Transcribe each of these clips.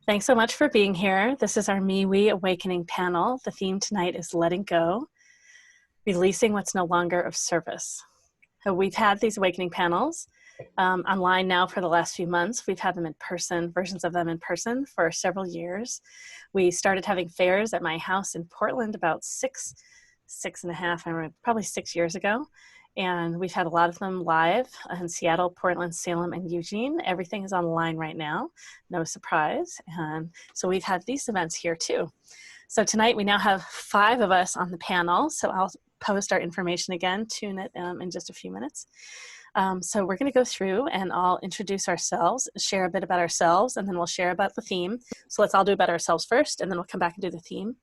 Thanks so much for being here. This is our MeWe Awakening panel. The theme tonight is letting go, releasing what's no longer of service. So we've had these awakening panels online now for the last few months. We've had them in person, versions of them in person for several years. We started having fairs at my house in Portland about six and a half, probably 6 years ago. And we've had a lot of them live in Seattle, Portland, Salem, and Eugene. Everything is online right now, no surprise. And so we've had these events here too. So tonight we now have 5 of us on the panel. So I'll post our information again, tune it in just a few minutes. So we're going to go through and I'll introduce ourselves, share a bit about ourselves, and then we'll share about the theme. So let's all do about ourselves first, and then we'll come back and do the theme.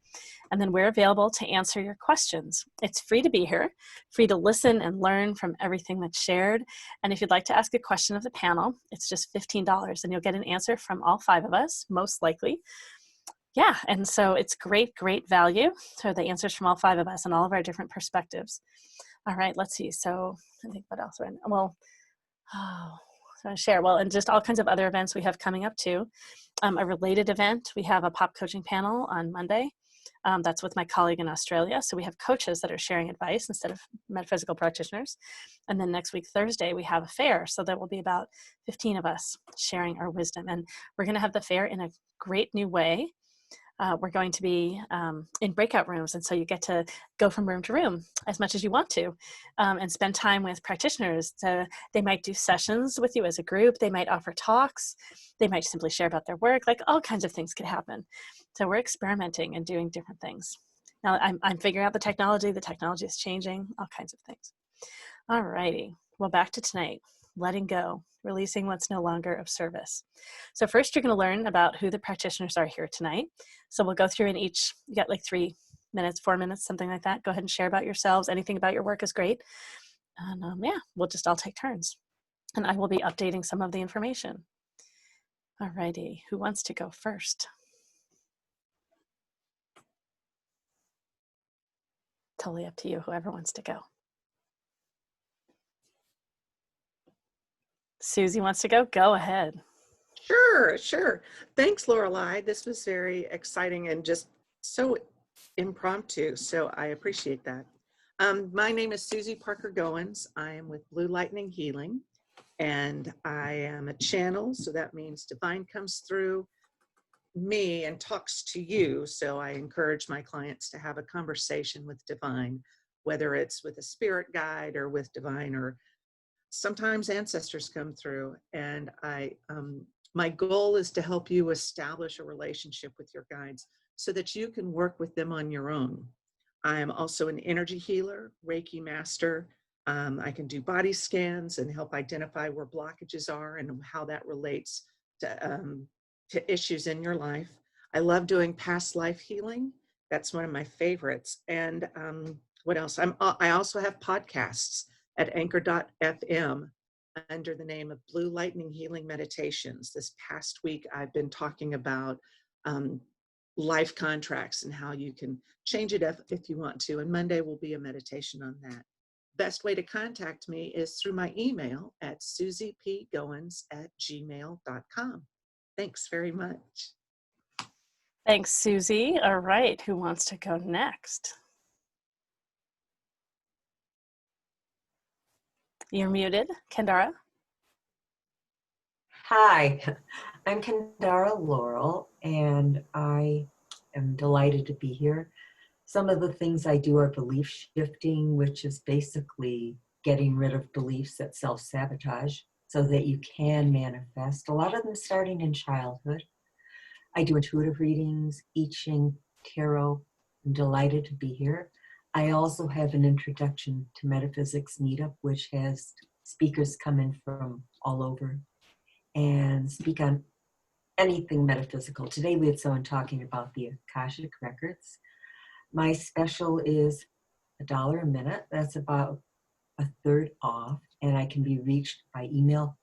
And then we're available to answer your questions. It's free to be here, free to listen and learn from everything that's shared. And if you'd like to ask a question of the panel, it's just $15 and you'll get an answer from all 5 of us, most likely. Yeah, and so it's great value. So the answers from all 5 of us and all of our different perspectives. All right, let's see. So I think what else? Well, so I share. Well, and just all kinds of other events we have coming up too. A related event, we have a pop coaching panel on Monday. That's with my colleague in Australia. So we have coaches that are sharing advice instead of metaphysical practitioners. And then next week, Thursday, we have a fair. So there will be about 15 of us sharing our wisdom. And we're going to have the fair in a great new way. We're going to be in breakout rooms. And so you get to go from room to room as much as you want to and spend time with practitioners. So they might do sessions with you as a group. They might offer talks. They might simply share about their work. Like all kinds of things could happen. So we're experimenting and doing different things. Now I'm figuring out the technology. The technology is changing, all kinds of things. All righty. Well, back to tonight. Letting go, releasing what's no longer of service. So first you're going to learn about who the practitioners are here tonight. So we'll go through in each, you got like 3 minutes, 4 minutes, something like that. Go ahead and share about yourselves. Anything about your work is great. And yeah, we'll just all take turns. And I will be updating some of the information. All righty, who wants to go first? Totally up to you, whoever wants to go. Susie wants to go? Go ahead. Sure. Thanks, Lorelei. This was very exciting and just so impromptu, so I appreciate that. My name is Susie Parker Goins. I am with Blue Lightning Healing, and I am a channel, so that means divine comes through me and talks to you. So I encourage my clients to have a conversation with divine, whether it's with a spirit guide or with divine, or sometimes ancestors come through. And my goal is to help you establish a relationship with your guides so that you can work with them on your own. I am also an energy healer, Reiki master. I can do body scans and help identify where blockages are and how that relates to issues in your life. I love doing past life healing. That's one of my favorites. And what else? I also have podcasts at anchor.fm under the name of Blue Lightning Healing Meditations. This past week, I've been talking about life contracts and how you can change it if you want to. And Monday will be a meditation on that. Best way to contact me is through my email at susiepgoins@gmail.com. Thanks very much. Thanks, Susie. All right, who wants to go next? You're muted, Kendara. Hi, I'm Kendara Laurel, and I am delighted to be here. Some of the things I do are belief shifting, which is basically getting rid of beliefs that self-sabotage so that you can manifest, a lot of them starting in childhood. I do intuitive readings, I Ching, tarot. I'm delighted to be here. I also have an introduction to metaphysics meetup, which has speakers come in from all over and speak on anything metaphysical. Today we had someone talking about the Akashic records. My special is $1 a minute. That's about a third off, and I can be reached by email,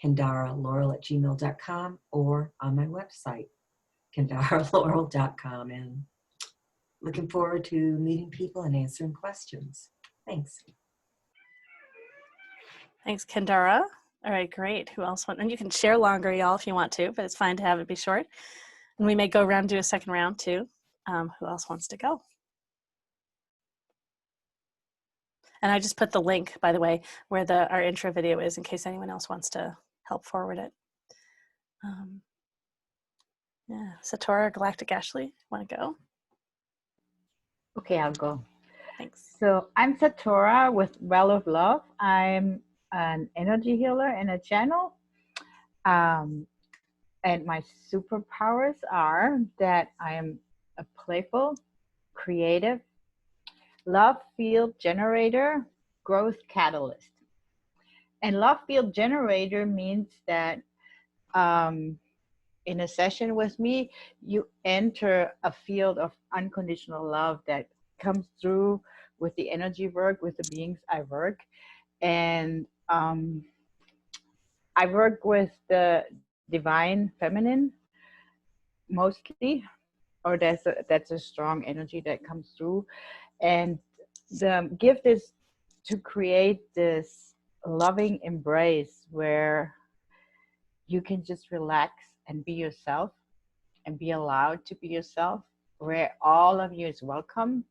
kendaralaurel@gmail.com, or on my website, kendaralaurel.com, and looking forward to meeting people and answering questions. Thanks. Thanks, Kendara. All right, great. Who else wants? And you can share longer, y'all, if you want to, but it's fine to have it be short. And we may go around, do a second round too. Who else wants to go? And I just put the link, by the way, where our intro video is in case anyone else wants to help forward it. Yeah, Satora, Galactic Ashley, want to go? Okay, I'll go. Thanks. So I'm Satora with Well of Love. I'm an energy healer and a channel. And my superpowers are that I am a playful, creative, love field generator, growth catalyst. And love field generator means that in a session with me, you enter a field of unconditional love that comes through with the energy work, with the beings I work. And I work with the divine feminine mostly, or that's a strong energy that comes through. And the gift is to create this loving embrace where you can just relax and be yourself and be allowed to be yourself, where all of you is welcome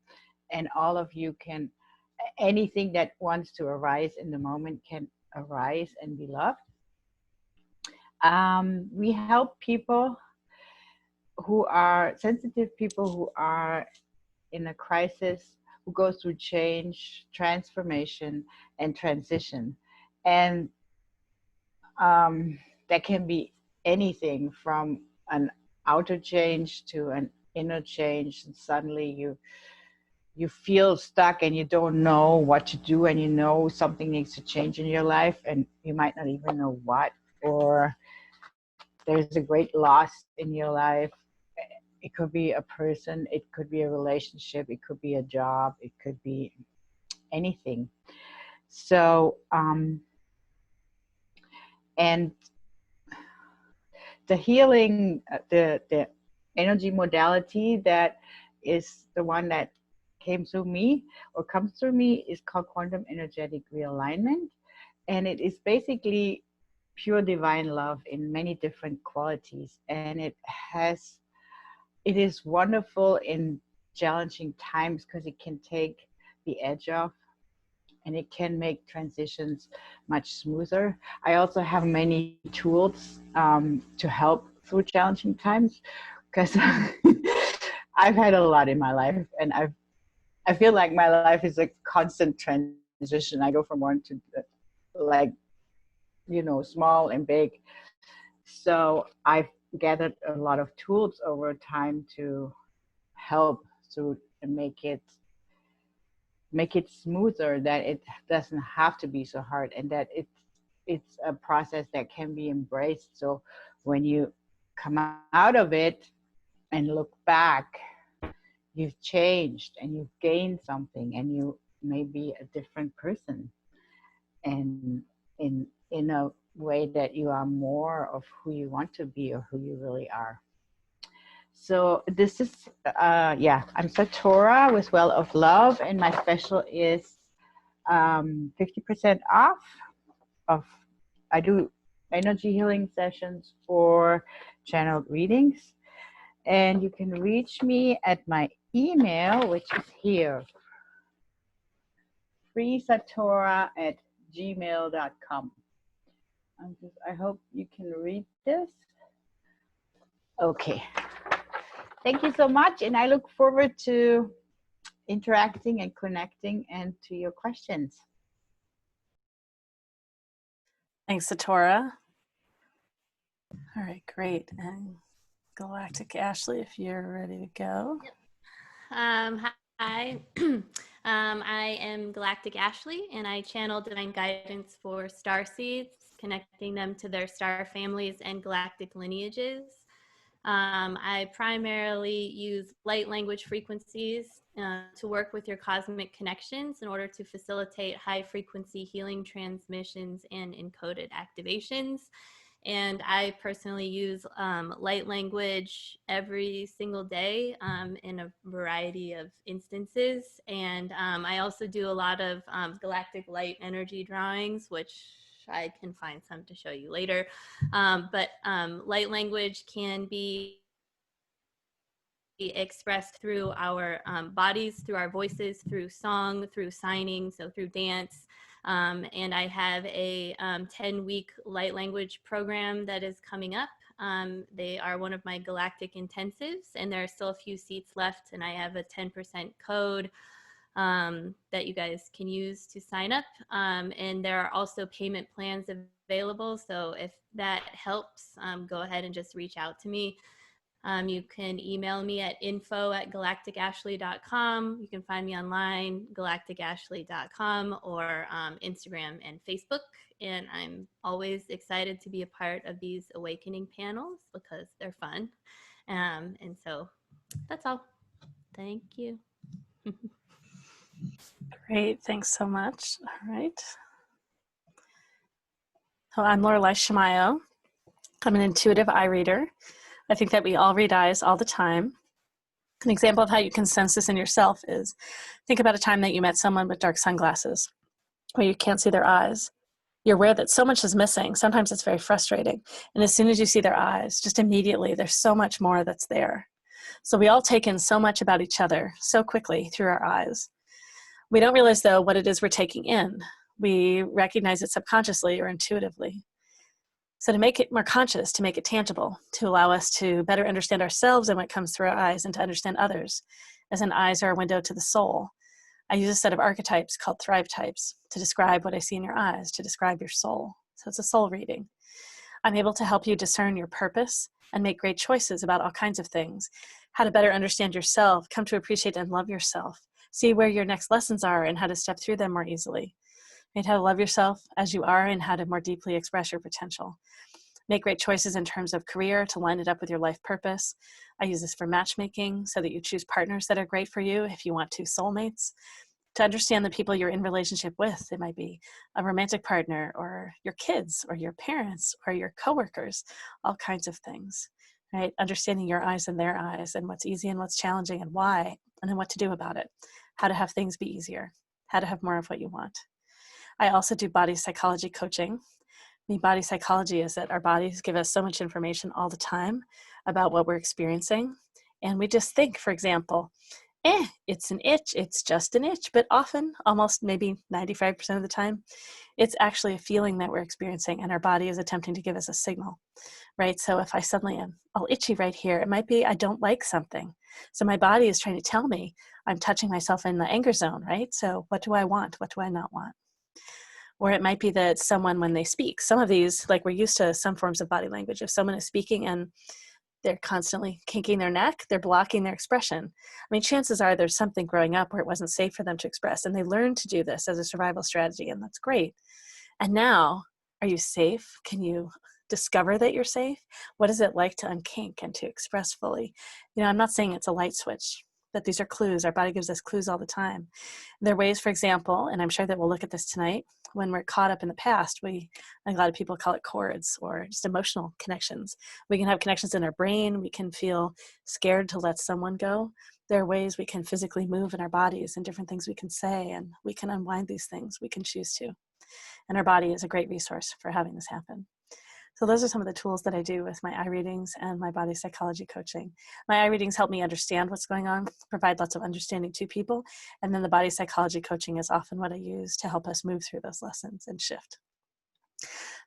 and all of you can, anything that wants to arise in the moment can arise and be loved. We help people who are sensitive, people who are in a crisis, who go through change, transformation, and transition. And that can be anything from an outer change to an inner change. And suddenly you feel stuck and you don't know what to do, and you know something needs to change in your life and you might not even know what, or there's a great loss in your life. It could be a person, it could be a relationship, it could be a job, it could be anything. So and the healing, the energy modality that is the one that came through me or comes through me is called quantum energetic realignment. And it is basically pure divine love in many different qualities. And it is wonderful in challenging times because it can take the edge off and it can make transitions much smoother. I also have many tools to help through challenging times because I've had a lot in my life, and I feel like my life is a constant transition. I go from one to like, small and big. So I've gathered a lot of tools over time to help through and make it smoother, that it doesn't have to be so hard, and that it's a process that can be embraced. So when you come out of it and look back, you've changed and you've gained something, and you may be a different person, and in a way that you are more of who you want to be or who you really are. So this is, I'm Satora with Well of Love, and my special is 50% off I do energy healing sessions or channeled readings. And you can reach me at my email, which is here, freesatora@gmail.com. I hope you can read this. Okay. Thank you so much, and I look forward to interacting and connecting and to your questions. Thanks, Satora. All right, great. And Galactic Ashley, if you're ready to go. Hi, I am Galactic Ashley, and I channel divine guidance for star seeds, connecting them to their star families and galactic lineages. I primarily use light language frequencies to work with your cosmic connections in order to facilitate high frequency healing transmissions and encoded activations. And I personally use light language every single day in a variety of instances. And I also do a lot of galactic light energy drawings, which I can find some to show you later. But light language can be expressed through our bodies, through our voices, through song, through signing, so through dance. And I have a 10-week light language program that is coming up. They are one of my galactic intensives, and there are still a few seats left, and I have a 10% code that you guys can use to sign up. And there are also payment plans available. So if that helps, go ahead and just reach out to me. You can email me at info@galacticashley.com. You can find me online, galacticashley.com, or Instagram and Facebook. And I'm always excited to be a part of these awakening panels because they're fun. And so that's all. Thank you. Great, thanks so much. All right. So I'm Lorelei Shamayo. I'm an intuitive eye reader. I think that we all read eyes all the time. An example of how you can sense this in yourself is think about a time that you met someone with dark sunglasses where you can't see their eyes. You're aware that so much is missing. Sometimes it's very frustrating. And as soon as you see their eyes, just immediately, there's so much more that's there. So we all take in so much about each other so quickly through our eyes. We don't realize, though, what it is we're taking in. We recognize it subconsciously or intuitively. So to make it more conscious, to make it tangible, to allow us to better understand ourselves and what comes through our eyes and to understand others, as in eyes are a window to the soul, I use a set of archetypes called Thrive Types to describe what I see in your eyes, to describe your soul. So it's a soul reading. I'm able to help you discern your purpose and make great choices about all kinds of things, how to better understand yourself, come to appreciate and love yourself, see where your next lessons are and how to step through them more easily. And how to love yourself as you are and how to more deeply express your potential. Make great choices in terms of career to line it up with your life purpose. I use this for matchmaking so that you choose partners that are great for you if you want to, soulmates. To understand the people you're in relationship with. It might be a romantic partner or your kids or your parents or your coworkers, all kinds of things, right? Understanding your eyes and their eyes and what's easy and what's challenging and why, and then what to do about it. How to have things be easier, how to have more of what you want. I also do body psychology coaching. The body psychology is that our bodies give us so much information all the time about what we're experiencing. And we just think, for example, it's an itch, it's just an itch. But often, almost maybe 95% of the time, it's actually a feeling that we're experiencing and our body is attempting to give us a signal, right? So if I suddenly am all itchy right here, it might be I don't like something. So my body is trying to tell me I'm touching myself in the anger zone, right? So what do I want? What do I not want? Or it might be that someone, when they speak, some of these, like we're used to some forms of body language. If someone is speaking and they're constantly kinking their neck, they're blocking their expression. I mean, chances are there's something growing up where it wasn't safe for them to express, and they learned to do this as a survival strategy, and that's great. And now, are you safe? Can you discover that you're safe? What is it like to unkink and to express fully? You know, I'm not saying it's a light switch, but these are clues. Our body gives us clues all the time. There are ways, for example, and I'm sure that we'll look at this tonight, when we're caught up in the past, a lot of people call it cords or just emotional connections. We can have connections in our brain. We can feel scared to let someone go. There are ways we can physically move in our bodies and different things we can say, and we can unwind these things. We can choose to. And our body is a great resource for having this happen. So those are some of the tools that I do with my eye readings and my body psychology coaching. My eye readings help me understand what's going on, provide lots of understanding to people, and then the body psychology coaching is often what I use to help us move through those lessons and shift.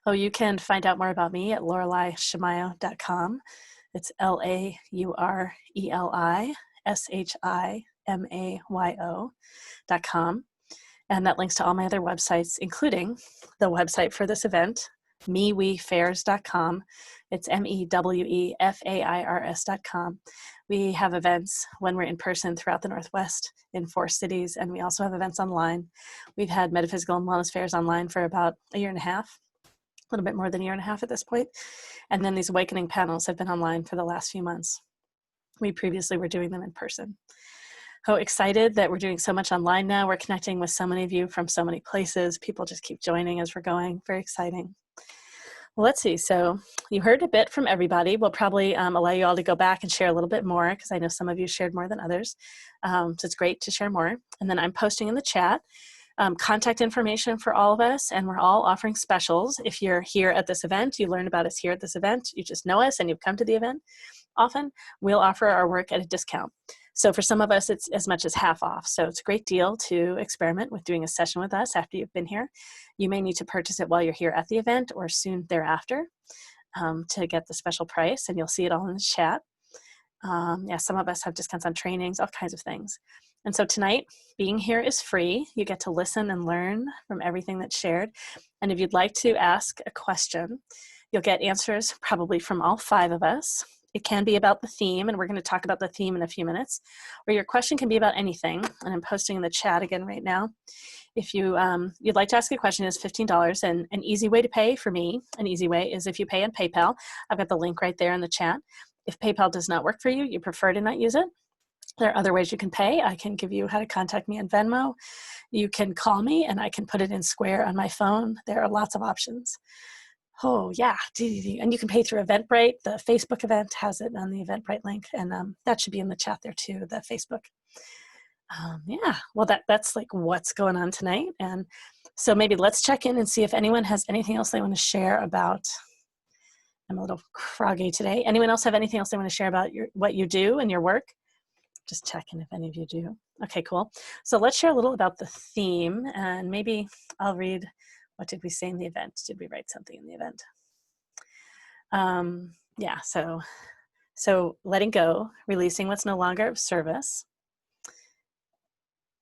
Oh, you can find out more about me at LorelaiShamayo.com. It's LaurelaiShamayo.com. And that links to all my other websites, including the website for this event, MeWeFairs.com. It's MEWEFAIRS.com. We have events when we're in person throughout the Northwest in 4 cities, and we also have events online. We've had metaphysical and wellness fairs online for about a year and a half, a little bit more than a year and a half at this point. And then these awakening panels have been online for the last few months. We previously were doing them in person. So excited that we're doing so much online now. We're connecting with so many of you from so many places. People just keep joining as we're going. Very exciting. Well, let's see. So you heard a bit from everybody. We'll probably allow you all to go back and share a little bit more because I know some of you shared more than others. So it's great to share more. And then I'm posting in the chat contact information for all of us, and we're all offering specials. If you're here at this event, you learn about us here at this event, you just know us and you've come to the event often, we'll offer our work at a discount. So for some of us, it's as much as half off. So it's a great deal to experiment with doing a session with us after you've been here. You may need to purchase it while you're here at the event or soon thereafter to get the special price, and you'll see it all in the chat. Yeah, some of us have discounts on trainings, all kinds of things. And so tonight, being here is free. You get to listen and learn from everything that's shared. And if you'd like to ask a question, you'll get answers probably from all 5 of us. It can be about the theme, and we're going to talk about the theme in a few minutes, or your question can be about anything. And I'm posting in the chat again right now. If you'd like to ask a question, it's $15. And an easy way to pay for me, an easy way, is if you pay on PayPal. I've got the link right there in the chat. If PayPal does not work for you, you prefer to not use it, there are other ways you can pay. I can give you how to contact me on Venmo. You can call me and I can put it in Square on my phone. There are lots of options. Oh yeah, and you can pay through Eventbrite. The Facebook event has it on the Eventbrite link, and that should be in the chat there too, the Facebook. Yeah, well that's like what's going on tonight. And so maybe let's check in and see if anyone has anything else they want to share about. I'm a little froggy today. Anyone else have anything else they want to share about what you do and your work? Just checking if any of you do. Okay, cool. So let's share a little about the theme, and maybe I'll read, what did we say in the event? Did we write something in the event? Yeah, so letting go, releasing what's no longer of service.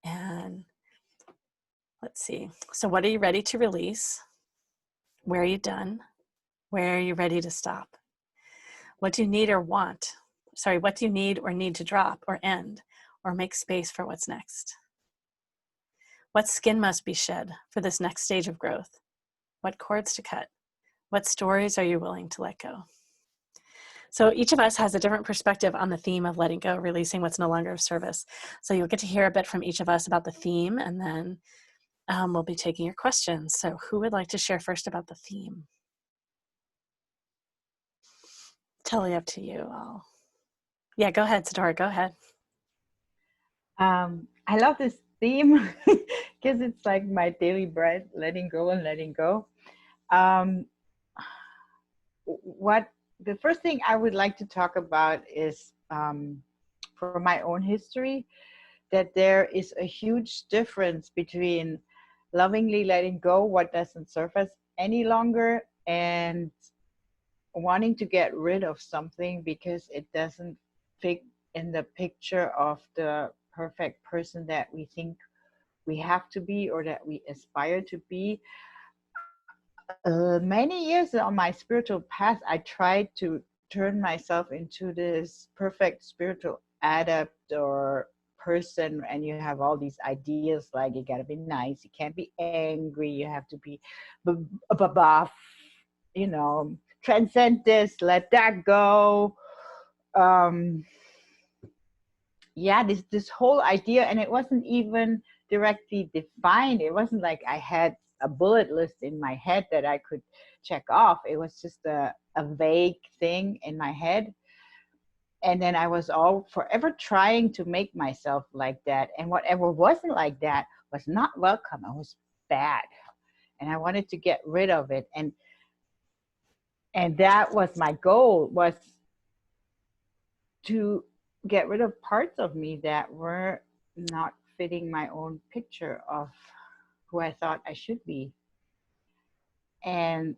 And let's see. So what are you ready to release? Where are you done? Where are you ready to stop? What do you need or want? Sorry, what do you need or need to drop or end or make space for what's next? What skin must be shed for this next stage of growth? What cords to cut? What stories are you willing to let go? So each of us has a different perspective on the theme of letting go, releasing what's no longer of service. So you'll get to hear a bit from each of us about the theme, and then we'll be taking your questions. So who would like to share first about the theme? Totally up to you all. Yeah, go ahead, Sadora, go ahead. I love this theme because it's like my daily bread, letting go and letting go. The first thing I would like to talk about is for my own history, that there is a huge difference between lovingly letting go what doesn't serve us any longer and wanting to get rid of something because it doesn't fit in the picture of the perfect person that we think we have to be or that we aspire to be. Many years on my spiritual path, I tried to turn myself into this perfect spiritual adept or person, and you have all these ideas like you gotta be nice, you can't be angry, you have to be buff, transcend this, let that go. Yeah, this whole idea, and it wasn't even directly defined. It wasn't like I had a bullet list in my head that I could check off. It was just a vague thing in my head. And then I was all forever trying to make myself like that. And whatever wasn't like that was not welcome. It was bad. And I wanted to get rid of it. And that was my goal, was to get rid of parts of me that were not fitting my own picture of who I thought I should be. And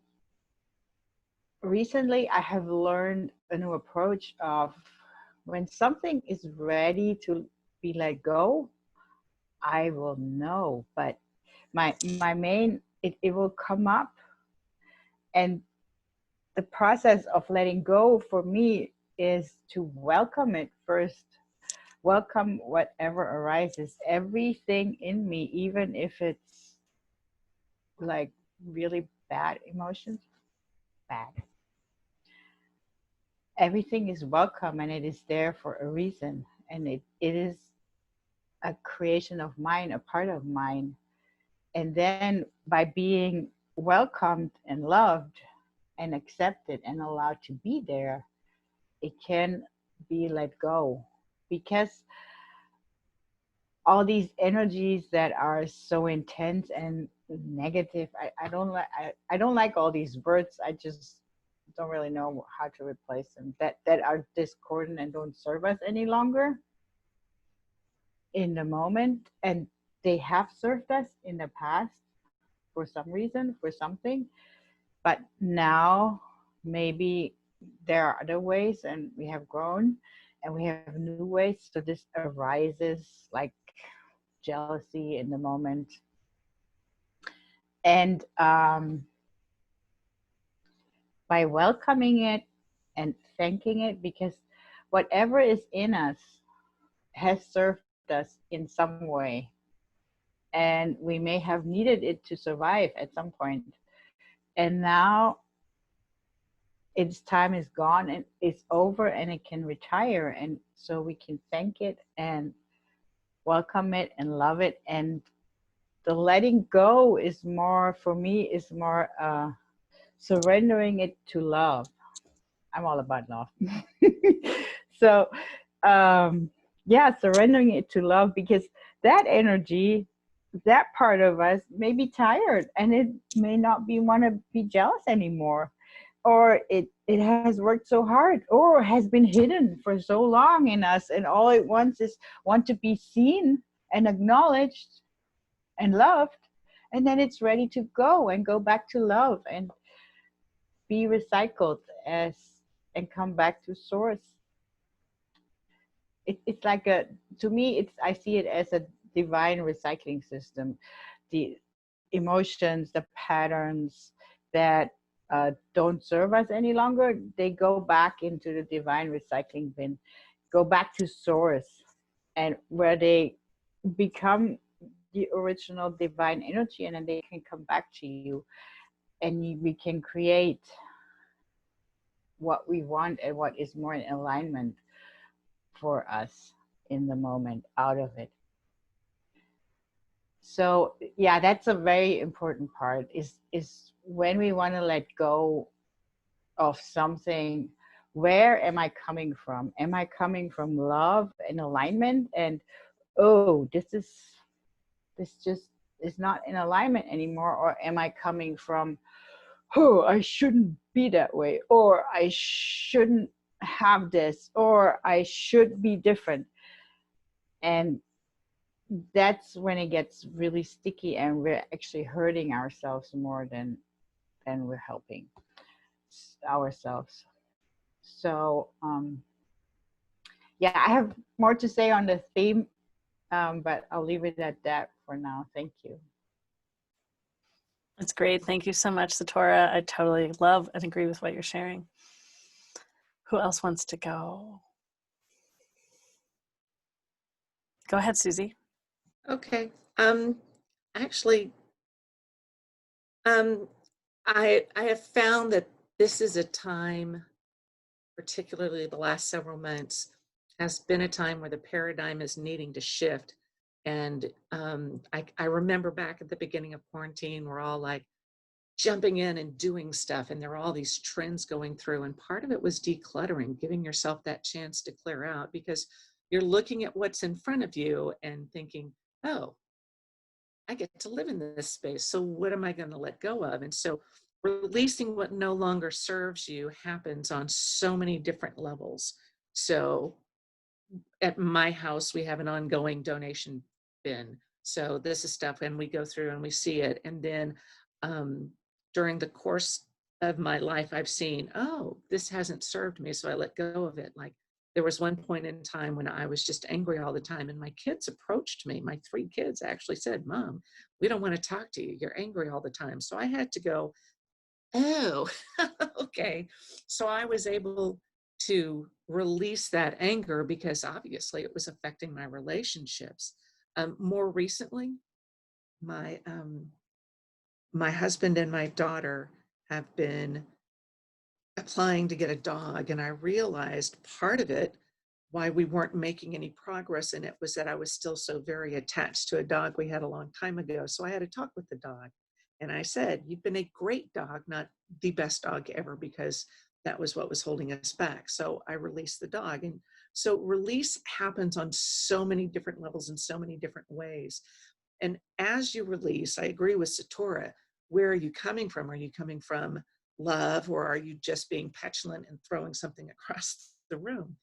recently I have learned a new approach of when something is ready to be let go, I will know. But my main, it will come up. And the process of letting go for me is to welcome it first. Welcome whatever arises, everything in me, even if it's like really bad emotions, bad. Everything is welcome and it is there for a reason. And it is a creation of mine, a part of mine. And then by being welcomed and loved and accepted and allowed to be there, it can be let go. Because all these energies that are so intense and negative. I don't like all these words. I just don't really know how to replace them. That are discordant and don't serve us any longer in the moment, and they have served us in the past for some reason, for something, but now maybe there are other ways, and we have grown and we have new ways. So this arises like jealousy in the moment. And by welcoming it and thanking it, because whatever is in us has served us in some way, and we may have needed it to survive at some point. And now its time is gone and it's over and it can retire. And so we can thank it and welcome it and love it. And the letting go is more, for me, is more surrendering it to love. I'm all about love. So, yeah, surrendering it to love, because that energy, that part of us may be tired and it may not be want to be jealous anymore, or it has worked so hard or has been hidden for so long in us, and all it wants is want to be seen and acknowledged and loved, and then it's ready to go and go back to love and be recycled as and come back to source. It's like a, to me, it's, I see it as a divine recycling system. The emotions, the patterns that don't serve us any longer, they go back into the divine recycling bin, go back to source, and where they become the original divine energy, and then they can come back to you, and we can create what we want and what is more in alignment for us in the moment out of it. So yeah, that's a very important part, is when we want to let go of something, where am I coming from? Am I coming from love and alignment, and oh, this just is not in alignment anymore? Or am I coming from, oh, I shouldn't be that way, or I shouldn't have this, or I should be different? And that's when it gets really sticky, and we're actually hurting ourselves more than we're helping ourselves. So yeah, I have more to say on the theme, but I'll leave it at that for now. Thank you. That's great. Thank you so much, Satora. I totally love and agree with what you're sharing. Who else wants to go? Go ahead, Susie. Okay. Actually, I have found that this is a time, particularly the last several months, has been a time where the paradigm is needing to shift. And I remember back at the beginning of quarantine, we're all like jumping in and doing stuff, and there were all these trends going through. And part of it was decluttering, giving yourself that chance to clear out, because you're looking at what's in front of you and thinking, oh, I get to live in this space. So what am I going to let go of? And so releasing what no longer serves you happens on so many different levels. So at my house, we have an ongoing donation bin. So this is stuff, and we go through and we see it. And then during the course of my life, I've seen, oh, this hasn't served me, so I let go of it. Like there was one point in time when I was just angry all the time, and my kids approached me. My 3 kids actually said, Mom, we don't want to talk to you. You're angry all the time. So I had to go, oh, okay. So I was able to release that anger, because obviously it was affecting my relationships. More recently, my husband and my daughter have been applying to get a dog, and I realized part of it, why we weren't making any progress in it, was that I was still so very attached to a dog we had a long time ago. So I had to talk with the dog, and I said, you've been a great dog, not the best dog ever, because that was what was holding us back. So I released the dog. And so release happens on so many different levels in so many different ways. And as you release, I agree with Satora, where are you coming from? Are you coming from love, or are you just being petulant and throwing something across the room?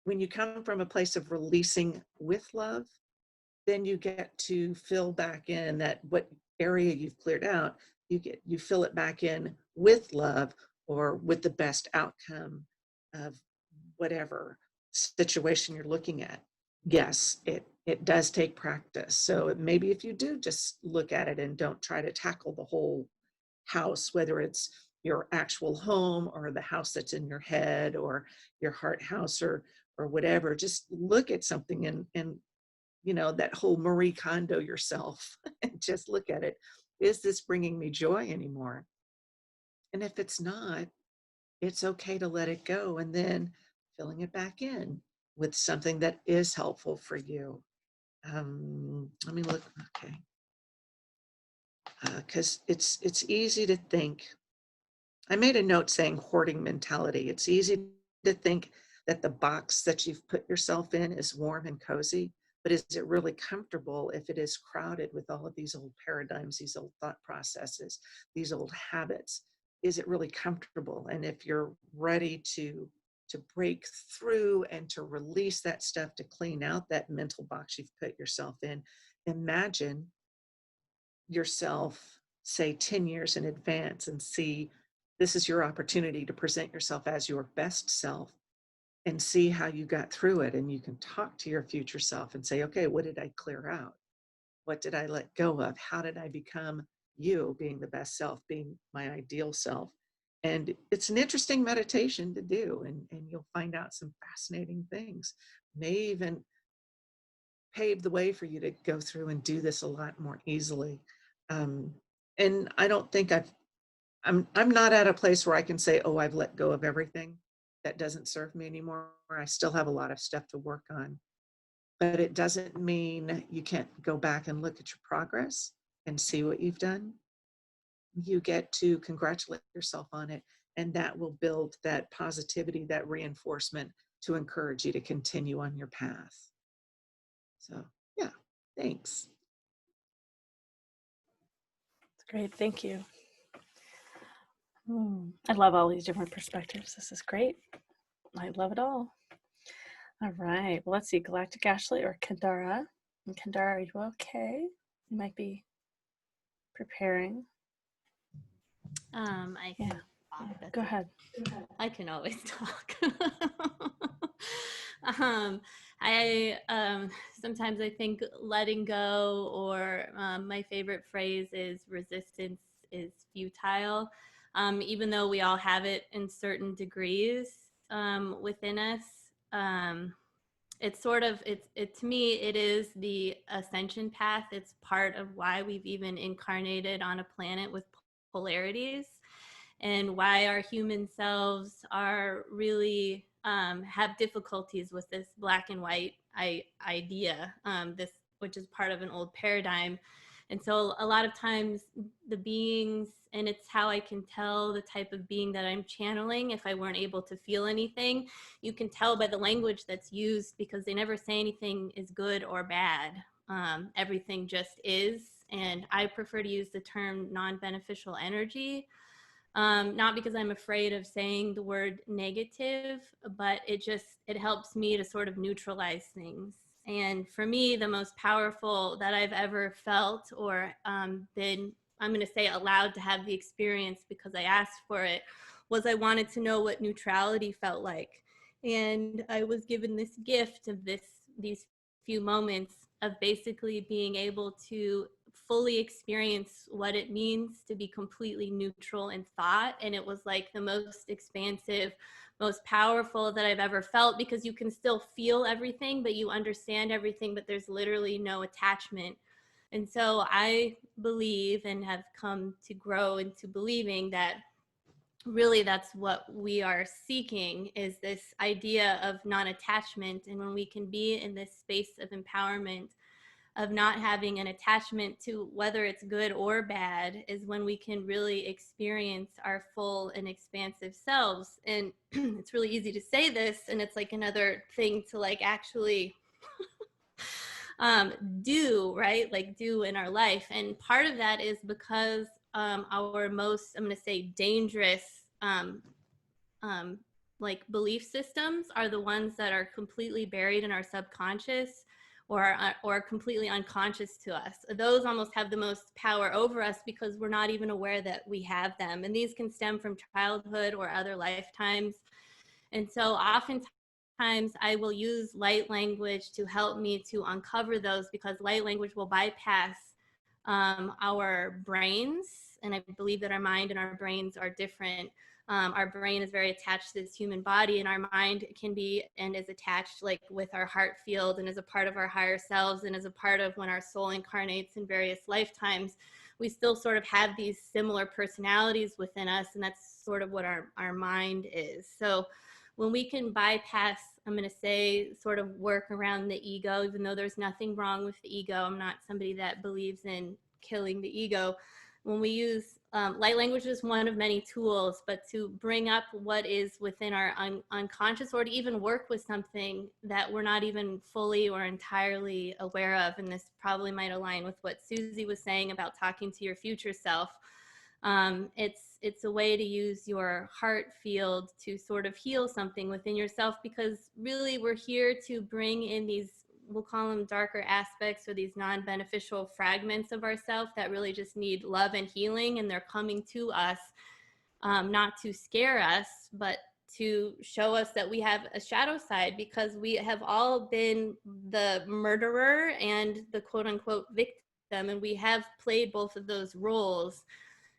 When you come from a place of releasing with love, then you get to fill back in that what area you've cleared out, you fill it back in with love, or with the best outcome of whatever situation you're looking at. Yes, it does take practice. So maybe if you do just look at it and don't try to tackle the whole house, whether it's your actual home or the house that's in your head or your heart house or whatever, just look at something and you know, that whole Marie Kondo yourself and just look at it. Is this bringing me joy anymore? And if it's not, it's okay to let it go, and then filling it back in with something that is helpful for you. Let me look. Okay. Because it's easy to think. I made a note saying hoarding mentality. It's easy to think that the box that you've put yourself in is warm and cozy, but is it really comfortable if it is crowded with all of these old paradigms, these old thought processes, these old habits? Is it really comfortable? And if you're ready to break through and to release that stuff, to clean out that mental box you've put yourself in, imagine yourself, say 10 years in advance, and see this is your opportunity to present yourself as your best self and see how you got through it. And you can talk to your future self and say, okay, what did I clear out? What did I let go of? How did I become you, being the best self, being my ideal self? And it's an interesting meditation to do, and you'll find out some fascinating things. May even pave the way for you to go through and do this a lot more easily. Um, and I don't think I'm not at a place where I can say, oh, I've let go of everything that doesn't serve me anymore. I still have a lot of stuff to work on, but it doesn't mean you can't go back and look at your progress and see what you've done. You get to congratulate yourself on it, and that will build that positivity, that reinforcement to encourage you to continue on your path. So yeah, thanks. Great, thank you. I love all these different perspectives. This is great. I love it all. All right, well, let's see, Galactic Ashley or Kandara. And Kandara, are you okay? You might be preparing. I can talk. That's Go it. ahead. I can always talk. I sometimes I think letting go, or my favorite phrase is resistance is futile. Even though we all have it in certain degrees within us, it's sort of it to me it is the ascension path. It's part of why we've even incarnated on a planet with polarities, and why our human selves are really have difficulties with this black and white idea, this which is part of an old paradigm. And so a lot of times the beings, and it's how I can tell the type of being that I'm channeling if I weren't able to feel anything. You can tell by the language that's used, because they never say anything is good or bad. Everything just is. And I prefer to use the term non-beneficial energy. Not because I'm afraid of saying the word negative, but it helps me to sort of neutralize things. And for me, the most powerful that I've ever felt, or been, I'm going to say, allowed to have the experience because I asked for it, was I wanted to know what neutrality felt like. And I was given this gift of these few moments of basically being able to fully experience what it means to be completely neutral in thought. And it was like the most expansive, most powerful that I've ever felt, because you can still feel everything, but you understand everything, but there's literally no attachment. And so I believe, and have come to grow into believing, that really that's what we are seeking, is this idea of non-attachment. And when we can be in this space of empowerment, of not having an attachment to whether it's good or bad is when we can really experience our full and expansive selves. And it's really easy to say this, and it's like another thing to like actually do, right? Like do in our life. And part of that is because our most, I'm going to say, dangerous like belief systems are the ones that are completely buried in our subconscious or completely unconscious to us. Those almost have the most power over us because we're not even aware that we have them. And these can stem from childhood or other lifetimes. And so oftentimes I will use light language to help me to uncover those, because light language will bypass our brains. And I believe that our mind and our brains are different. Our brain is very attached to this human body, and our mind can be and is attached like with our heart field and is a part of our higher selves and is a part of when our soul incarnates in various lifetimes. We still sort of have these similar personalities within us, and that's sort of what our mind is. So when we can bypass, I'm going to say, sort of work around the ego, even though there's nothing wrong with the ego. I'm not somebody that believes in killing the ego. When we use light language is one of many tools, but to bring up what is within our unconscious, or to even work with something that we're not even fully or entirely aware of. And this probably might align with what Susie was saying about talking to your future self. It's a way to use your heart field to sort of heal something within yourself, because really we're here to bring in these, we'll call them darker aspects, or these non-beneficial fragments of ourselves that really just need love and healing. And they're coming to us, not to scare us, but to show us that we have a shadow side, because we have all been the murderer and the quote unquote victim. And we have played both of those roles.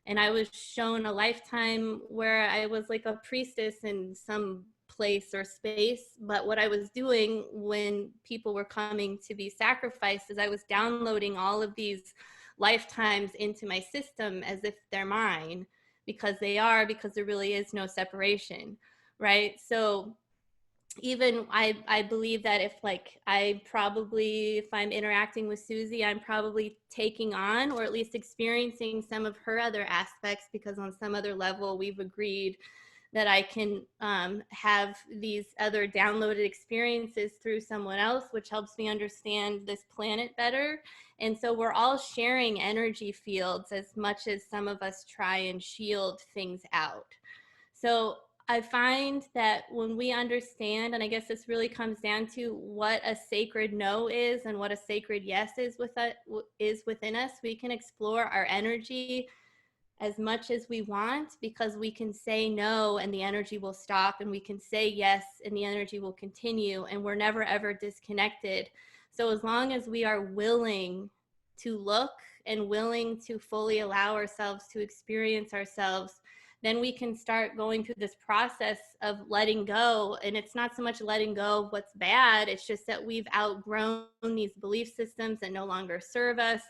And I was shown a lifetime where I was like a priestess in some place or space. But what I was doing when people were coming to be sacrificed is I was downloading all of these lifetimes into my system as if they're mine, because they are, because there really is no separation, right? So even I believe that if I'm interacting with Susie, I'm probably taking on, or at least experiencing, some of her other aspects, because on some other level we've agreed that I can have these other downloaded experiences through someone else, which helps me understand this planet better. And so we're all sharing energy fields, as much as some of us try and shield things out. So I find that when we understand, and I guess this really comes down to what a sacred no is and what a sacred yes is within us, we can explore our energy as much as we want, because we can say no and the energy will stop, and we can say yes and the energy will continue, and we're never ever disconnected. So as long as we are willing to look and willing to fully allow ourselves to experience ourselves, then we can start going through this process of letting go. And it's not so much letting go of what's bad, it's just that we've outgrown these belief systems that no longer serve us.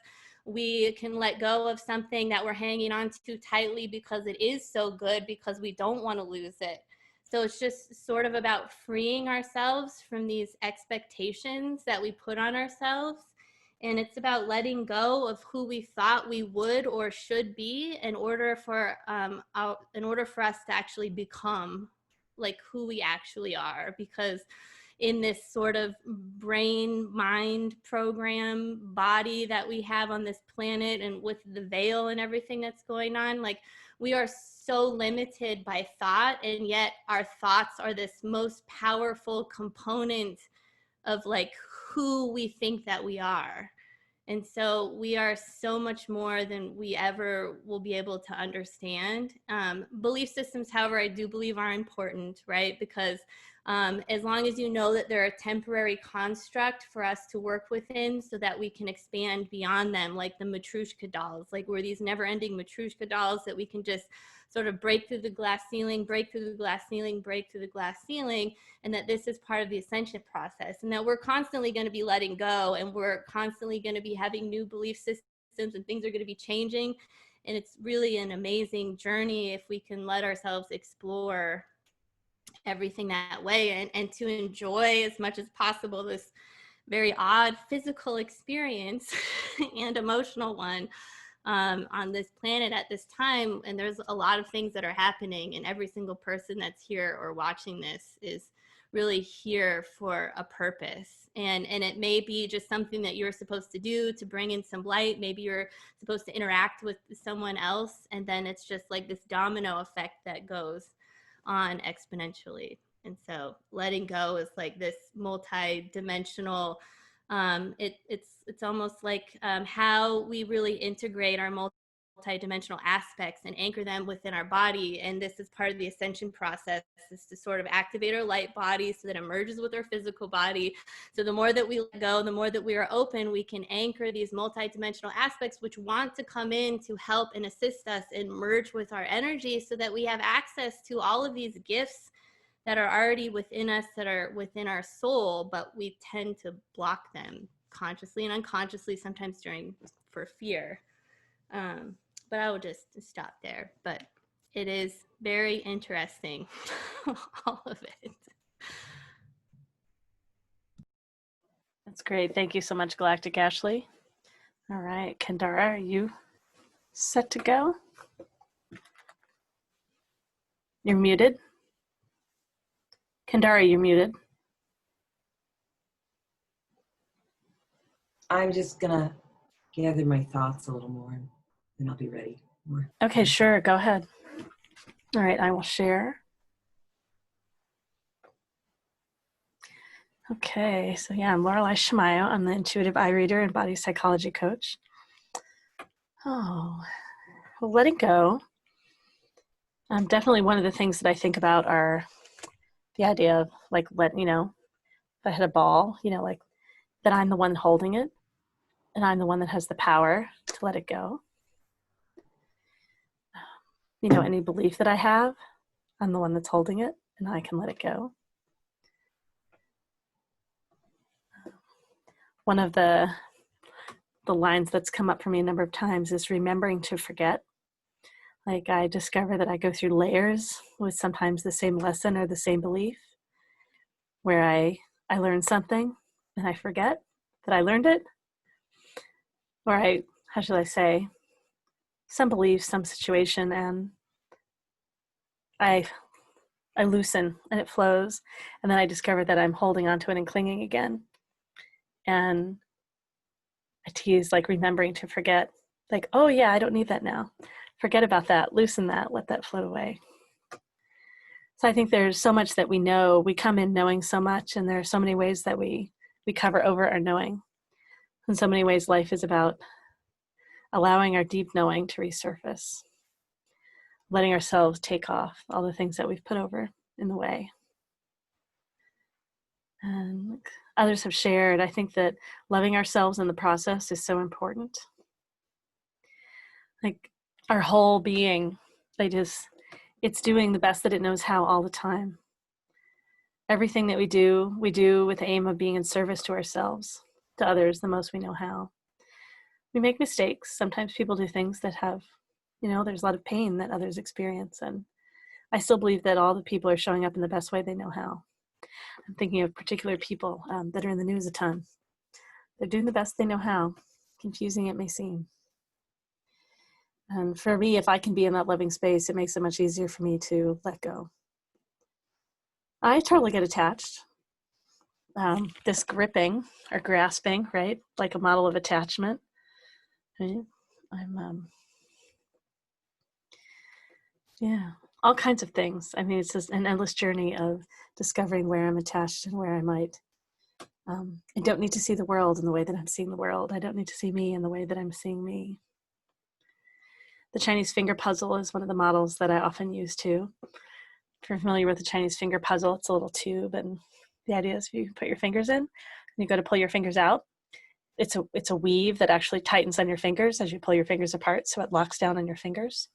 We can let go of something that we're hanging on to tightly because it is so good, because we don't want to lose it. So it's just sort of about freeing ourselves from these expectations that we put on ourselves. And it's about letting go of who we thought we would or should be in order for us to actually become like who we actually are. Because in this sort of brain mind program body that we have on this planet, and with the veil and everything that's going on, like, we are so limited by thought, and yet our thoughts are this most powerful component of like who we think that we are. And so we are so much more than we ever will be able to understand. Belief systems, however, I do believe are important, right? Because as long as you know that they're a temporary construct for us to work within, so that we can expand beyond them, like the Matryoshka dolls, like we're these never-ending Matryoshka dolls that we can just sort of break through the glass ceiling, break through the glass ceiling, break through the glass ceiling, and that this is part of the ascension process, and that we're constantly going to be letting go, and we're constantly going to be having new belief systems, and things are going to be changing. And it's really an amazing journey if we can let ourselves explore everything that way, and to enjoy as much as possible this very odd physical experience and emotional one on this planet at this time. And there's a lot of things that are happening, and every single person that's here or watching this is really here for a purpose. And it may be just something that you're supposed to do to bring in some light. Maybe you're supposed to interact with someone else, and then it's just like this domino effect that goes on exponentially. And so letting go is like this multi-dimensional, it's almost like how we really integrate our multi-dimensional aspects and anchor them within our body. And this is part of the ascension process, is to sort of activate our light body so that it merges with our physical body. So the more that we let go, the more that we are open, we can anchor these multi-dimensional aspects which want to come in to help and assist us and merge with our energy, so that we have access to all of these gifts that are already within us, that are within our soul, but we tend to block them consciously and unconsciously, sometimes for fear. But I will just stop there. But it is very interesting, all of it. That's great. Thank you so much, Galactic Ashley. All right, Kendara, are you set to go? You're muted. Kendara, you're muted. I'm just gonna gather my thoughts a little more, and I'll be ready. Okay, sure. Go ahead. All right, I will share. Okay, so yeah, I'm Lorelei Shamayo. I'm the intuitive eye reader and body psychology coach. Oh, well, letting go. Definitely one of the things that I think about are the idea of like, if I had a ball, like that I'm the one holding it, and I'm the one that has the power to let it go. Any belief that I have, I'm the one that's holding it, and I can let it go. One of the lines that's come up for me a number of times is remembering to forget. Like, I discover that I go through layers with sometimes the same lesson or the same belief, where I learn something and I forget that I learned it, or how should I say, some belief, some situation, and I loosen and it flows, and then I discover that I'm holding onto it and clinging again. And I tease, like, remembering to forget, like, oh yeah, I don't need that now. Forget about that, loosen that, let that float away. So I think there's so much that we know. We come in knowing so much, and there are so many ways that we cover over our knowing. In so many ways, life is about allowing our deep knowing to resurface, letting ourselves take off all the things that we've put over in the way. And others have shared, I think that loving ourselves in the process is so important. Like, our whole being, it's doing the best that it knows how all the time. Everything that we do with the aim of being in service to ourselves, to others, the most we know how. We make mistakes. Sometimes people do things that have, there's a lot of pain that others experience. And I still believe that all the people are showing up in the best way they know how. I'm thinking of particular people that are in the news a ton. They're doing the best they know how, confusing it may seem. And for me, if I can be in that loving space, it makes it much easier for me to let go. I totally get attached. This gripping or grasping, right? Like a model of attachment. Right? I'm, all kinds of things. I mean, it's just an endless journey of discovering where I'm attached and where I might. I don't need to see the world in the way that I'm seeing the world. I don't need to see me in the way that I'm seeing me. The Chinese finger puzzle is one of the models that I often use too. If you're familiar with the Chinese finger puzzle, it's a little tube, and the idea is if you put your fingers in and you go to pull your fingers out, it's a weave that actually tightens on your fingers as you pull your fingers apart, so it locks down on your fingers.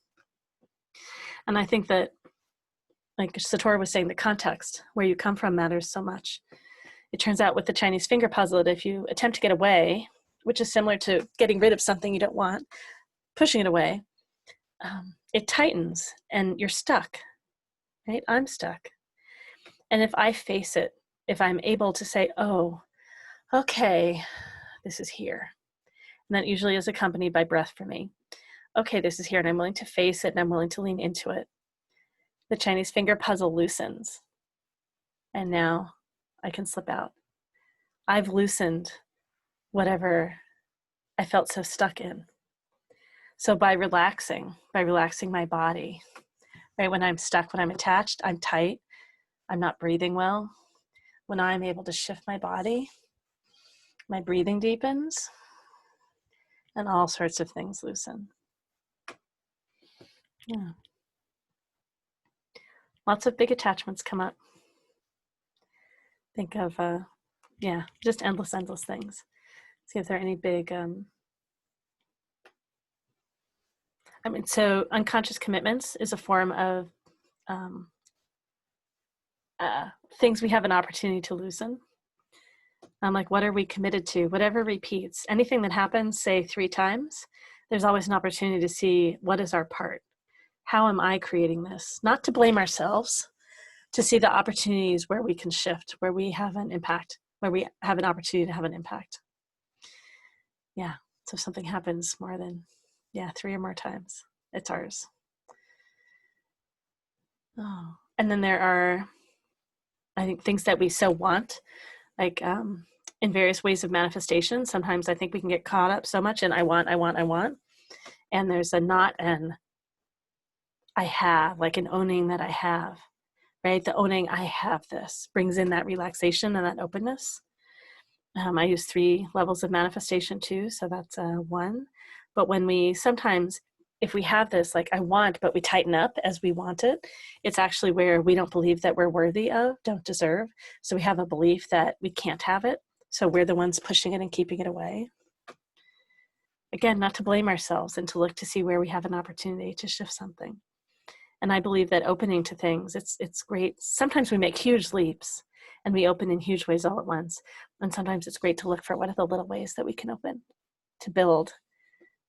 And I think that, like Sator was saying, the context, where you come from, matters so much. It turns out with the Chinese finger puzzle that if you attempt to get away, which is similar to getting rid of something you don't want, pushing it away, it tightens and you're stuck, right? I'm stuck. And if I face it, if I'm able to say, oh, Okay, this is here. And that usually is accompanied by breath for me. Okay, this is here, and I'm willing to face it, and I'm willing to lean into it. The Chinese finger puzzle loosens. And now I can slip out. I've loosened whatever I felt so stuck in. So by relaxing my body, right? When I'm stuck, when I'm attached, I'm tight, I'm not breathing well. When I'm able to shift my body, my breathing deepens, and all sorts of things loosen. Yeah. Lots of big attachments come up. Think of, just endless things. See if there are any big, so unconscious commitments is a form of things we have an opportunity to loosen. Like, what are we committed to? Whatever repeats, anything that happens, say 3 times, there's always an opportunity to see what is our part. How am I creating this? Not to blame ourselves, to see the opportunities where we can shift, where we have an impact, where we have an opportunity to have an impact. Yeah, so if something happens more than, 3 or more times, it's ours. Oh, and then there are, I think, things that we so want, like in various ways of manifestation. Sometimes I think we can get caught up so much in I want. And there's a not an I have, like an owning that I have, right? The owning I have this brings in that relaxation and that openness. I use 3 levels of manifestation too, so that's 1. But when we sometimes, if we have this, like I want, but we tighten up as we want it, it's actually where we don't believe that we're worthy of, don't deserve. So we have a belief that we can't have it. So we're the ones pushing it and keeping it away. Again, not to blame ourselves and to look to see where we have an opportunity to shift something. And I believe that opening to things, it's great. Sometimes we make huge leaps and we open in huge ways all at once. And sometimes it's great to look for what are the little ways that we can open to build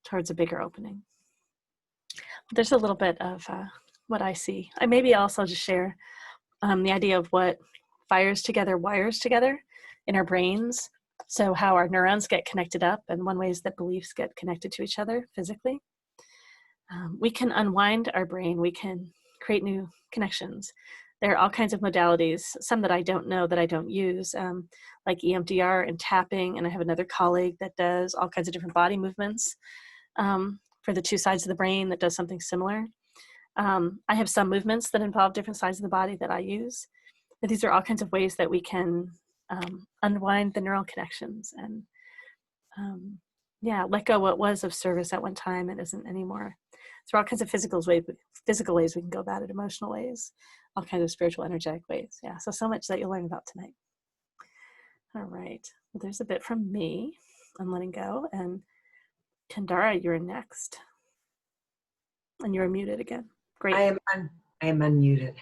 towards a bigger opening. There's a little bit of what I see. I maybe also just share the idea of what fires together, wires together in our brains. So how our neurons get connected up, and one way is that beliefs get connected to each other physically. We can unwind our brain. We can create new connections. There are all kinds of modalities, some that I don't know, that I don't use, like EMDR and tapping. And I have another colleague that does all kinds of different body movements for the 2 sides of the brain that does something similar. I have some movements that involve different sides of the body that I use. But these are all kinds of ways that we can unwind the neural connections and let go what was of service at one time and isn't anymore. So all kinds of physical ways we can go about it, emotional ways, all kinds of spiritual, energetic ways. Yeah, so much that you'll learn about tonight. All right, well, there's a bit from me on letting go, and Kandara, you're next. And you're muted again. Great. I am unmuted.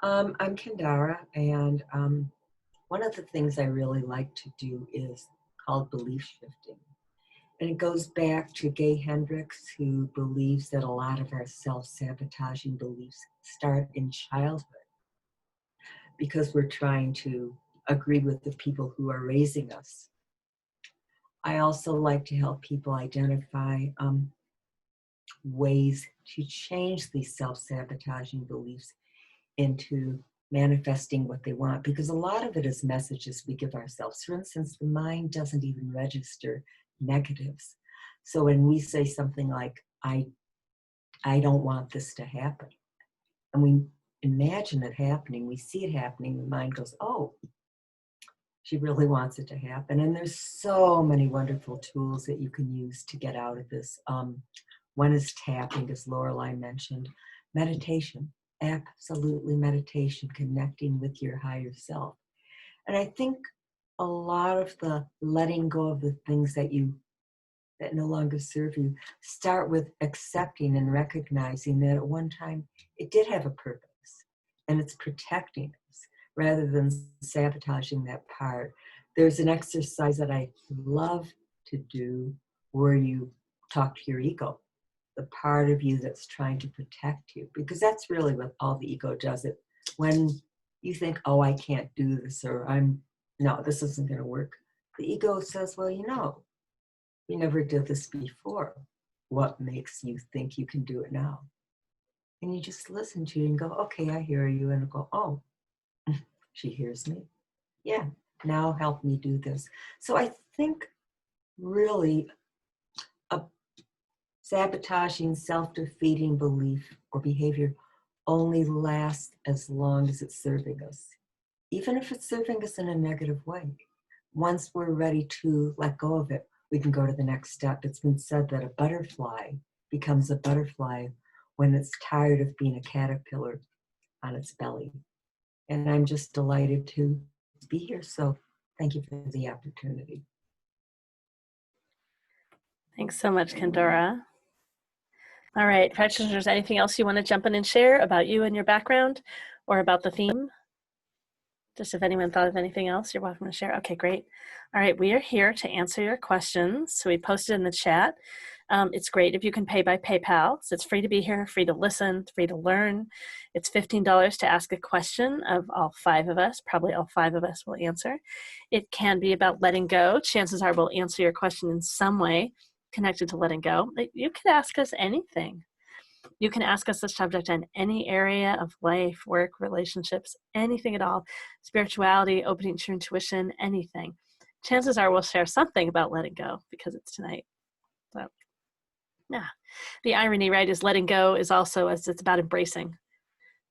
I'm Kandara, and one of the things I really like to do is called belief shifting. And it goes back to Gay Hendricks, who believes that a lot of our self-sabotaging beliefs start in childhood because we're trying to agree with the people who are raising us. I also like to help people identify ways to change these self-sabotaging beliefs into manifesting what they want, because a lot of it is messages we give ourselves. For instance, the mind doesn't even register negatives. So when we say something like, I don't want this to happen, and we imagine it happening, we see it happening, the mind goes, oh, she really wants it to happen. And there's so many wonderful tools that you can use to get out of this. One is tapping, as Lorelei mentioned. Meditation, absolutely meditation, connecting with your higher self. And I think a lot of the letting go of the things that no longer serve you start with accepting and recognizing that at one time it did have a purpose and it's protecting us rather than sabotaging that part. There's an exercise that I love to do where you talk to your ego, the part of you that's trying to protect you, because that's really what all the ego does. It when you think, oh, I can't do this, or no, this isn't going to work, the ego says, well, you never did this before. What makes you think you can do it now? And you just listen to it and go, okay, I hear you. And go, oh, she hears me. Yeah, now help me do this. So I think really a sabotaging, self-defeating belief or behavior only lasts as long as it's serving us. Even if it's serving us in a negative way. Once we're ready to let go of it, we can go to the next step. It's been said that a butterfly becomes a butterfly when it's tired of being a caterpillar on its belly. And I'm just delighted to be here. So thank you for the opportunity. Thanks so much, Kendora. All right, practitioners, anything else you want to jump in and share about you and your background or about the theme? Just if anyone thought of anything else, you're welcome to share. Okay, great. All right, we are here to answer your questions. So we posted in the chat. It's great if you can pay by PayPal. So it's free to be here, free to listen, free to learn. It's $15 to ask a question of all 5 of us. Probably all 5 of us will answer. It can be about letting go. Chances are we'll answer your question in some way connected to letting go. You can ask us anything. You can ask us the subject on any area of life, work, relationships, anything at all, spirituality, opening to your intuition, anything. Chances are we'll share something about letting go because it's tonight. So, yeah. The irony, right, is letting go is also, as it's about embracing,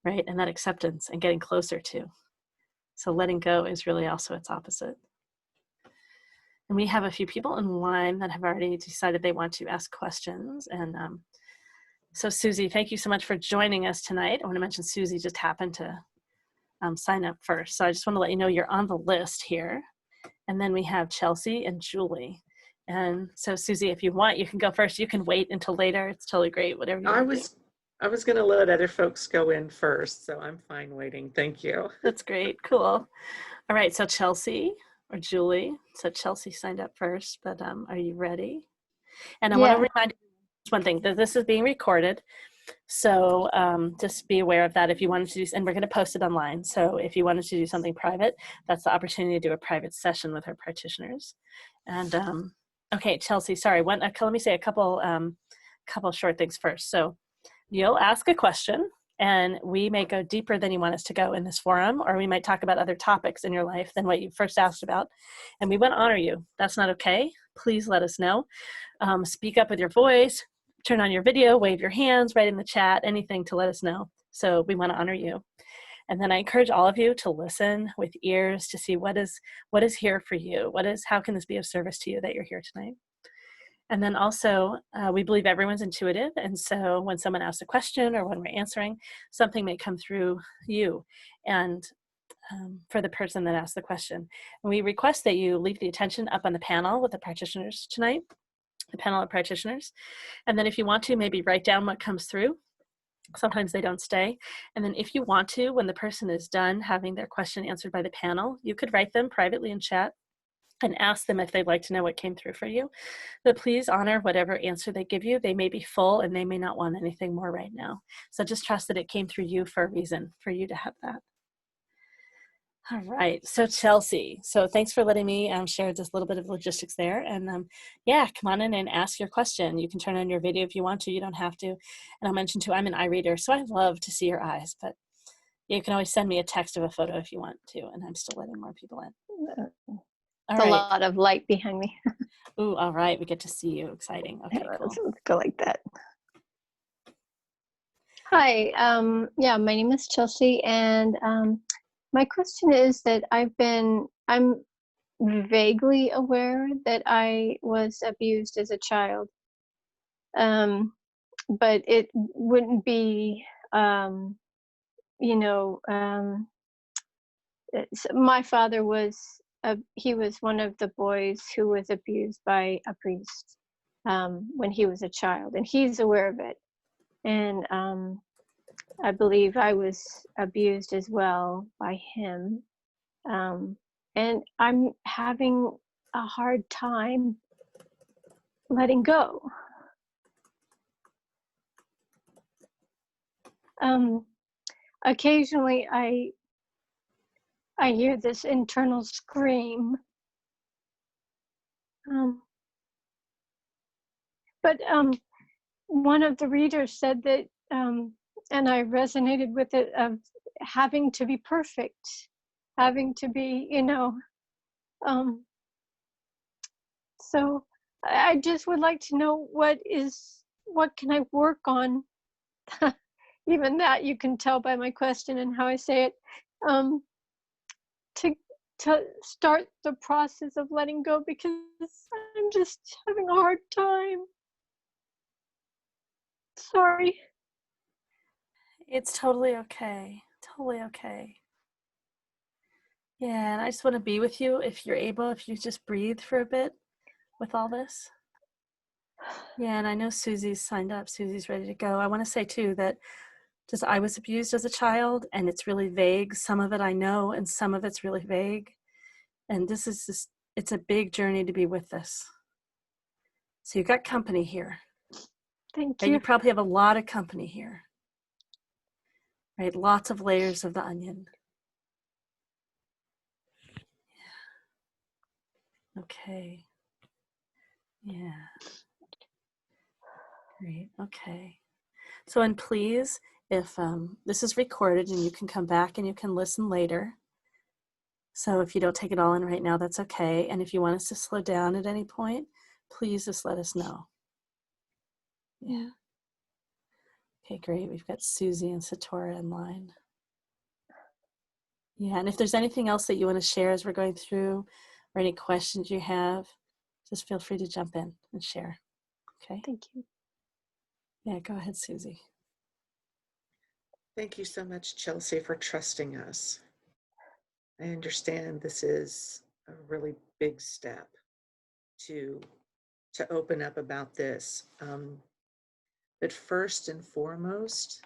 right, and that acceptance and getting closer to. So letting go is really also its opposite. And we have a few people in line that have already decided they want to ask questions. And so Susie, thank you so much for joining us tonight. I want to mention Susie just happened to sign up first. So I just want to let you know you're on the list here. And then we have Chelsea and Julie. And so Susie, if you want, you can go first. You can wait until later. It's totally great, whatever you want to do. I was going to let other folks go in first, so I'm fine waiting. Thank you. That's great. Cool. All right. So Chelsea or Julie. So Chelsea signed up first, but are you ready? And I want to remind you one thing, that this is being recorded. So just be aware of that if you wanted to do, and we're going to post it online. So if you wanted to do something private, that's the opportunity to do a private session with our practitioners. And okay, Chelsea, sorry. Let me say a couple short things first. So you'll ask a question and we may go deeper than you want us to go in this forum, or we might talk about other topics in your life than what you first asked about. And we want to honor you. That's not okay. Please let us know. Speak up with your voice, turn on your video, wave your hands, write in the chat, anything to let us know. So we want to honor you. And then I encourage all of you to listen with ears to see what is here for you. How can this be of service to you that you're here tonight? And then also, we believe everyone's intuitive. And so when someone asks a question or when we're answering, something may come through you and for the person that asked the question. And we request that you leave the attention up on the panel with the practitioners tonight, the panel of practitioners. And then if you want to, maybe write down what comes through. Sometimes they don't stay. And then if you want to, when the person is done having their question answered by the panel, you could write them privately in chat and ask them if they'd like to know what came through for you. But please honor whatever answer they give you. They may be full and they may not want anything more right now. So just trust that it came through you for a reason, for you to have that. All right, so Chelsea, so thanks for letting me share just a little bit of logistics there. And yeah, come on in and ask your question. You can turn on your video if you want to, you don't have to. And I'll mention too, I'm an eye reader, so I love to see your eyes, but you can always send me a text of a photo if you want to, and I'm still letting more people in. There's a lot of light behind me. Ooh, all right, we get to see you, exciting. Okay, cool. Let's go like that. Hi, yeah, my name is Chelsea, and my question is that I'm vaguely aware that I was abused as a child, but it wouldn't be, my father was, he was one of the boys who was abused by a priest when he was a child, and he's aware of it. And I believe I was abused as well by him. And I'm having a hard time letting go. Occasionally I hear this internal scream Um, but one of the readers said that, and I resonated with it, of having to be perfect, having to be, um, so I just would like to know what can I work on? Even that you can tell by my question and how I say it, um, to start the process of letting go, because I'm just having a hard time. Sorry. It's totally okay. Totally okay. Yeah, and I just want to be with you if you're able, if you just breathe for a bit with all this. Yeah, and I know Susie's signed up. Susie's ready to go. I want to say too that just I was abused as a child, and it's really vague. Some of it I know, and some of it's really vague. And this is just, it's a big journey to be with this. So you've got company here. Thank Right? you. You probably have a lot of company here. Right? Lots of layers of the onion. Yeah. Okay. Yeah. Great. Okay. So, and please, if this is recorded and you can come back and you can listen later. So if you don't take it all in right now, that's okay. And if you want us to slow down at any point, please just let us know. Yeah. Okay, great. We've got Susie and Satora in line. Yeah, and if there's anything else that you want to share as we're going through, or any questions you have, just feel free to jump in and share. Okay? Thank you. Yeah, go ahead, Susie. Thank you so much, Chelsea, for trusting us. I understand this is a really big step to open up about this. But first and foremost,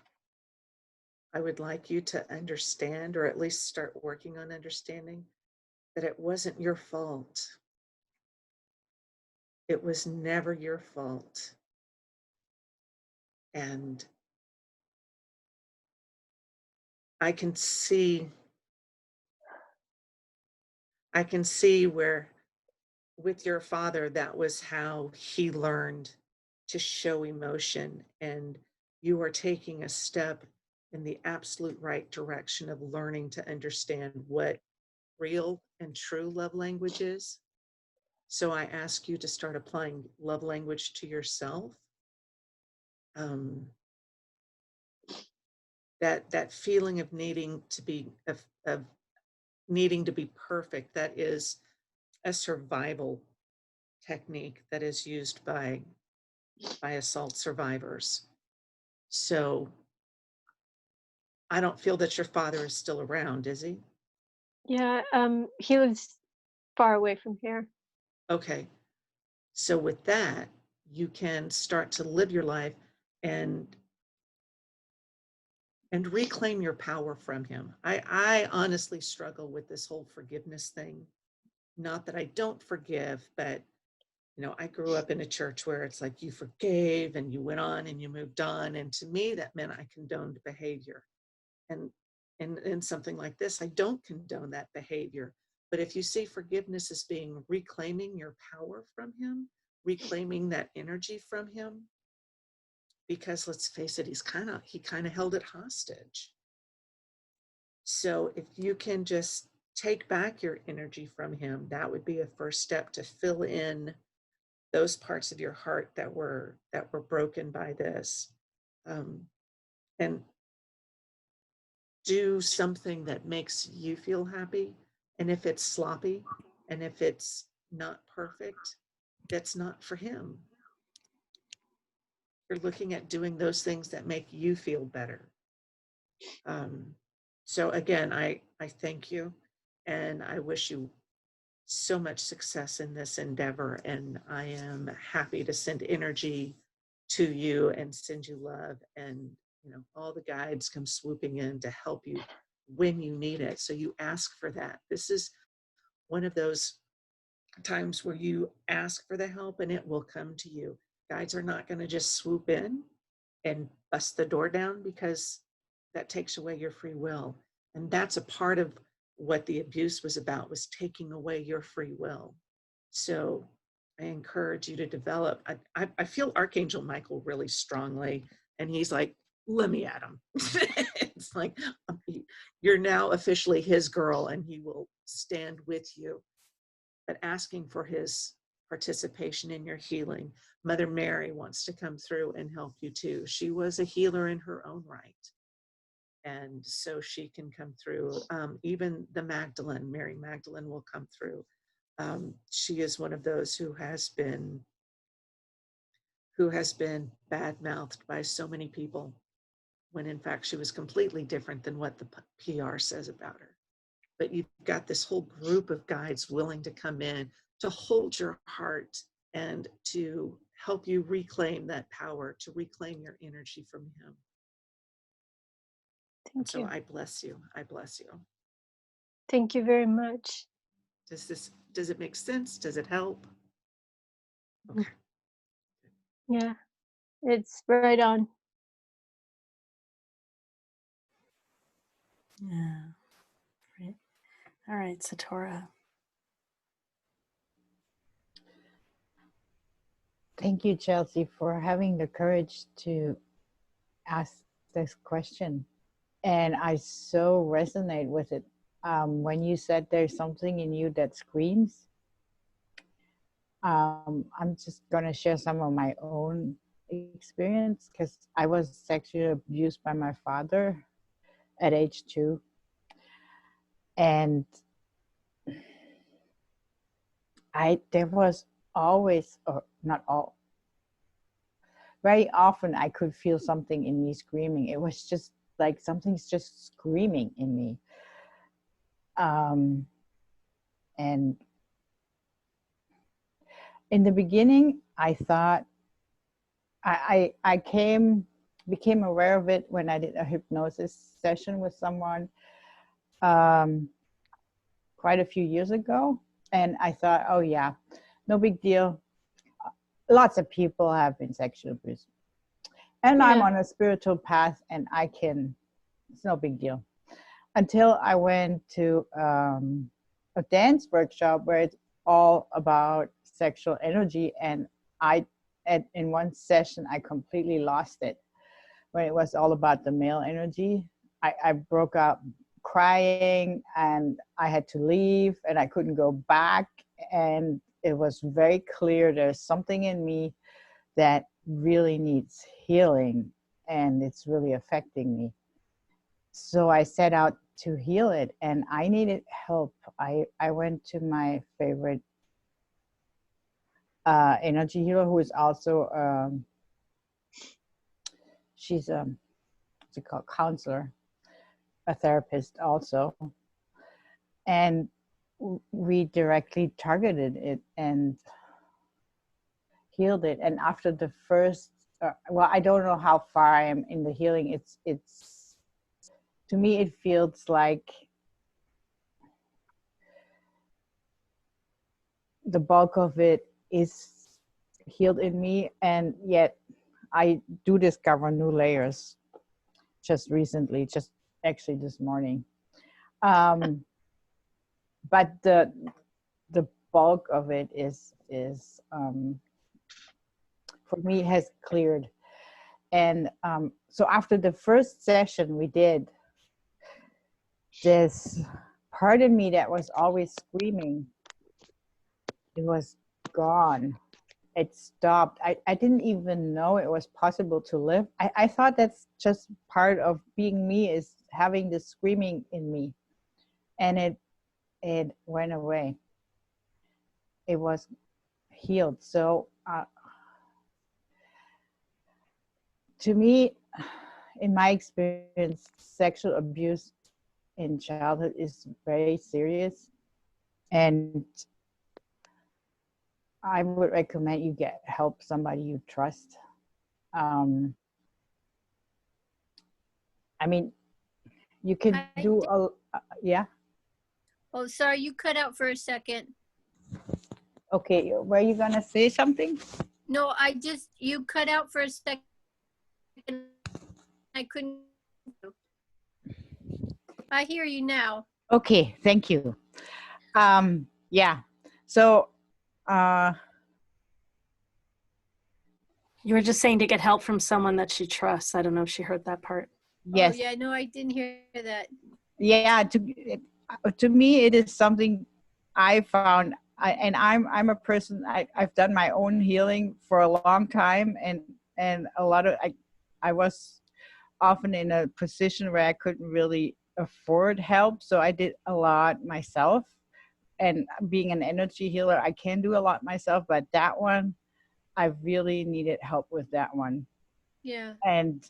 I would like you to understand, or at least start working on understanding, that it wasn't your fault. It was never your fault. And I can see where with your father, that was how he learned to show emotion. And you are taking a step in the absolute right direction of learning to understand what real and true love language is. So I ask you to start applying love language to yourself. That feeling of needing to be of needing to be perfect, that is a survival technique that is used by assault survivors. So I don't feel that your father is still around, is he? Yeah, he lives far away from here. Okay. So with that, you can start to live your life and reclaim your power from him. I honestly struggle with this whole forgiveness thing. Not that I don't forgive, but I grew up in a church where it's like you forgave and you went on and you moved on. And to me, that meant I condoned behavior. And in something like this, I don't condone that behavior. But if you see forgiveness as being reclaiming your power from him, reclaiming that energy from him, because let's face it, he kind of held it hostage. So if you can just take back your energy from him, that would be a first step to fill in those parts of your heart that were broken by this, and do something that makes you feel happy. And if it's sloppy and if it's not perfect, that's not for him. You're looking at doing those things that make you feel better. So again, I thank you, and I wish you so much success in this endeavor. And I am happy to send energy to you and send you love. And, all the guides come swooping in to help you when you need it. So you ask for that. This is one of those times where you ask for the help and it will come to you. Guides are not going to just swoop in and bust the door down, because that takes away your free will. And that's a part of what the abuse was about, was taking away your free will. So I encourage you to develop. I feel Archangel Michael really strongly, and he's like, let me at him. It's like, you're now officially his girl, and he will stand with you. But asking for his participation in your healing. Mother Mary wants to come through and help you too. She was a healer in her own right. And so she can come through. Even the Magdalene, Mary Magdalene, will come through. She is one of those who has been bad-mouthed by so many people, when in fact she was completely different than what the PR says about her. But you've got this whole group of guides willing to come in to hold your heart and to help you reclaim that power, to reclaim your energy from him. Thank So you. I bless you. I bless you. Thank you very much. Does it make sense? Does it help? Okay. Yeah, it's right on. Yeah. Right. All right, Satora. Thank you, Chelsea, for having the courage to ask this question. And I so resonate with it. When you said there's something in you that screams, I'm just going to share some of my own experience, because I was sexually abused by my father at age 2. And there was always, or not all, very often I could feel something in me screaming. It was just like something's just screaming in me. And in the beginning, I thought, I became aware of it when I did a hypnosis session with someone quite a few years ago. And I thought, oh yeah, no big deal. Lots of people have been sexually abused. And I'm on a spiritual path, and it's no big deal. Until I went to a dance workshop where it's all about sexual energy. And in one session, I completely lost it. When it was all about the male energy, I broke up crying, and I had to leave, and I couldn't go back. And it was very clear there's something in me that really needs healing, and it's really affecting me. So I set out to heal it, and I needed help. I went to my favorite energy healer, who is also she's what's it called, counselor, a therapist also, and we directly targeted it and healed it. And after the first well, I don't know how far I am in the healing. It's to me, it feels like the bulk of it is healed in me, and yet I do discover new layers just recently, just actually this morning. But the bulk of it is for me has cleared. And so after the first session we did, this part of me that was always screaming, it was gone. It stopped. I didn't even know it was possible to live. I thought that's just part of being me, is having this screaming in me. And it went away. It was healed. So to me, in my experience, sexual abuse in childhood is very serious. And I would recommend you get help, somebody you trust. I mean, you could do yeah. Oh, sorry, you cut out for a second. Okay, were you gonna say something? No, you cut out for a second. I couldn't. I hear you now. Okay, thank you. Yeah, so You were just saying to get help from someone that she trusts. I don't know if she heard that part. Oh, Yes. yeah, no, I didn't hear that. Yeah, to me it is something I found. I'm a person, I've done my own healing for a long time, and a lot of I was often in a position where I couldn't really afford help, so I did a lot myself. And being an energy healer, I can do a lot myself, but that one I really needed help with that one. Yeah. And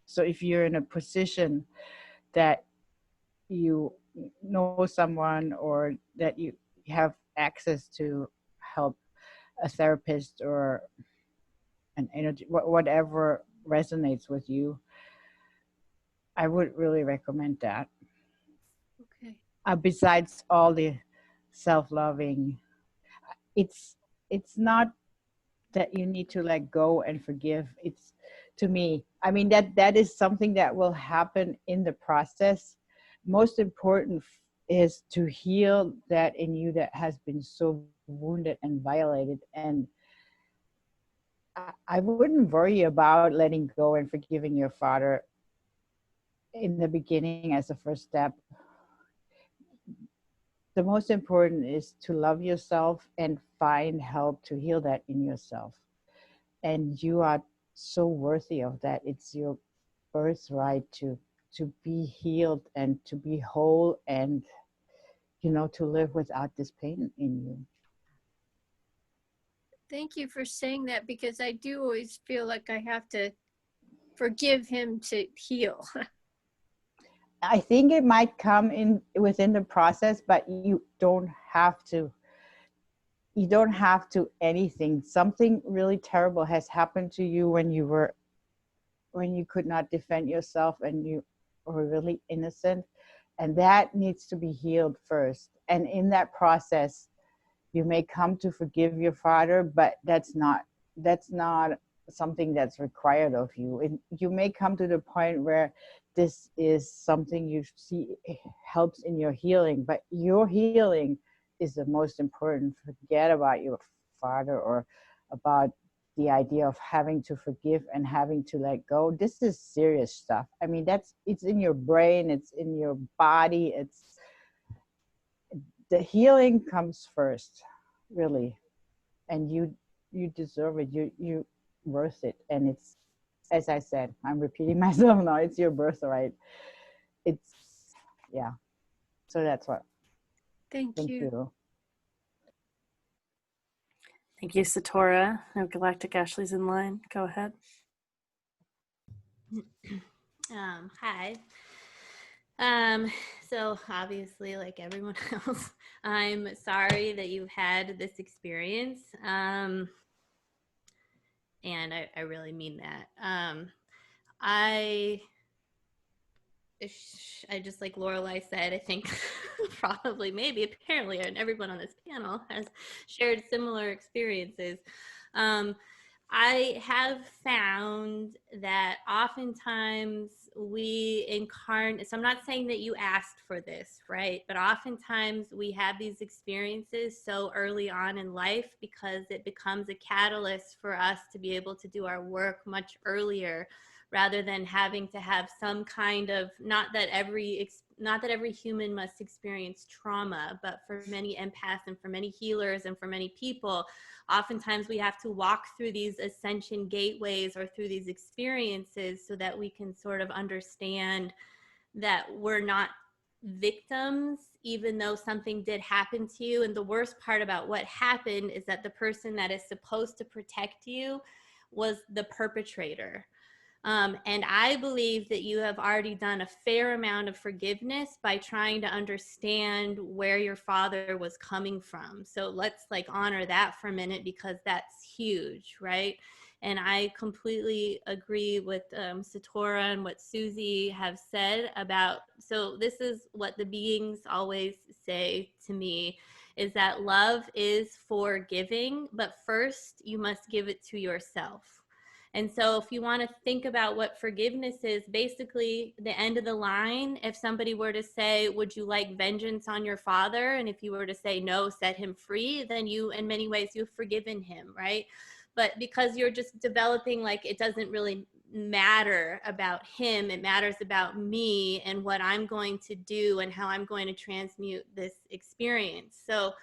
so if you're in a position that you know someone, or that you have access to help, a therapist or an energy, whatever resonates with you, I would really recommend that. Okay. Besides all the self-loving, it's not that you need to let go and forgive. It's, to me, I mean, that is something that will happen in the process. Most important is to heal that in you that has been so wounded and violated. And I wouldn't worry about letting go and forgiving your father in the beginning as a first step. The most important is to love yourself and find help to heal that in yourself. And you are so worthy of that. It's your birthright to be healed and to be whole, and to live without this pain in you. Thank you for saying that, because I do always feel like I have to forgive him to heal. I think it might come in within the process, but you don't have to. You don't have to anything. Something really terrible has happened to you when you could not defend yourself and you were really innocent, and that needs to be healed first. And in that process, you may come to forgive your father, but that's not something that's required of you. And you may come to the point where this is something you see helps in your healing, but your healing is the most important. Forget about your father or about the idea of having to forgive and having to let go. This is serious stuff. I mean, it's in your brain, it's in your body, the healing comes first, really. And you deserve it. You worth it. And it's, as I said, I'm repeating myself now, it's your birthright. It's, yeah. So that's what. Thank Thank you. you. Thank you, Satora. Now Galactic Ashley's in line. Go ahead. Hi. So obviously, like everyone else, I'm sorry that you've had this experience. And I really mean that. I just, like Lorelai said, I think probably, maybe, apparently, and everyone on this panel has shared similar experiences. I have found that oftentimes we incarnate, so I'm not saying that you asked for this, right? But oftentimes we have these experiences so early on in life because it becomes a catalyst for us to be able to do our work much earlier, rather than having to have some kind of, not that every human must experience trauma, but for many empaths and for many healers and for many people, oftentimes we have to walk through these ascension gateways or through these experiences so that we can sort of understand that we're not victims, even though something did happen to you. And the worst part about what happened is that the person that is supposed to protect you was the perpetrator. And I believe that you have already done a fair amount of forgiveness by trying to understand where your father was coming from. So let's honor that for a minute, because that's huge, right? And I completely agree with Satora and what Susie have said about, so this is what the beings always say to me, is that love is for giving, but first you must give it to yourself. And so if you want to think about what forgiveness is, basically the end of the line, if somebody were to say, would you like vengeance on your father? And if you were to say, no, set him free, then you, in many ways, you've forgiven him, right? but because you're just developing, like, it doesn't really matter about him, it matters about me and what I'm going to do and how I'm going to transmute this experience. So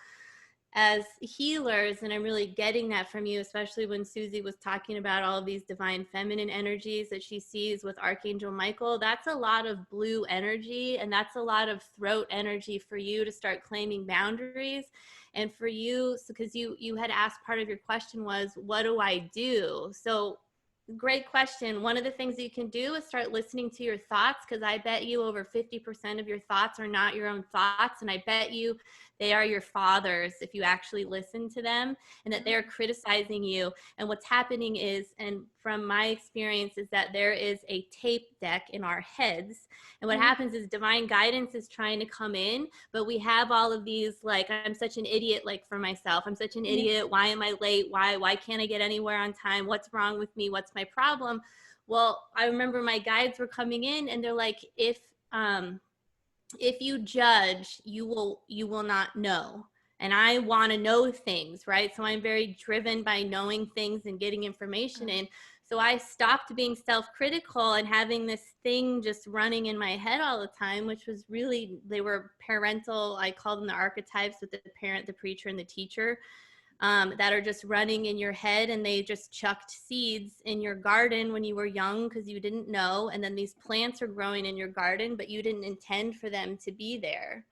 as healers, and I'm really getting that from you, especially when Susie was talking about all of these divine feminine energies that she sees with Archangel Michael, that's a lot of blue energy, and that's a lot of throat energy for you to start claiming boundaries. And for you, because you had asked, part of your question was, what do I do? So great question. One of the things that you can do is start listening to your thoughts, because I bet you over 50% of your thoughts are not your own thoughts. And I bet you they are your father's if you actually listen to them, and that they're criticizing you. And what's happening is, and from my experience, is that there is a tape deck in our heads. And what happens is divine guidance is trying to come in, but we have all of these, like, I'm such an idiot, like for myself, I'm such an idiot. Why am I late? Why can't I get anywhere on time? What's wrong with me? What's my problem? Well, I remember my guides were coming in and they're like, if you judge, you will not know. And I want to know things, right? So I'm very driven by knowing things and getting information in. So I stopped being self-critical and having this thing just running in my head all the time, which was really, they were parental, I call them the archetypes, with the parent, the preacher, and the teacher, that are just running in your head, and they just chucked seeds in your garden when you were young because you didn't know. And then these plants are growing in your garden, but you didn't intend for them to be there.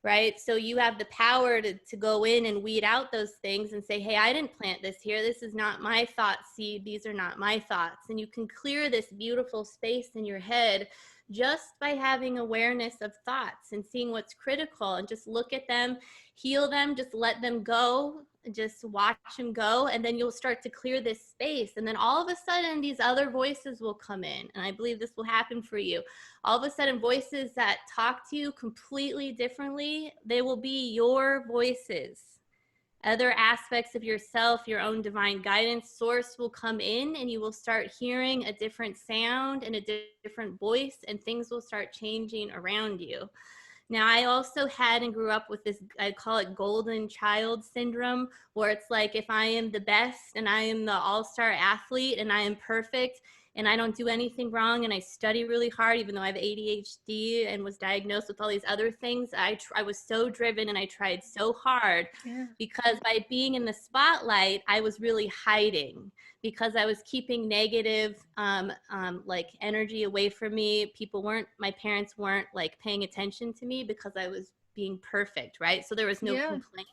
Right? So you have the power to go in and weed out those things and say, hey, I didn't plant this here. This is not my thought seed. These are not my thoughts. And you can clear this beautiful space in your head just by having awareness of thoughts and seeing what's critical, and just look at them, heal them, just let them go, just watch them go. And then you'll start to clear this space. And then all of a sudden, these other voices will come in. And I believe this will happen for you. All of a sudden, voices that talk to you completely differently, they will be your voices. Other aspects of yourself, your own divine guidance source, will come in, and you will start hearing a different sound and a different voice, and things will start changing around you. Now, I also had and grew up with this, I call it golden child syndrome, where it's like, if I am the best and I am the all-star athlete and I am perfect and I don't do anything wrong and I study really hard, even though I have ADHD and was diagnosed with all these other things, I was so driven and I tried so hard, because by being in the spotlight, I was really hiding, because I was keeping negative like energy away from me. My parents weren't like paying attention to me because I was being perfect, right? So there was no complaint.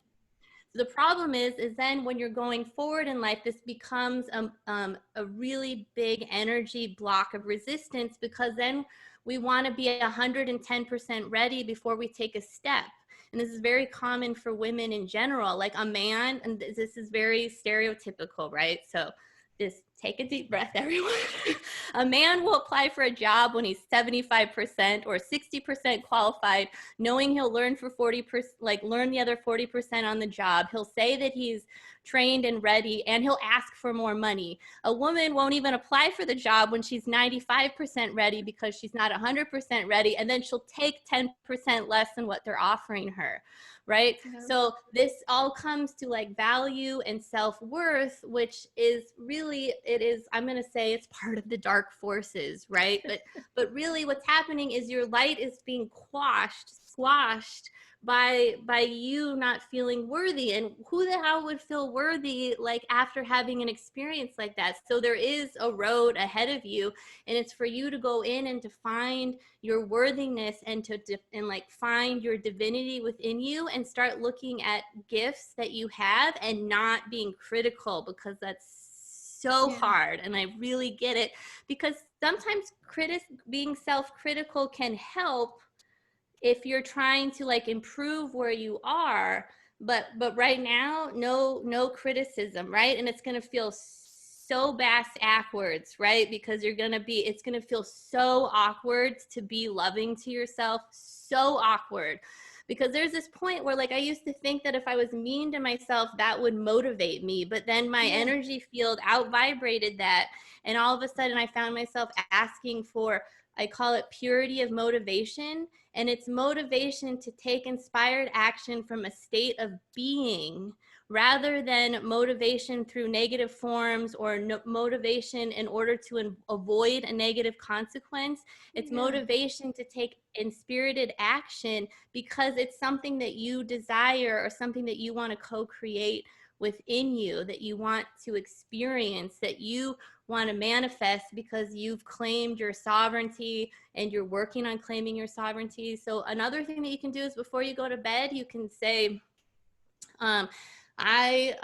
So the problem is then when you're going forward in life, this becomes a really big energy block of resistance, because then we want to be 110% ready before we take a step. And this is very common for women in general. Like a man, and this is very stereotypical, right? So just take a deep breath, everyone. A man will apply for a job when he's 75% or 60% qualified, knowing he'll learn for 40%, like learn the other 40% on the job. He'll say that he's trained and ready, and he'll ask for more money. A woman won't even apply for the job when she's 95% ready, because she's not 100% ready, and then she'll take 10% less than what they're offering her. Right? So this all comes to like value and self-worth, which is really, I'm going to say it's part of the dark forces, right? But really what's happening is your light is being squashed by you not feeling worthy. And who the hell would feel worthy like after having an experience like that? So there is a road ahead of you, and it's for you to go in and to find your worthiness, and and like find your divinity within you, and start looking at gifts that you have and not being critical, because that's so hard. And I really get it, because sometimes being self-critical can help if you're trying to like improve where you are, but right now, no criticism, right? And it's going to feel so backwards, right? Because it's going to feel so awkward to be loving to yourself, so awkward. Because there's this point where like I used to think that if I was mean to myself, that would motivate me, but then my energy field out vibrated that, and all of a sudden I found myself asking for I call it purity of motivation. And it's motivation to take inspired action from a state of being rather than motivation through negative forms or motivation in order to avoid a negative consequence. It's motivation to take inspirited action because it's something that you desire or something that you want to co-create within you, that you want to experience, that you want to manifest because you've claimed your sovereignty and you're working on claiming your sovereignty. So another thing that you can do is before you go to bed, you can say, I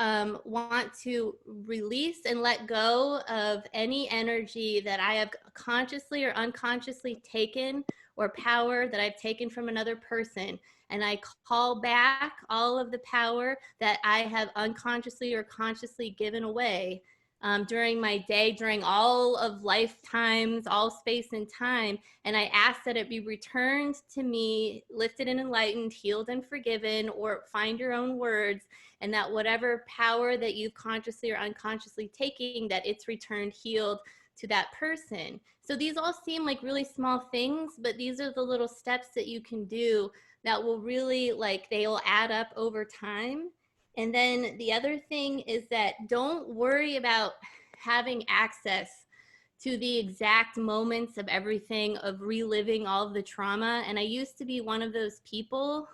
want to release and let go of any energy that I have consciously or unconsciously taken, or power that I've taken from another person. And I call back all of the power that I have unconsciously or consciously given away during my day, during all of lifetimes, all space and time. And I ask that it be returned to me, lifted and enlightened, healed and forgiven, or find your own words. And that whatever power that you've consciously or unconsciously taking, that it's returned healed to that person. So these all seem like really small things, but these are the little steps that you can do that will really, like, they will add up over time. And then the other thing is that don't worry about having access to the exact moments of everything, of reliving all of the trauma. And I used to be one of those people,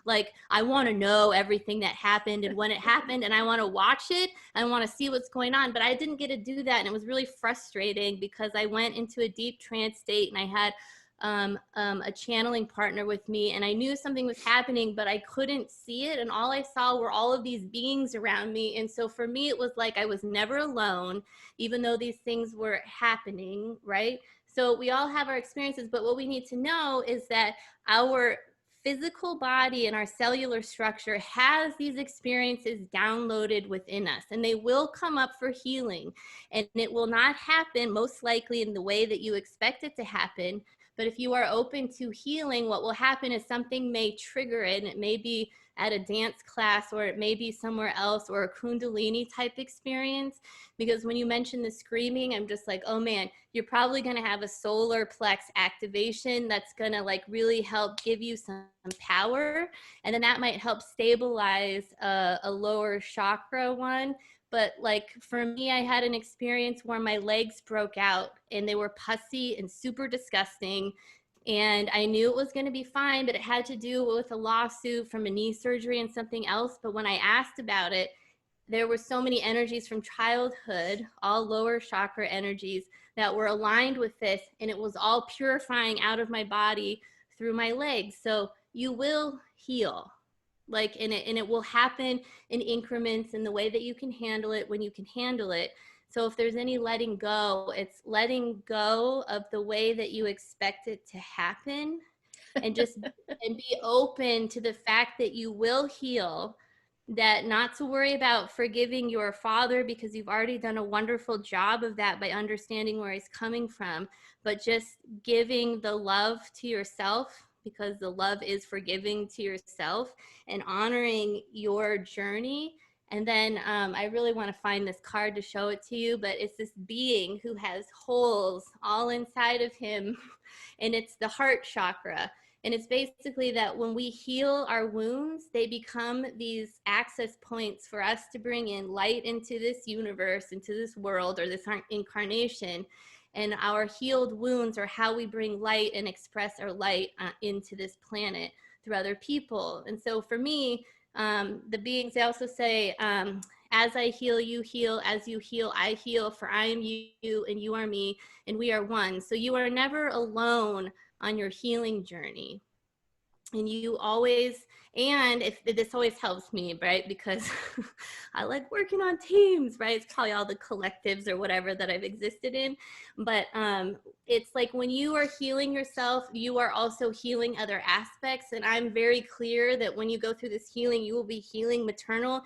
like, I want to know everything that happened and when it happened, and I want to watch it, and I want to see what's going on, but I didn't get to do that. And it was really frustrating because I went into a deep trance state and I had a channeling partner with me, and I knew something was happening, but I couldn't see it. And all I saw were all of these beings around me. And so for me, it was like I was never alone, even though these things were happening, right? So we all have our experiences, but what we need to know is that our physical body and our cellular structure has these experiences downloaded within us, and they will come up for healing. And it will not happen most likely in the way that you expect it to happen. But if you are open to healing, what will happen is something may trigger it, and it may be at a dance class, or it may be somewhere else, or a Kundalini type experience. Because when you mention the screaming, I'm just like, oh man, you're probably going to have a solar plex activation that's going to like really help give you some power. And then that might help stabilize a lower chakra one. But like for me, I had an experience where my legs broke out and they were pussy and super disgusting. And I knew it was going to be fine, but it had to do with a lawsuit from a knee surgery and something else. But when I asked about it, there were so many energies from childhood, all lower chakra energies that were aligned with this. And it was all purifying out of my body through my legs. So you will heal. Like, and it will happen in increments in the way that you can handle it when you can handle it. So if there's any letting go, it's letting go of the way that you expect it to happen, and just and be open to the fact that you will heal, that not to worry about forgiving your father because you've already done a wonderful job of that by understanding where he's coming from, but just giving the love to yourself, because the love is forgiving to yourself, and honoring your journey. And then I really want to find this card to show it to you, but it's this being who has holes all inside of him, and it's the heart chakra. And it's basically that when we heal our wounds, they become these access points for us to bring in light into this universe, into this world, or this incarnation. And our healed wounds are how we bring light and express our light into this planet through other people. And so for me, the beings, they also say, as I heal, you heal. As you heal, I heal. For I am you, and you are me, and we are one. So you are never alone on your healing journey. And you always, and if this always helps me, right? Because I like working on teams, right? It's probably all the collectives or whatever that I've existed in. But it's like when you are healing yourself, you are also healing other aspects. And I'm very clear that when you go through this healing, you will be healing maternal,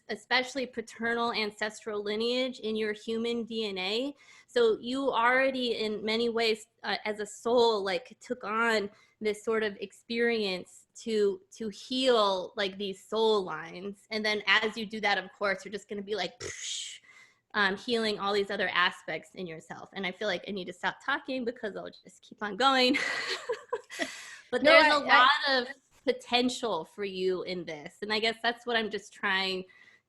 especially paternal ancestral lineage in your human DNA. So you already, in many ways, as a soul, like took on this sort of experience to heal like these soul lines. And then as you do that, of course, you're just going to be like, healing all these other aspects in yourself. And I feel like I need to stop talking because I'll just keep on going. But No, there's a lot of potential for you in this. And I guess that's what I'm just trying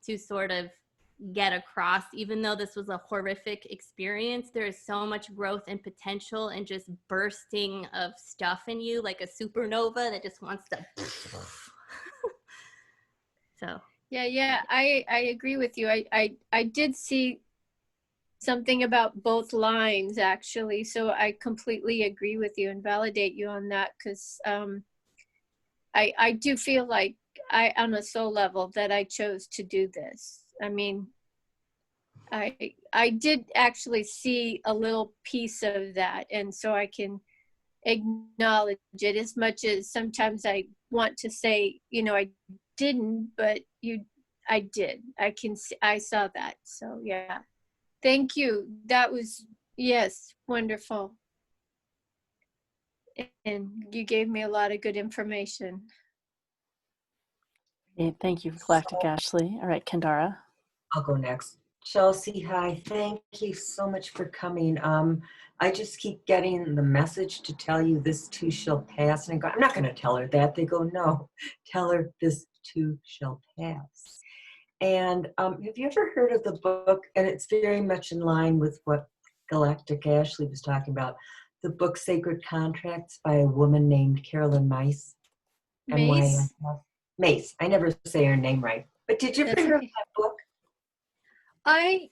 to sort of get across. Even though this was a horrific experience, there is so much growth and potential and just bursting of stuff in you, like a supernova that just wants to. So. Yeah, I agree with you. I did see something about both lines actually, so I completely agree with you and validate you on that, because I do feel like on a soul level that I chose to do this. I mean, I did actually see a little piece of that, and so I can acknowledge it, as much as sometimes I want to say, you know, I didn't, but I did. I saw that. So yeah, thank you. That was, yes, wonderful. And you gave me a lot of good information. Okay, thank you, Galactic Ashley. All right, Kendara. I'll go next. Chelsea, hi. Thank you so much for coming. I just keep getting the message to tell you this too shall pass. And I go, I'm not going to tell her that. They go, no, tell her this too shall pass. And have you ever heard of the book? And it's very much in line with what Galactic Ashley was talking about. The book Sacred Contracts by a woman named Carolyn Myss. Mace? Mace. I never say her name right. But did you ever hear of that book? I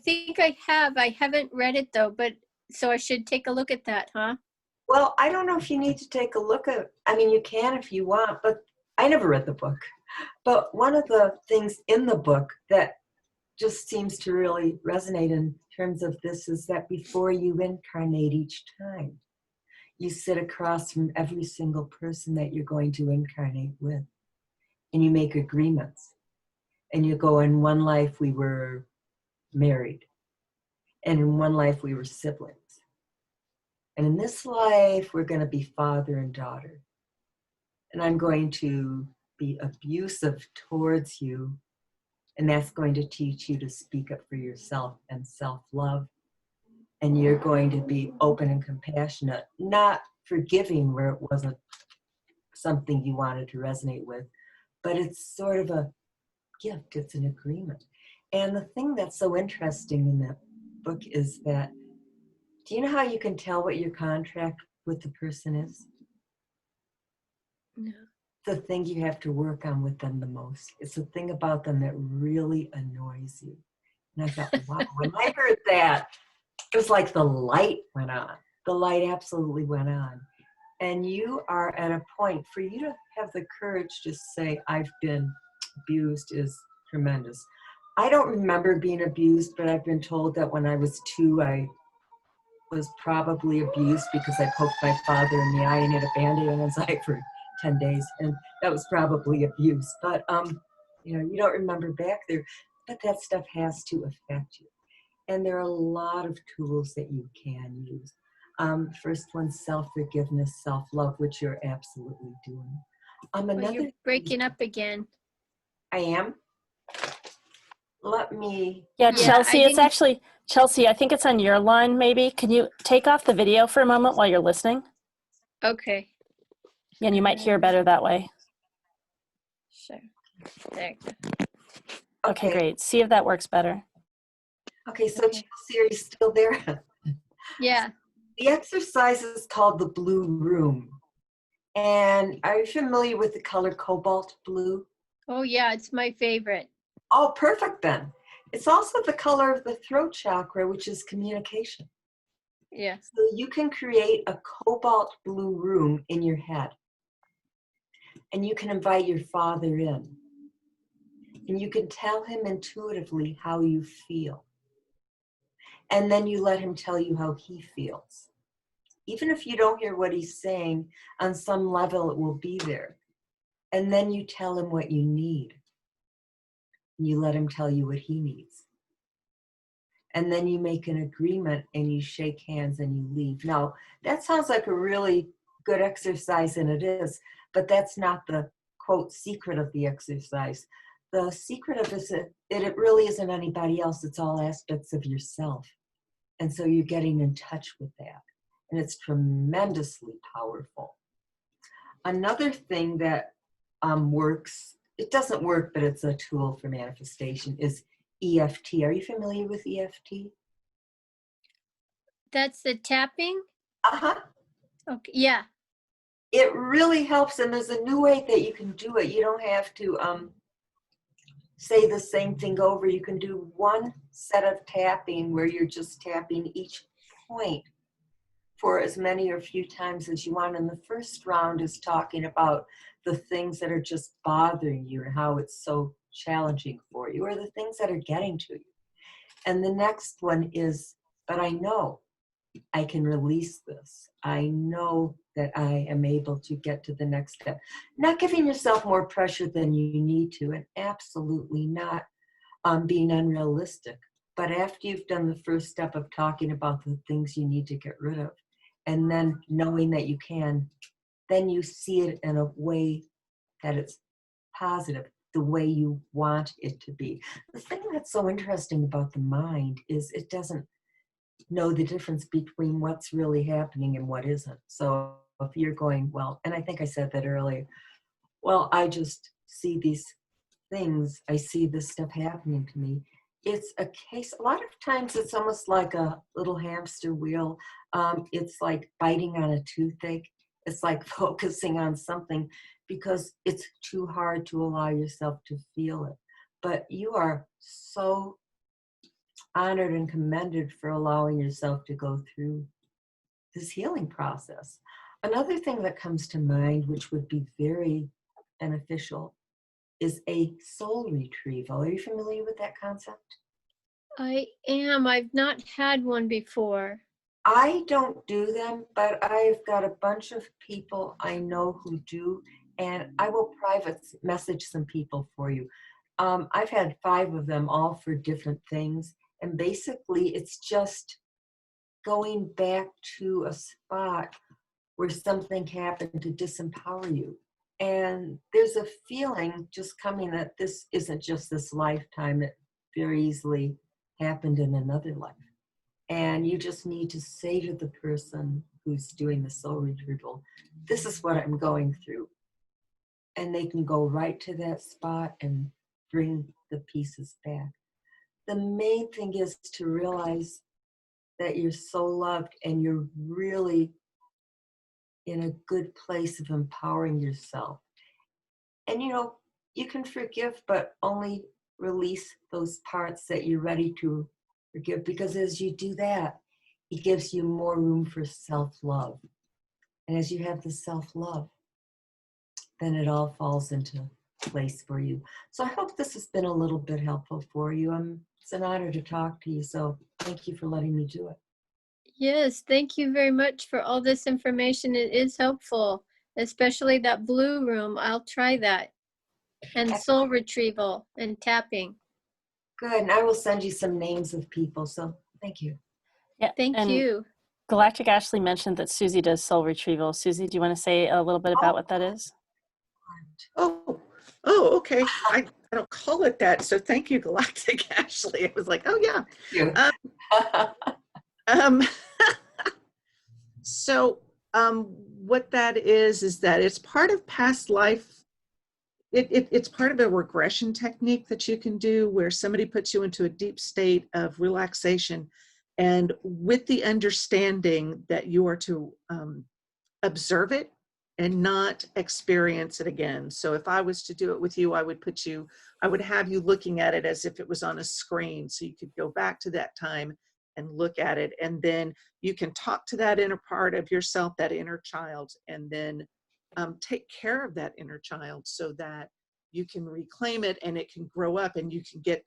think I have. I haven't read it though, but so I should take a look at that, huh? Well, I don't know if you need to take a look at, I mean, you can if you want, but I never read the book. But one of the things in the book that just seems to really resonate in terms of this is that before you incarnate each time, you sit across from every single person that you're going to incarnate with, and you make agreements. And you go, in one life we were married, and in one life we were siblings. And in this life, we're going to be father and daughter. And I'm going to be abusive towards you. And that's going to teach you to speak up for yourself and self-love. And you're going to be open and compassionate, not forgiving where it wasn't something you wanted to resonate with, but it's sort of a gift, it's an agreement. And the thing that's so interesting in that book is that, do you know how you can tell what your contract with the person is? No. The thing you have to work on with them the most. It's the thing about them that really annoys you. And I thought, wow, when I heard that, it was like the light went on. The light absolutely went on. And you are at a point for you to have the courage to say, I've been abused is tremendous. I don't remember being abused, but I've been told that when I was 2, I was probably abused because I poked my father in the eye and had a Band-Aid on his eye for 10 days. And that was probably abuse. But, you know, you don't remember back there, but that stuff has to affect you. And there are a lot of tools that you can use. First one, self-forgiveness, self-love, which you're absolutely doing. Well, you're breaking up again. I am. Let me. Yeah, Yeah, Chelsea, I it's didn't- actually, Chelsea, I think it's on your line maybe. Can you take off the video for a moment while you're listening? Okay. Yeah, and you might hear better that way. Sure. There. Okay, great. See if that works better. Okay, so Okay. Chelsea, are you still there? Yeah. The exercise is called the Blue Room. And are you familiar with the color cobalt blue? Oh yeah, it's my favorite. Oh, perfect then. It's also the color of the throat chakra, which is communication. Yeah. So you can create a cobalt blue room in your head. And you can invite your father in. And you can tell him intuitively how you feel. And then you let him tell you how he feels. Even if you don't hear what he's saying, on some level it will be there. And then you tell him what you need. And you let him tell you what he needs. And then you make an agreement and you shake hands and you leave. Now, that sounds like a really good exercise, and it is, but that's not the quote secret of the exercise. the secret of this, it really isn't anybody else. It's all aspects of yourself. And so you're getting in touch with that. And it's tremendously powerful. Another thing that works, it doesn't work, but it's a tool for manifestation, is EFT. Are you familiar with EFT? That's the tapping? Uh-huh. Okay, yeah. It really helps, and there's a new way that you can do it. You don't have to say the same thing over. You can do one set of tapping where you're just tapping each point for as many or few times as you want. And the first round is talking about the things that are just bothering you and how it's so challenging for you, or the things that are getting to you. And the next one is, but I know I can release this. I know that I am able to get to the next step. Not giving yourself more pressure than you need to, and absolutely not being unrealistic. But after you've done the first step of talking about the things you need to get rid of, and then knowing that you can, then you see it in a way that it's positive, the way you want it to be. The thing that's so interesting about the mind is it doesn't know the difference between what's really happening and what isn't. So if you're going, well, and I think I said that earlier, well, I just see these things, I see this stuff happening to me. It's a case, a lot of times it's almost like a little hamster wheel. It's like biting on a toothache. It's like focusing on something because it's too hard to allow yourself to feel it. But you are so honored and commended for allowing yourself to go through this healing process. Another thing that comes to mind, which would be very beneficial, is a soul retrieval. Are you familiar with that concept? I am. I've not had one before. I don't do them, but I've got a bunch of people I know who do, and I will private message some people for you. I've had 5 of them, all for different things. And basically, it's just going back to a spot where something happened to disempower you. And there's a feeling just coming that this isn't just this lifetime. It very easily happened in another life. And you just need to say to the person who's doing the soul retrieval, this is what I'm going through. And they can go right to that spot and bring the pieces back. The main thing is to realize that you're so loved and you're really in a good place of empowering yourself. And you can forgive, but only release those parts that you're ready to forgive, because as you do that, it gives you more room for self-love. And as you have the self-love, then it all falls into place for you. So I hope this has been a little bit helpful for you. It's an honor to talk to you, so thank you for letting me do it. Yes, thank you very much for all this information. It is helpful, especially that blue room. I'll try that. And soul retrieval and tapping. Good, and I will send you some names of people, so thank you. Yeah, Thank and you. Galactic Ashley mentioned that Susie does soul retrieval. Susie, do you want to say a little bit about what that is? Oh, okay. I don't call it that. So thank you, Galactic Ashley. I was like, oh yeah. So what that is that it's part of past life. It's part of a regression technique that you can do where somebody puts you into a deep state of relaxation, and with the understanding that you are to observe it and not experience it again. So if I was to do it with you, I would have you looking at it as if it was on a screen, so you could go back to that time and look at it, and then you can talk to that inner part of yourself, that inner child, and then take care of that inner child so that you can reclaim it and it can grow up, and you can get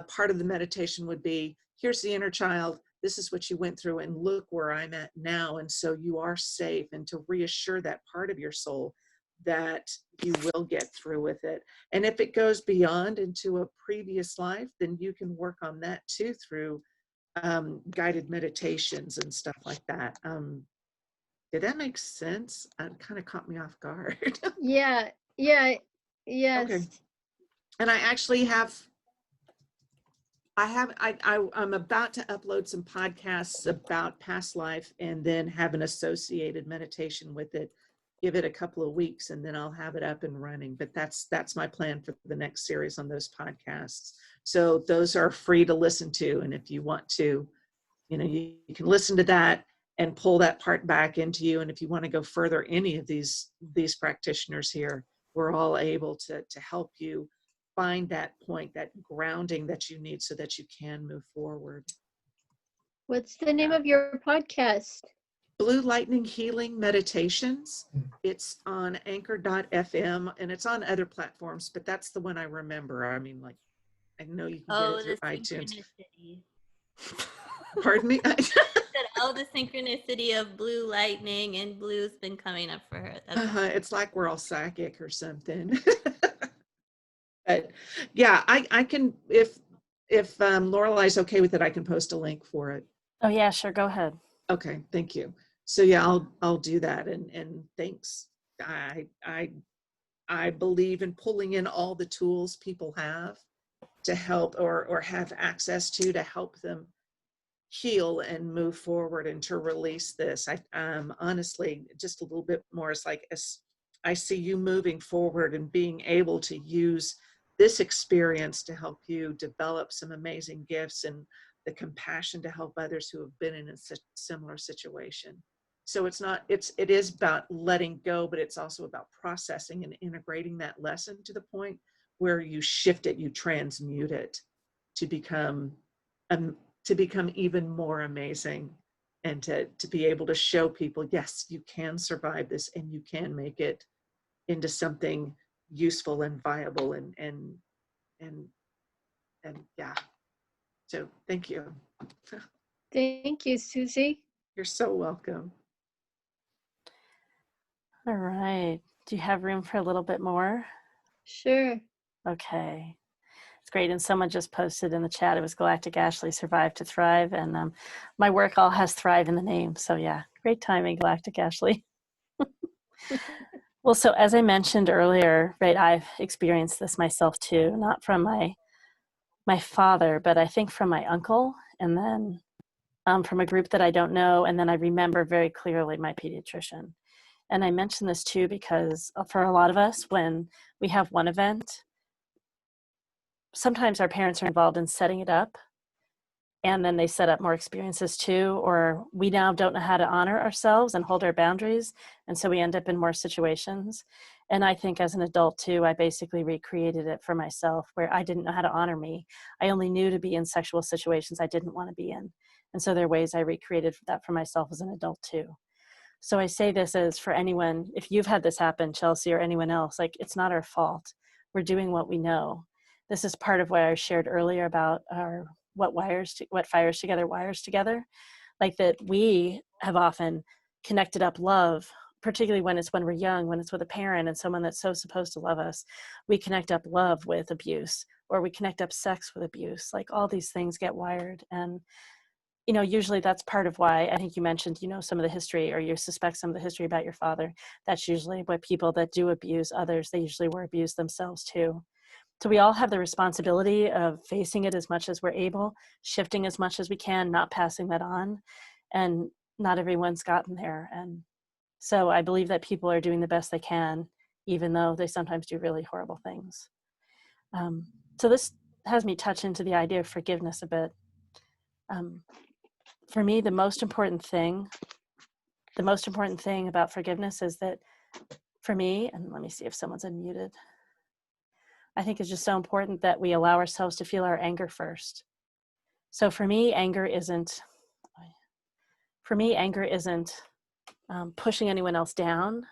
part of the meditation would be, here's the inner child, this is what you went through, and look where I'm at now, and so you are safe, and to reassure that part of your soul that you will get through with it. And if it goes beyond into a previous life, then you can work on that too through guided meditations and stuff like that. Did that make sense? It kind of caught me off guard. Yeah, yes. Okay. And I actually I'm about to upload some podcasts about past life and then have an associated meditation with it. Give it a couple of weeks and then I'll have it up and running. But that's my plan for the next series on those podcasts. So those are free to listen to. And if you want to, you can listen to that and pull that part back into you. And if you want to go further, any of these practitioners here, we're all able to help you find that point, that grounding that you need so that you can move forward. What's the name of your podcast? Blue Lightning Healing Meditations. It's on anchor.fm and it's on other platforms, but that's the one I remember. I mean, like, I know you can get it through iTunes. Synchronicity. Pardon me? The synchronicity of Blue Lightning, and Blue's been coming up for her. It's like we're all psychic or something. But yeah, I can, if Lorelai's okay with it, I can post a link for it. Oh yeah, sure. Go ahead. Okay, thank you. So yeah, I'll do that. And thanks. I believe in pulling in all the tools people have to help or have access to help them heal and move forward and to release this. I honestly, just a little bit more, it's like, as I see you moving forward and being able to use this experience to help you develop some amazing gifts and the compassion to help others who have been in a similar situation. So it is about letting go, but it's also about processing and integrating that lesson to the point where you shift it, you transmute it to become even more amazing, and to be able to show people, yes, you can survive this and you can make it into something useful and viable and yeah. So thank you. Thank you, Susie. You're so welcome. All right. Do you have room for a little bit more? Sure. Okay. It's great. And someone just posted in the chat, it was Galactic Ashley, Survive to Thrive. And my work all has Thrive in the name. So yeah, great timing, Galactic Ashley. Well, so as I mentioned earlier, right, I've experienced this myself too, not from my father, but I think from my uncle, and then from a group that I don't know. And then I remember very clearly my pediatrician. And I mention this too because for a lot of us, when we have one event, sometimes our parents are involved in setting it up, and then they set up more experiences too, or we now don't know how to honor ourselves and hold our boundaries, and so we end up in more situations. And I think as an adult too, I basically recreated it for myself, where I didn't know how to honor me. I only knew to be in sexual situations I didn't want to be in. And so there are ways I recreated that for myself as an adult too. So I say this as for anyone, if you've had this happen, Chelsea, or anyone else, like, it's not our fault. We're doing what we know. This is part of what I shared earlier about what fires together wires together. Like, that we have often connected up love, particularly when we're young, when it's with a parent and someone that's so supposed to love us. We connect up love with abuse, or we connect up sex with abuse. Like, all these things get wired. And usually that's part of why, I think you mentioned, some of the history, or you suspect some of the history about your father. That's usually what people that do abuse others, they usually were abused themselves too. So we all have the responsibility of facing it as much as we're able, shifting as much as we can, not passing that on. And not everyone's gotten there. And so I believe that people are doing the best they can, even though they sometimes do really horrible things. So this has me touch into the idea of forgiveness a bit. For me, the most important thing about forgiveness is that, for me, and let me see if someone's unmuted, I think it's just so important that we allow ourselves to feel our anger first. So for me, anger isn't pushing anyone else down.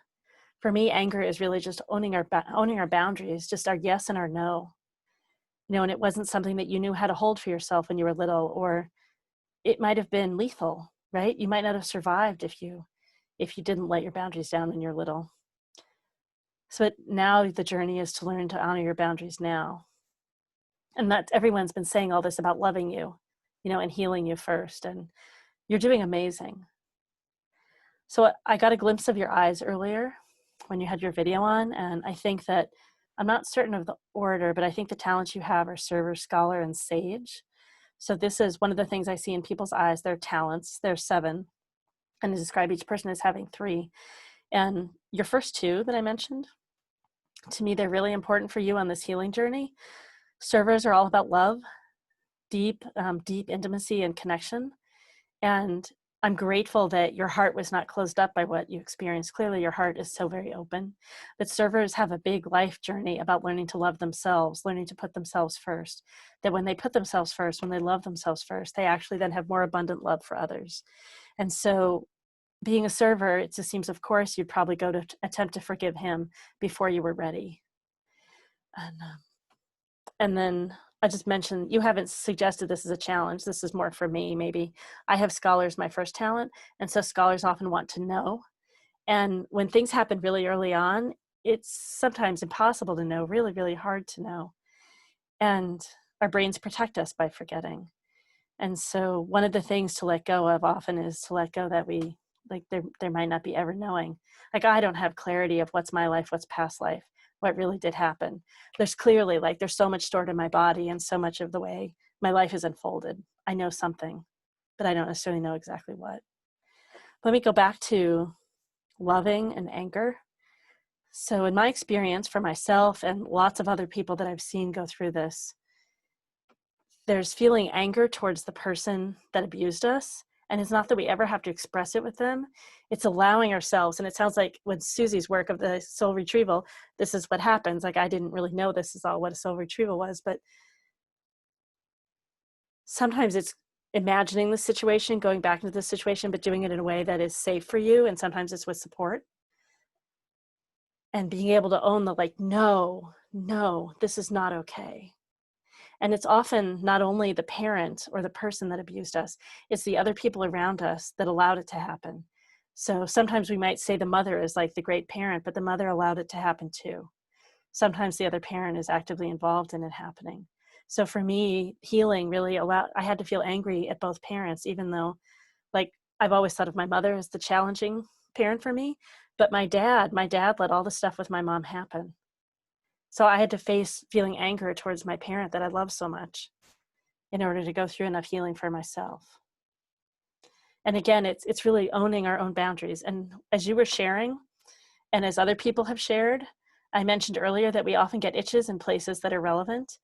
For me, anger is really just owning our boundaries, just our yes and our no. And it wasn't something that you knew how to hold for yourself when you were little, or it might have been lethal, right? You might not have survived if you didn't let your boundaries down when you're little. So now the journey is to learn to honor your boundaries now. And that everyone's been saying all this about loving you, and healing you first. And you're doing amazing. So I got a glimpse of your eyes earlier when you had your video on. And I think that I'm not certain of the order, but I think the talents you have are server, scholar, and sage. So this is one of the things I see in people's eyes, their talents. There's 7, and I describe each person as having 3. And your first 2 that I mentioned, to me, they're really important for you on this healing journey. Servers are all about love, deep intimacy and connection. And I'm grateful that your heart was not closed up by what you experienced. Clearly, your heart is so very open. But servers have a big life journey about learning to love themselves, learning to put themselves first. That when they put themselves first, when they love themselves first, they actually then have more abundant love for others. And so being a server, it just seems, of course, you'd probably go to attempt to forgive him before you were ready. And then I just mentioned, you haven't suggested this as a challenge. This is more for me, maybe. I have scholars, my first talent. And so scholars often want to know. And when things happen really early on, it's sometimes impossible to know, really, really hard to know. And our brains protect us by forgetting. And so one of the things to let go of often is to let go that we, like, there might not be ever knowing. Like, I don't have clarity of what's my life, what's past life, what really did happen. There's clearly, like, there's so much stored in my body and so much of the way my life is unfolded. I know something, but I don't necessarily know exactly what. Let me go back to loving and anger. So in my experience for myself and lots of other people that I've seen go through this, there's feeling anger towards the person that abused us. And it's not that we ever have to express it with them. It's allowing ourselves. And it sounds like with Susie's work of the soul retrieval, this is what happens. Like, I didn't really know this is all what a soul retrieval was, but sometimes it's imagining the situation, going back into the situation, but doing it in a way that is safe for you. And sometimes it's with support. And being able to own the, like, no, this is not okay. And it's often not only the parent or the person that abused us, it's the other people around us that allowed it to happen. So sometimes we might say the mother is like the great parent, but the mother allowed it to happen too. Sometimes the other parent is actively involved in it happening. So for me, healing really allowed, I had to feel angry at both parents, even though, like, I've always thought of my mother as the challenging parent for me, but my dad let all the stuff with my mom happen. So I had to face feeling anger towards my parent that I love so much in order to go through enough healing for myself. And again, it's really owning our own boundaries. And as you were sharing, and as other people have shared, I mentioned earlier that we often get itches in places that are relevant.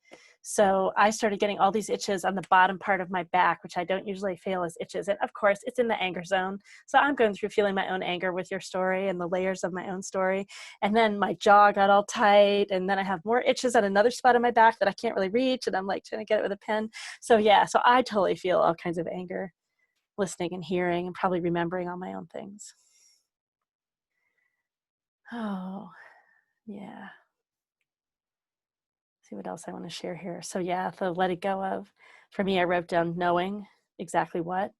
So I started getting all these itches on the bottom part of my back, which I don't usually feel as itches. And of course, it's in the anger zone. So I'm going through feeling my own anger with your story and the layers of my own story. And then my jaw got all tight. And then I have more itches on another spot on my back that I can't really reach. And I'm like trying to get it with a pen. So yeah, so I totally feel all kinds of anger, listening and hearing and probably remembering all my own things. Oh, yeah. See what else I want to share here. So yeah, the let it go of, for me, I wrote down knowing exactly what.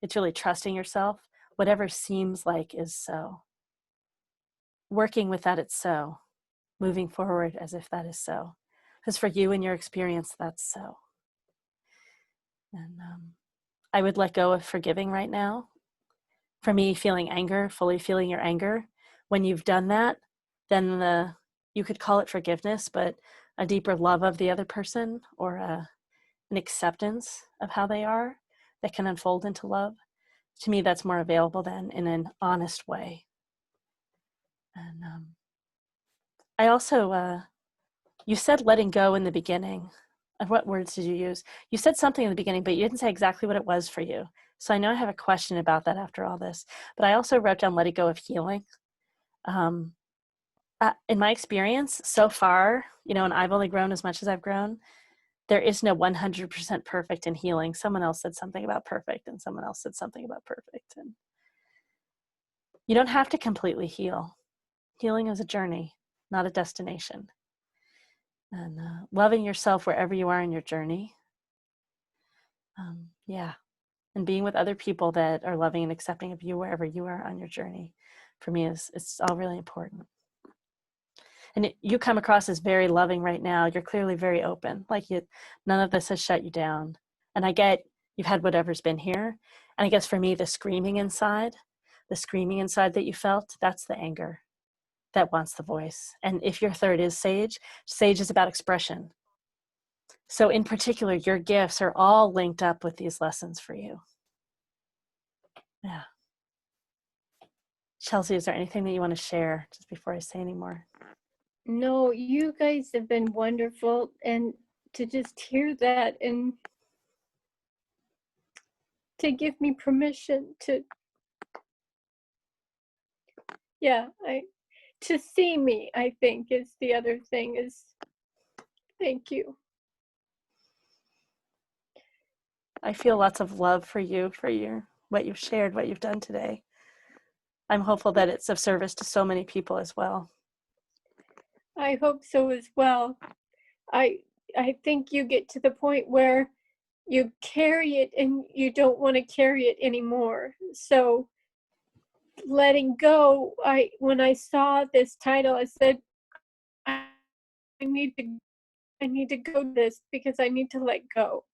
It's really trusting yourself. Whatever seems like is so. Working with that, it's so. Moving forward as if that is so. Because for you and your experience, that's so. And I would let go of forgiving right now. For me, feeling anger, fully feeling your anger. When you've done that, then you could call it forgiveness, but a deeper love of the other person, or an acceptance of how they are that can unfold into love. To me, that's more available than in an honest way. And I also, you said letting go in the beginning. What words did you use? You said something in the beginning, but you didn't say exactly what it was for you. So I know I have a question about that after all this, but I also wrote down letting go of healing. In my experience so far, and I've only grown as much as I've grown, there is no 100% perfect in healing. Someone else said something about perfect, and someone else said something about perfect. And you don't have to completely heal. Healing is a journey, not a destination. And loving yourself wherever you are in your journey. And being with other people that are loving and accepting of you wherever you are on your journey, for me, it's all really important. And you come across as very loving right now. You're clearly very open. Like, none of this has shut you down. And I get you've had whatever's been here. And I guess for me, the screaming inside that you felt, that's the anger. that wants the voice. And if your third is sage, sage is about expression. So in particular, your gifts are all linked up with these lessons for you. Yeah. Chelsea, is there anything that you want to share just before I say any more? No, you guys have been wonderful, and to just hear that and to give me permission to, to see me, I think is the other thing is, thank you. I feel lots of love for you, for what you've shared, what you've done today. I'm hopeful that it's of service to so many people as well. I hope so as well. I think you get to the point where you carry it and you don't want to carry it anymore. So letting go, when I saw this title, I said, I need to go to this because I need to let go.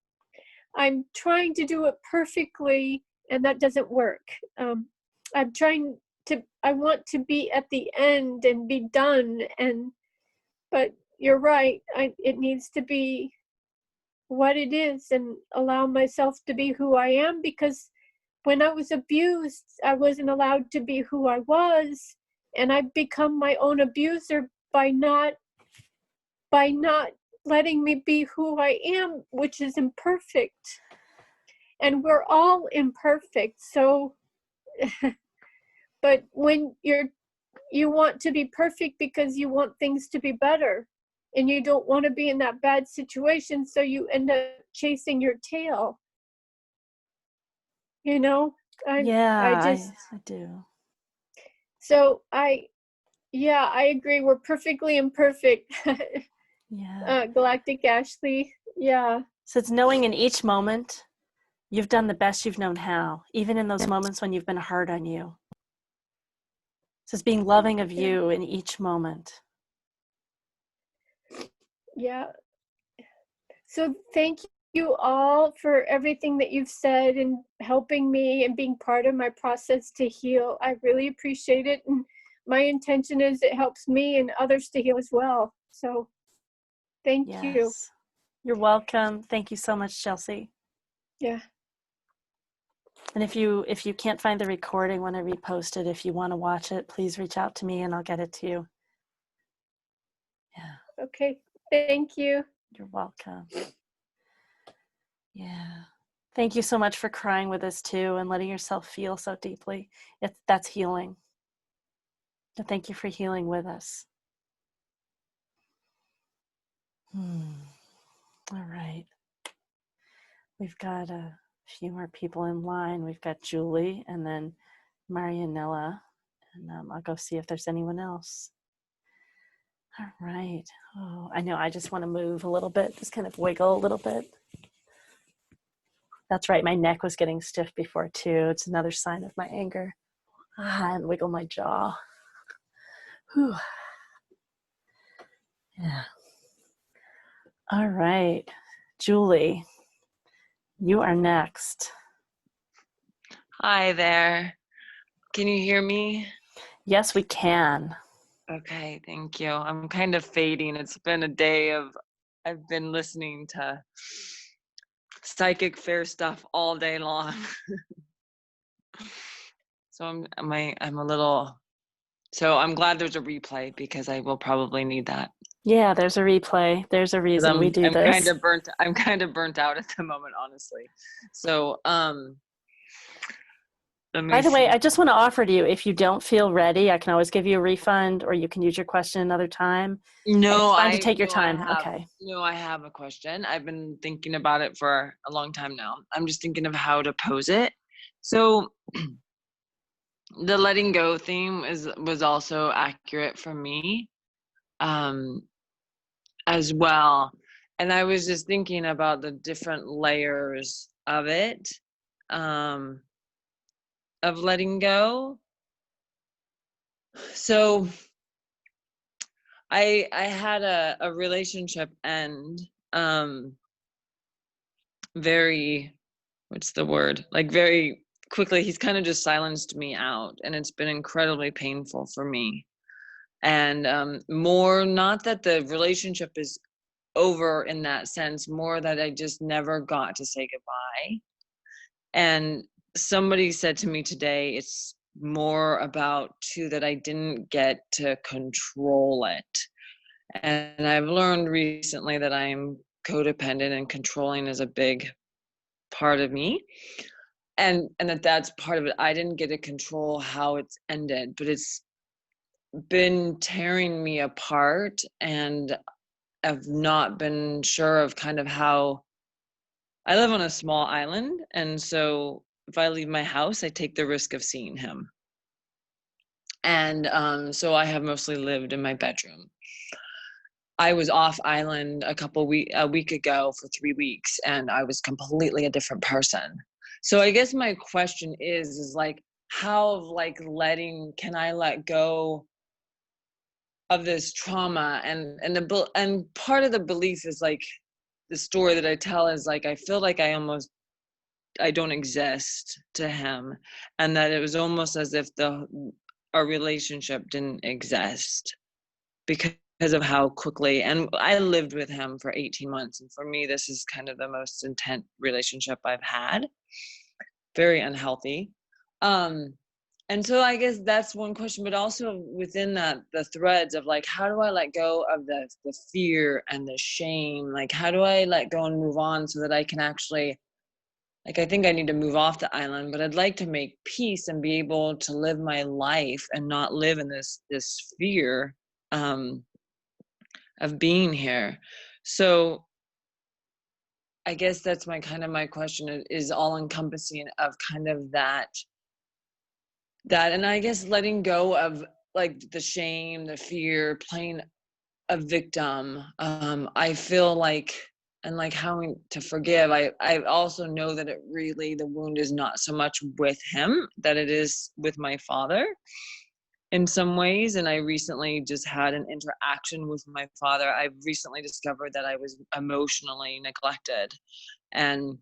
I'm trying to do it perfectly, and that doesn't work. I want to be at the end and be done, but you're right. It needs to be what it is and allow myself to be who I am, because when I was abused, I wasn't allowed to be who I was, and I've become my own abuser by not letting me be who I am, which is imperfect. And we're all imperfect. So, but when you want to be perfect because you want things to be better, and you don't want to be in that bad situation, so you end up chasing your tail. You know, I do. So I agree. We're perfectly imperfect. Yeah. Galactic Ashley. Yeah. So it's knowing in each moment you've done the best you've known how, even in those moments when you've been hard on you. So it's being loving of you in each moment. Yeah. So thank you all for everything that you've said and helping me and being part of my process to heal. I really appreciate it. And my intention is it helps me and others to heal as well. So thank you. You're welcome. Thank you so much, Chelsea. Yeah. And if you can't find the recording when I repost it, if you want to watch it, please reach out to me and I'll get it to you. Yeah. Okay. Thank you. You're welcome. Yeah. Thank you so much for crying with us too and letting yourself feel so deeply. That's healing. So thank you for healing with us. All right. We've got a few more people in line. We've got Julie and then Marianella. And I'll go see if there's anyone else. All right. Oh, I know. I just want to move a little bit, just kind of wiggle a little bit. That's right. My neck was getting stiff before too. It's another sign of my anger. And wiggle my jaw. Whew. Yeah. All right. Julie, you are next. Hi there. Can you hear me? Yes, we can. Okay, thank you. I'm kind of fading. It's been a day I've been listening to psychic fair stuff all day long. So I'm a little, so I'm glad there's a replay because I will probably need that. Yeah, there's a replay. There's a reason we do this. I'm kind of burnt out at the moment, honestly. So, by the way, I just want to offer to you, if you don't feel ready, I can always give you a refund or you can use your question another time. No, it's fine to take your time. Okay. No, I have a question. I've been thinking about it for a long time now. I'm just thinking of how to pose it. So the letting go theme was also accurate for me as well. And I was just thinking about the different layers of it, of letting go. So I had a relationship end very, what's the word? Like very quickly. He's kind of just silenced me out, and it's been incredibly painful for me. And more, not that the relationship is over in that sense, more that I just never got to say goodbye. And somebody said to me today, it's more about too that I didn't get to control it. And I've learned recently that I'm codependent, and controlling is a big part of me. And that's part of it. I didn't get to control how it's ended, but it's been tearing me apart, and I've not been sure of kind of how. I live on a small island, and so if I leave my house, I take the risk of seeing him. And so I have mostly lived in my bedroom. I was off island a week ago for 3 weeks, and I was completely a different person. So I guess my question is like, how like can I let go of this trauma? And part of the belief is like, the story that I tell is like, I feel like I don't exist to him, and that it was almost as if our relationship didn't exist because of how quickly. And I lived with him for 18 months, and for me this is kind of the most intense relationship I've had. Very unhealthy. And so I guess that's one question, but also within that, the threads of like, how do I let go of the fear and the shame? Like, how do I let go and move on so that I can actually, like, I think I need to move off the island, but I'd like to make peace and be able to live my life and not live in this fear of being here. So I guess that's my question is all encompassing of kind of that, and I guess letting go of like the shame, the fear, playing a victim. I feel like, and like how to forgive. I also know that the wound is not so much with him, that it is with my father in some ways. And I recently just had an interaction with my father. I recently discovered that I was emotionally neglected, and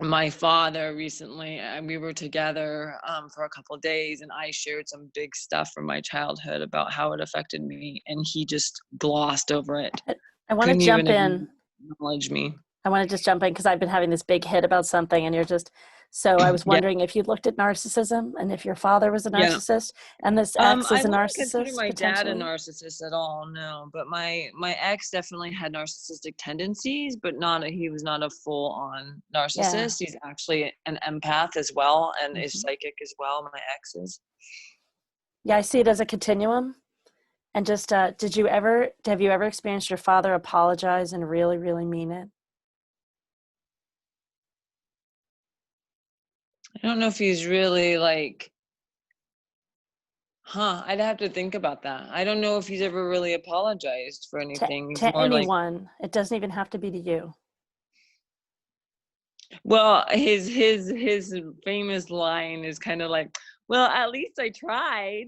my father recently, we were together for a couple of days, and I shared some big stuff from my childhood about how it affected me, and he just glossed over it. I want to jump in. Acknowledge me. I want to just jump in because I've been having this big hit about something, and so I was wondering if you looked at narcissism and if your father was a narcissist, and this ex is a narcissist. I wouldn't consider my dad a narcissist at all, no. But my ex definitely had narcissistic tendencies, but he was not a full-on narcissist. Yeah. He's actually an empath as well, and is psychic as well. My ex is. Yeah, I see it as a continuum. And just, have you ever experienced your father apologize and really, really mean it? I don't know if he's really like, I'd have to think about that. I don't know if he's ever really apologized for anything. To anyone. It doesn't even have to be to you. Well, his famous line is kind of like, well, at least I tried.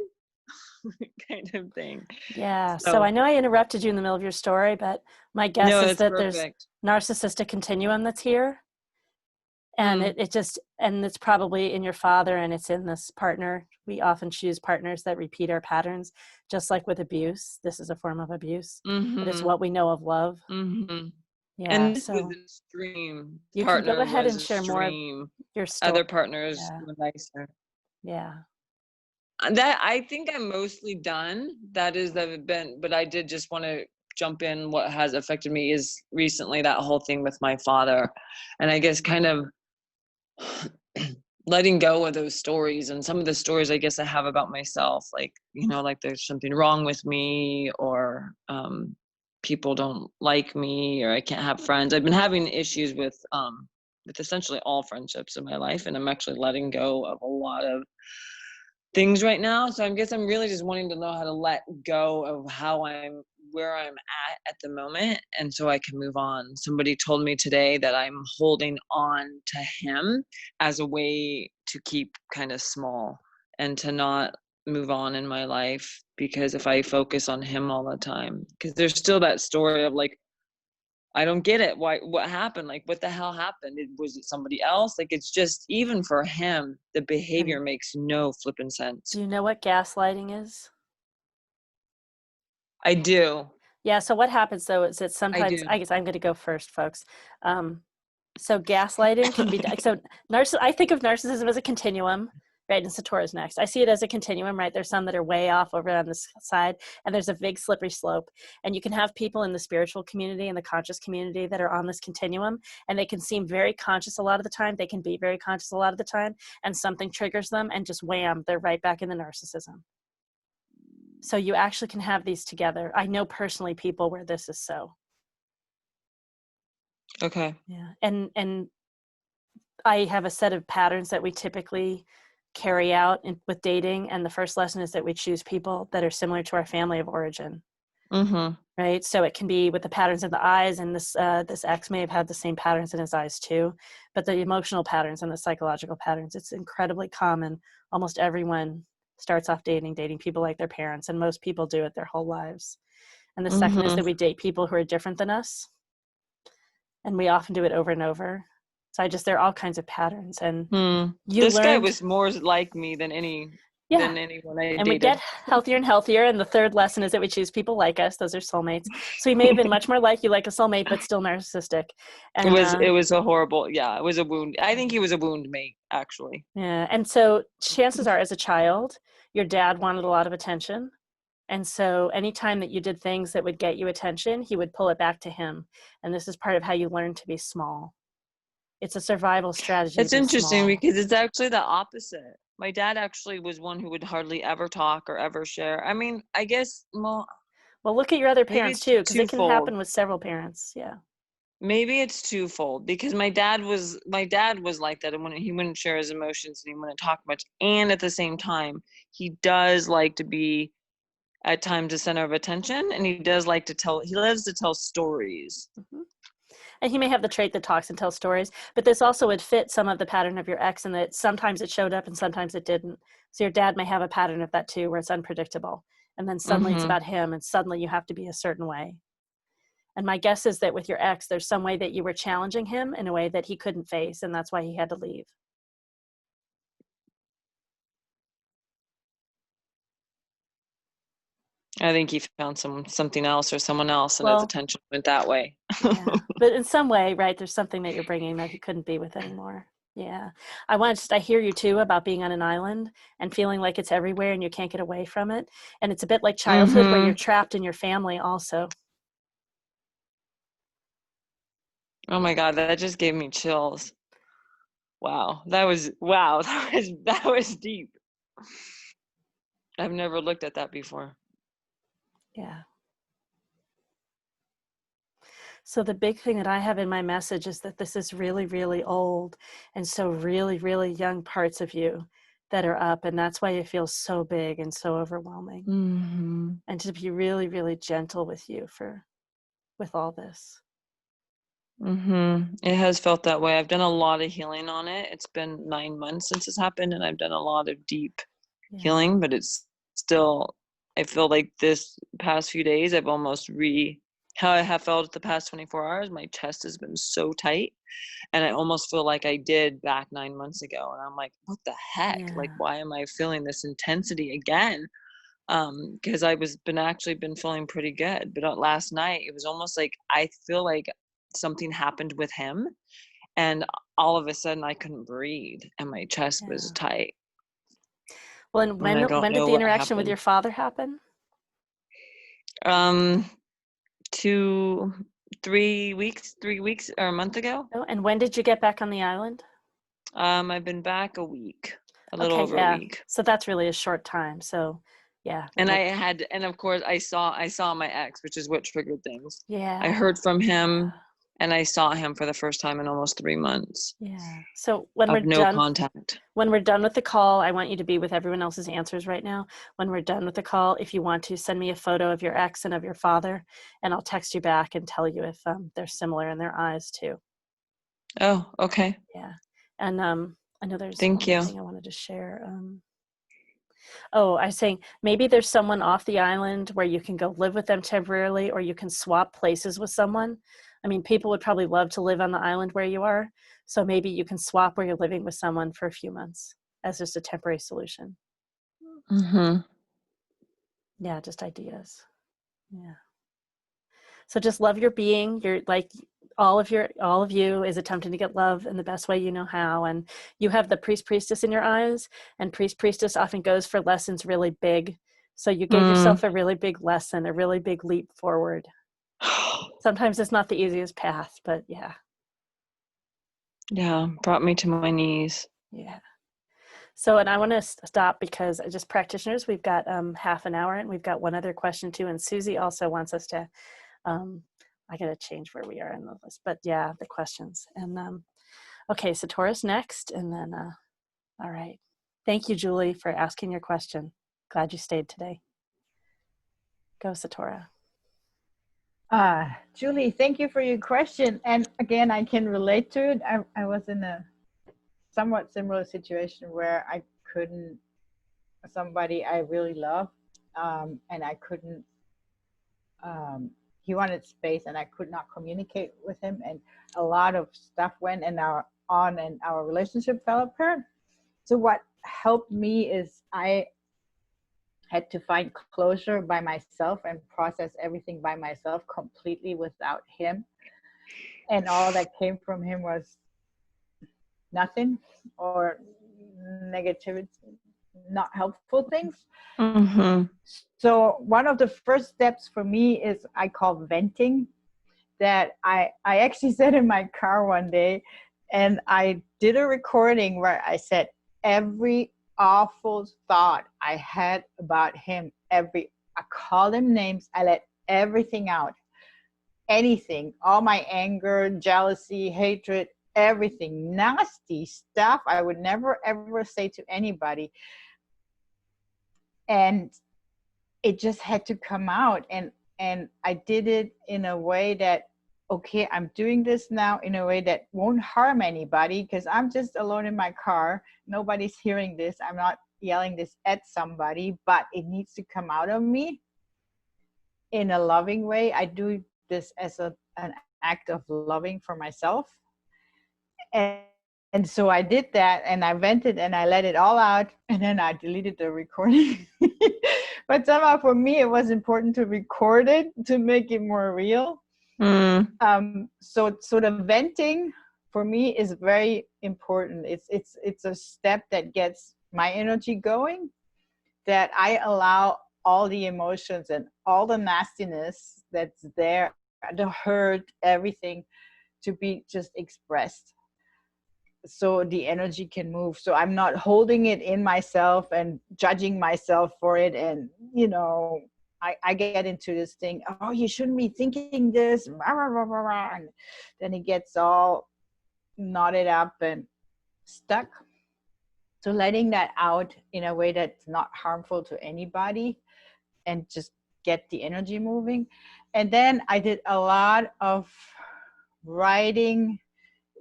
Kind of thing. Yeah. So I know I interrupted you in the middle of your story, but my guess is that there's narcissistic continuum that's here. And and it's probably in your father, and it's in this partner. We often choose partners that repeat our patterns, just like with abuse. This is a form of abuse. But it's what we know of love. Mm-hmm. Yeah. And this was extreme. You can go ahead and share more of your story. Other partners were nicer. Yeah. That I think I'm mostly done. But I did just want to jump in. What has affected me is recently that whole thing with my father, and I guess kind of letting go of those stories, and some of the stories I guess I have about myself, like, like there's something wrong with me, or people don't like me, or I can't have friends. I've been having issues with essentially all friendships in my life, and I'm actually letting go of a lot of things right now. So I guess I'm really just wanting to know how to let go of where I'm at the moment, and so I can move on. Somebody told me today that I'm holding on to him as a way to keep kind of small and to not move on in my life, because if I focus on him all the time, because there's still that story of like, I don't get it. What happened? Like, what the hell happened? Was it somebody else? Like, it's just, even for him, the behavior makes no flipping sense. Do you know what gaslighting is? I do. Yeah, so what happens though is that I sometimes, do. I guess I'm going to go first, folks. So gaslighting can be, so I think of narcissism as a continuum, right? And Satora's next. I see it as a continuum, right? There's some that are way off over on this side, and there's a big slippery slope. And you can have people in the spiritual community and the conscious community that are on this continuum, and they can seem very conscious a lot of the time. They can be very conscious a lot of the time, and something triggers them, and just wham, they're right back in the narcissism. So you actually can have these together. I know personally people where this is so. Okay. Yeah. And I have a set of patterns that we typically carry out with dating. And the first lesson is that we choose people that are similar to our family of origin. Mm-hmm. Right. So it can be with the patterns in the eyes, and this ex may have had the same patterns in his eyes too, but the emotional patterns and the psychological patterns, it's incredibly common. Almost everyone starts off dating people like their parents, and most people do it their whole lives. And the second is that we date people who are different than us, and we often do it over and over. So there are all kinds of patterns, and you This guy learned, was more like me than yeah, anyone I and dated. we get healthier and healthier. And the third lesson is that we choose people like us. Those are soulmates. So he may have been much more like you, like a soulmate, but still narcissistic. And it was a horrible, yeah, it was a wound. I think he was a wound mate, actually. yeah. And so chances are, as a child, your dad wanted a lot of attention. And so anytime that you did things that would get you attention, he would pull it back to him. And this is part of how you learn to be small. It's a survival strategy. It's interesting small. because it's actually the opposite. My dad actually was one who would hardly ever talk or ever share. I mean, I guess, well, look at your other maybe parents it's too, because it can twofold. happen with several parents. Yeah. Maybe it's twofold, because my dad was like that, and when he wouldn't share his emotions and he wouldn't talk much, and at the same time he does like to be at times the center of attention, and he loves to tell stories. Mm-hmm. And he may have the trait that talks and tells stories, but this also would fit some of the pattern of your ex, in that sometimes it showed up and sometimes it didn't. So your dad may have a pattern of that too, where it's unpredictable, and then suddenly it's about him, and suddenly you have to be a certain way. And my guess is that with your ex, there's some way that you were challenging him in a way that he couldn't face, and that's why he had to leave. I think he found something else or someone else, and his attention went that way. Yeah, but in some way, right, there's something that you're bringing that he couldn't be with anymore. Yeah. I hear you too about being on an island and feeling like it's everywhere and you can't get away from it. And it's a bit like childhood where you're trapped in your family also. Oh my God, that just gave me chills. Wow, that was deep. I've never looked at that before. Yeah. So the big thing that I have in my message is that this is really, really old, and so really, really young parts of you that are up, and that's why it feels so big and so overwhelming. Mm-hmm. And to be really, really gentle with you with all this. Mm-hmm. It has felt that way. I've done a lot of healing on it. It's been 9 months since it's happened, and I've done a lot of deep healing, but it's still, I feel like this past few days, I've almost how I have felt the past 24 hours, my chest has been so tight, and I almost feel like I did back 9 months ago. And I'm like, what the heck? Yeah. Like, why am I feeling this intensity again? Because I been feeling pretty good, but last night it was almost like I feel like something happened with him, and all of a sudden I couldn't breathe and my chest was tight. Well, and when did the interaction with your father happen? 3 weeks or a month ago. Oh, and when did you get back on the island? I've been back a little over a week. So that's really a short time. So yeah. And and of course I saw my ex, which is what triggered things. Yeah. I heard from him, and I saw him for the first time in almost 3 months. Yeah. So when we're done, contact. When we're done with the call, I want you to be with everyone else's answers right now. When we're done with the call, if you want to, send me a photo of your ex and of your father, and I'll text you back and tell you if they're similar in their eyes too. Oh, okay. Yeah. And I know there's Thank you. thing I wanted to share. I was saying maybe there's someone off the island where you can go live with them temporarily, or you can swap places with someone. I mean, people would probably love to live on the island where you are. So maybe you can swap where you're living with someone for a few months as just a temporary solution. Mm-hmm. Yeah, just ideas. Yeah. So just love your being. You're like all of you is attempting to get love in the best way you know how. And you have the priestess in your eyes, and priestess often goes for lessons really big. So you gave yourself a really big lesson, a really big leap forward. Sometimes it's not the easiest path, but yeah. Yeah, brought me to my knees. Yeah. So, and I want to stop because just practitioners, we've got half an hour, and we've got one other question too. And Susie also wants us to, I got to change where we are in the list, but yeah, the questions. And okay, so Taurus next, and then, all right. Thank you, Julie, for asking your question. Glad you stayed today. Go, Satora. Julie, thank you for your question. And again, I can relate to it. I was in a somewhat similar situation where I couldn't, somebody I really love, and I couldn't, he wanted space and I could not communicate with him, and a lot of stuff went and our relationship fell apart. So what helped me is I had to find closure by myself and process everything by myself completely without him. And all that came from him was nothing or negativity, not helpful things. So one of the first steps for me is I call venting, that I actually said in my car one day, and I did a recording where I said every awful thought I had about him, I called him names, I let everything out, anything, all my anger, jealousy, hatred, everything, nasty stuff I would never ever say to anybody. And it just had to come out, and I did it in a way that, okay, I'm doing this now in a way that won't harm anybody, because I'm just alone in my car, nobody's hearing this, I'm not yelling this at somebody, but it needs to come out of me in a loving way. I do this as an act of loving for myself. And so I did that, and I vented and I let it all out, and then I deleted the recording. But somehow for me, it was important to record it to make it more real. So the venting for me is very important. It's a step that gets my energy going, that I allow all the emotions and all the nastiness that's there, the hurt, everything, to be just expressed, so the energy can move. So I'm not holding it in myself and judging myself for it. And, you know, I get into this thing, oh, you shouldn't be thinking this. And then it gets all knotted up and stuck. So letting that out in a way that's not harmful to anybody and just get the energy moving. And then I did a lot of writing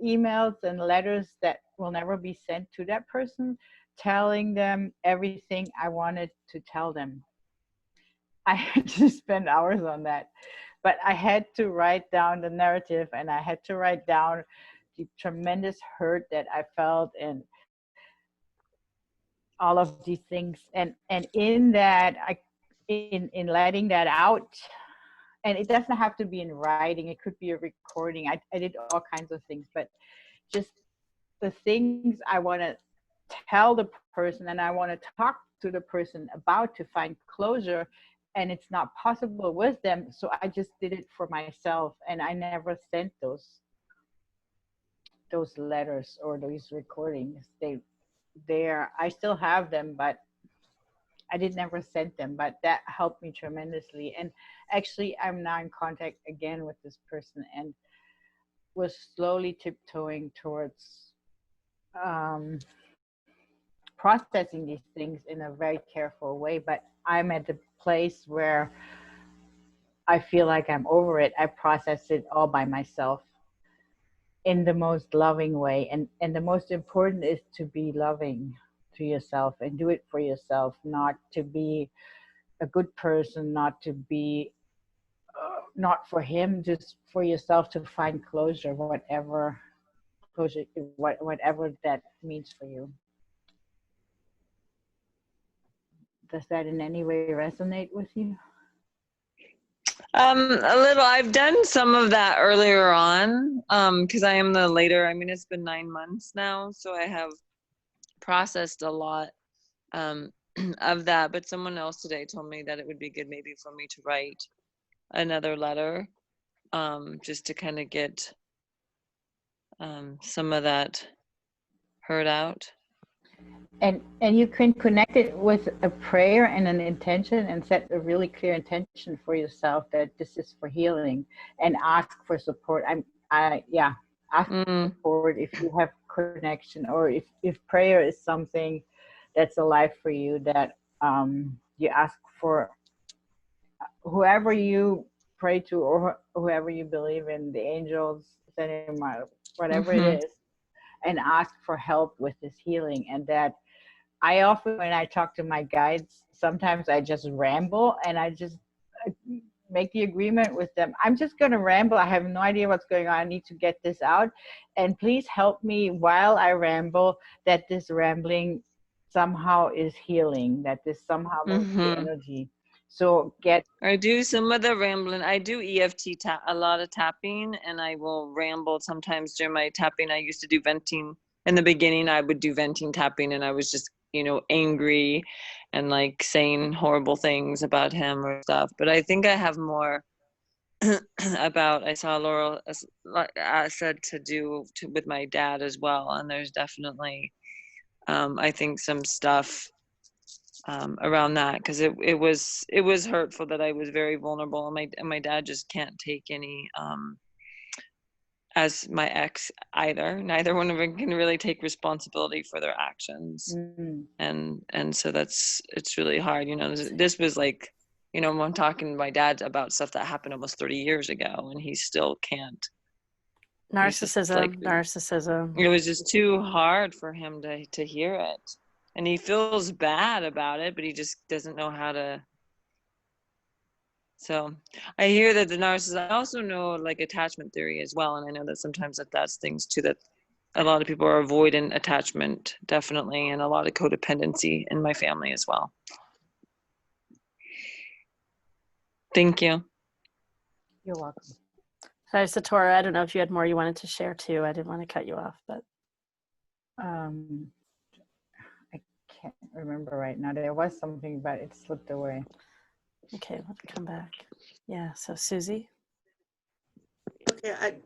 emails and letters that will never be sent to that person, telling them everything I wanted to tell them. I had to spend hours on that, but I had to write down the narrative, and I had to write down the tremendous hurt that I felt and all of these things. And in that, in letting that out, and it doesn't have to be in writing, it could be a recording. I did all kinds of things, but just the things I want to tell the person and I want to talk to the person about to find closure, and it's not possible with them. So I just did it for myself, and I never sent those letters or those recordings. I still have them, but I did never send them, but that helped me tremendously. And actually I'm now in contact again with this person, and was slowly tiptoeing towards processing these things in a very careful way. But I'm at the place where I feel like I'm over it. I process it all by myself in the most loving way. And the most important is to be loving to yourself and do it for yourself, not to be a good person, not to be not for him, just for yourself, to find closure, whatever that means for you. Does that in any way resonate with you? A little. I've done some of that earlier on, because I am the later. I mean, it's been 9 months now, so I have processed a lot of that. But someone else today told me that it would be good maybe for me to write another letter, just to kind of get some of that heard out. And you can connect it with a prayer and an intention, and set a really clear intention for yourself that this is for healing, and ask for support. Ask for support if you have connection, or if prayer is something that's alive for you, that you ask for whoever you pray to, or whoever you believe in, the angels, whatever it is, and ask for help with this healing. And that I often, when I talk to my guides, sometimes I just ramble, and I just make the agreement with them. I'm just going to ramble. I have no idea what's going on. I need to get this out. And please help me while I ramble, that this rambling somehow is healing, that this somehow moves the energy. So I do some of the rambling. I do EFT a lot of tapping, and I will ramble sometimes during my tapping. I used to do venting. In the beginning, I would do venting tapping, and I was just, angry and like saying horrible things about him or stuff. But I think I have more about, I saw Laurel said to do with my dad as well. And there's definitely, I think, some stuff around that, because it was hurtful that I was very vulnerable, and my dad just can't take any as my ex either. Neither one of them can really take responsibility for their actions. And so it's really hard. This was like, I'm talking to my dad about stuff that happened almost 30 years ago, and he still can't. Narcissism. It was just too hard for him to hear it. And he feels bad about it, but he just doesn't know how to. So I hear that the narcissist, I also know like attachment theory as well. And I know that sometimes that's things too, that a lot of people are avoidant attachment, definitely. And a lot of codependency in my family as well. Thank you. You're welcome. Sorry, Satora, I don't know if you had more you wanted to share too. I didn't want to cut you off, but. I can't remember right now. There was something, but it slipped away. Okay, let me come back. Yeah, so Susie. Okay,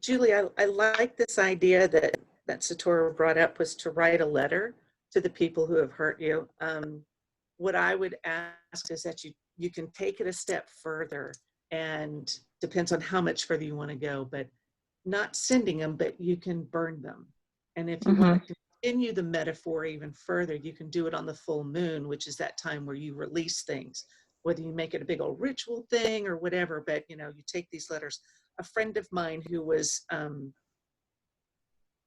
Julie, I like this idea that Satora brought up, was to write a letter to the people who have hurt you. What I would ask is that you can take it a step further, and depends on how much further you want to go, but not sending them, but you can burn them. And if you want to continue the metaphor even further, you can do it on the full moon, which is that time where you release things, whether you make it a big old ritual thing or whatever. But you take these letters. A friend of mine who was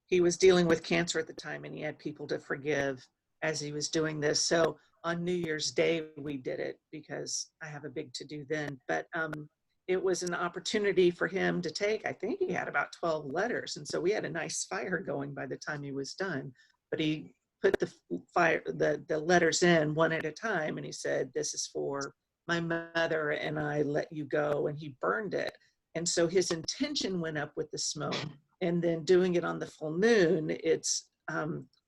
he was dealing with cancer at the time, and he had people to forgive as he was doing this. So on New Year's Day we did it, because I have a big to do then. But it was an opportunity for him to take, I think he had about 12 letters. And so we had a nice fire going by the time he was done. But he put the letters in one at a time, and he said, "This is for my mother, and I let you go," and he burned it. And so his intention went up with the smoke. And then doing it on the full moon, it's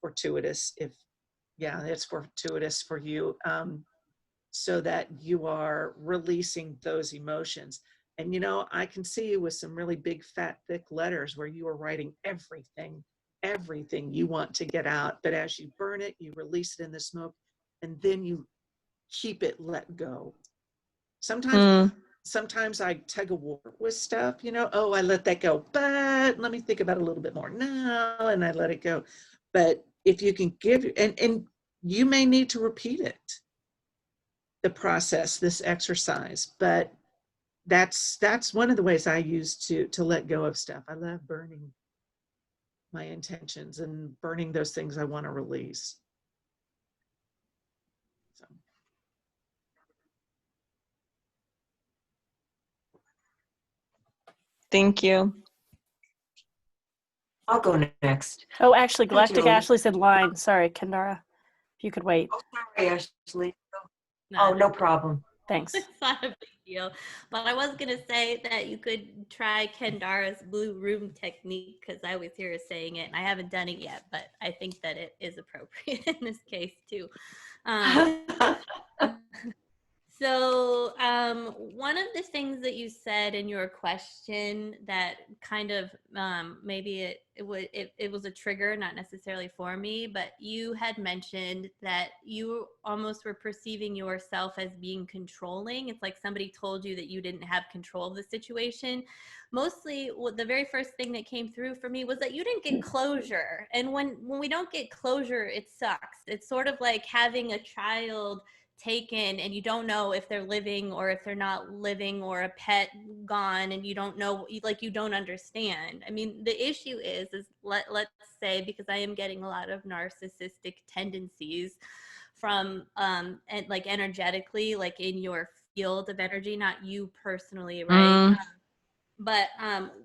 fortuitous. It's fortuitous for you. So that you are releasing those emotions. And I can see you with some really big, fat, thick letters where you are writing everything you want to get out. But as you burn it, you release it in the smoke, and then you keep it let go. Sometimes I tug a war with stuff, oh, I let that go, but let me think about it a little bit more now, and I let it go. But if you can and you may need to repeat it, the process, this exercise, but that's one of the ways I use to let go of stuff. I love burning my intentions and burning those things I want to release. So. Thank you. I'll go next. Oh, actually, Hi, Galactic Julie. Ashley said line. Sorry, Kendara, if you could wait. Oh, sorry, Ashley. Oh, no problem. Thanks. It's not a big video. But I was going to say that you could try Kendara's blue room technique, because I always hear her saying it, and I haven't done it yet, but I think that it is appropriate in this case too. So one of the things that you said in your question that kind of maybe it was a trigger, not necessarily for me, but you had mentioned that you almost were perceiving yourself as being controlling. It's like somebody told you that you didn't have control of the situation. Mostly the very first thing that came through for me was that you didn't get closure. And when we don't get closure, it sucks. It's sort of like having a child taken and you don't know if they're living or if they're not living, or a pet gone and you don't know, like you don't understand. I mean, the issue is let's say, because I am getting a lot of narcissistic tendencies from and like energetically, like in your field of energy, not you personally, right? But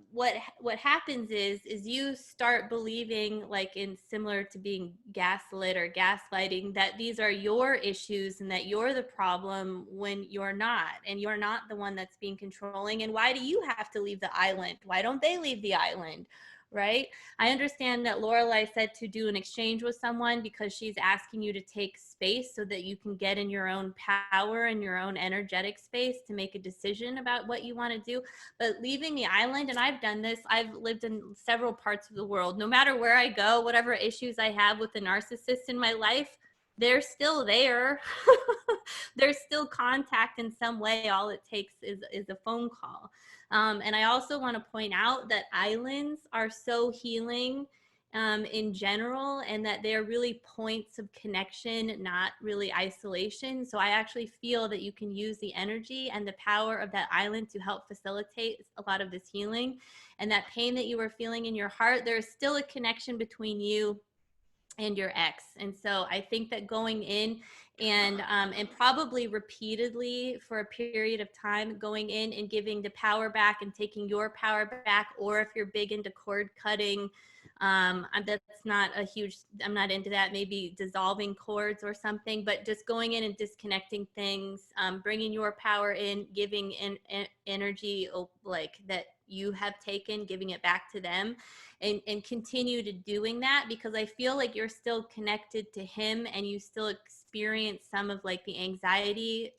what happens is you start believing, like in similar to being gaslit or gaslighting, that these are your issues and that you're the problem when you're not, and you're not the one that's being controlling. And why do you have to leave the island? Why don't they leave the island? Right? I understand that Lorelai said to do an exchange with someone because she's asking you to take space so that you can get in your own power and your own energetic space to make a decision about what you want to do. But leaving the island, and I've done this, I've lived in several parts of the world. No matter where I go, whatever issues I have with the narcissist in my life, they're still there. There's still contact in some way. All it takes is a phone call. And I also want to point out that islands are so healing in general, and that they're really points of connection, not really isolation. So I actually feel that you can use the energy and the power of that island to help facilitate a lot of this healing. And that pain that you were feeling in your heart, there's still a connection between you and your ex. And so I think that going in and probably repeatedly for a period of time, going in and giving the power back and taking your power back, or if you're big into cord cutting, that's not a huge, I'm not into that, maybe dissolving cords or something, but just going in and disconnecting things, bringing your power in, giving energy like that you have taken, giving it back to them, and continue to doing that, because I feel like you're still connected to him and you still experience some of like the anxiety,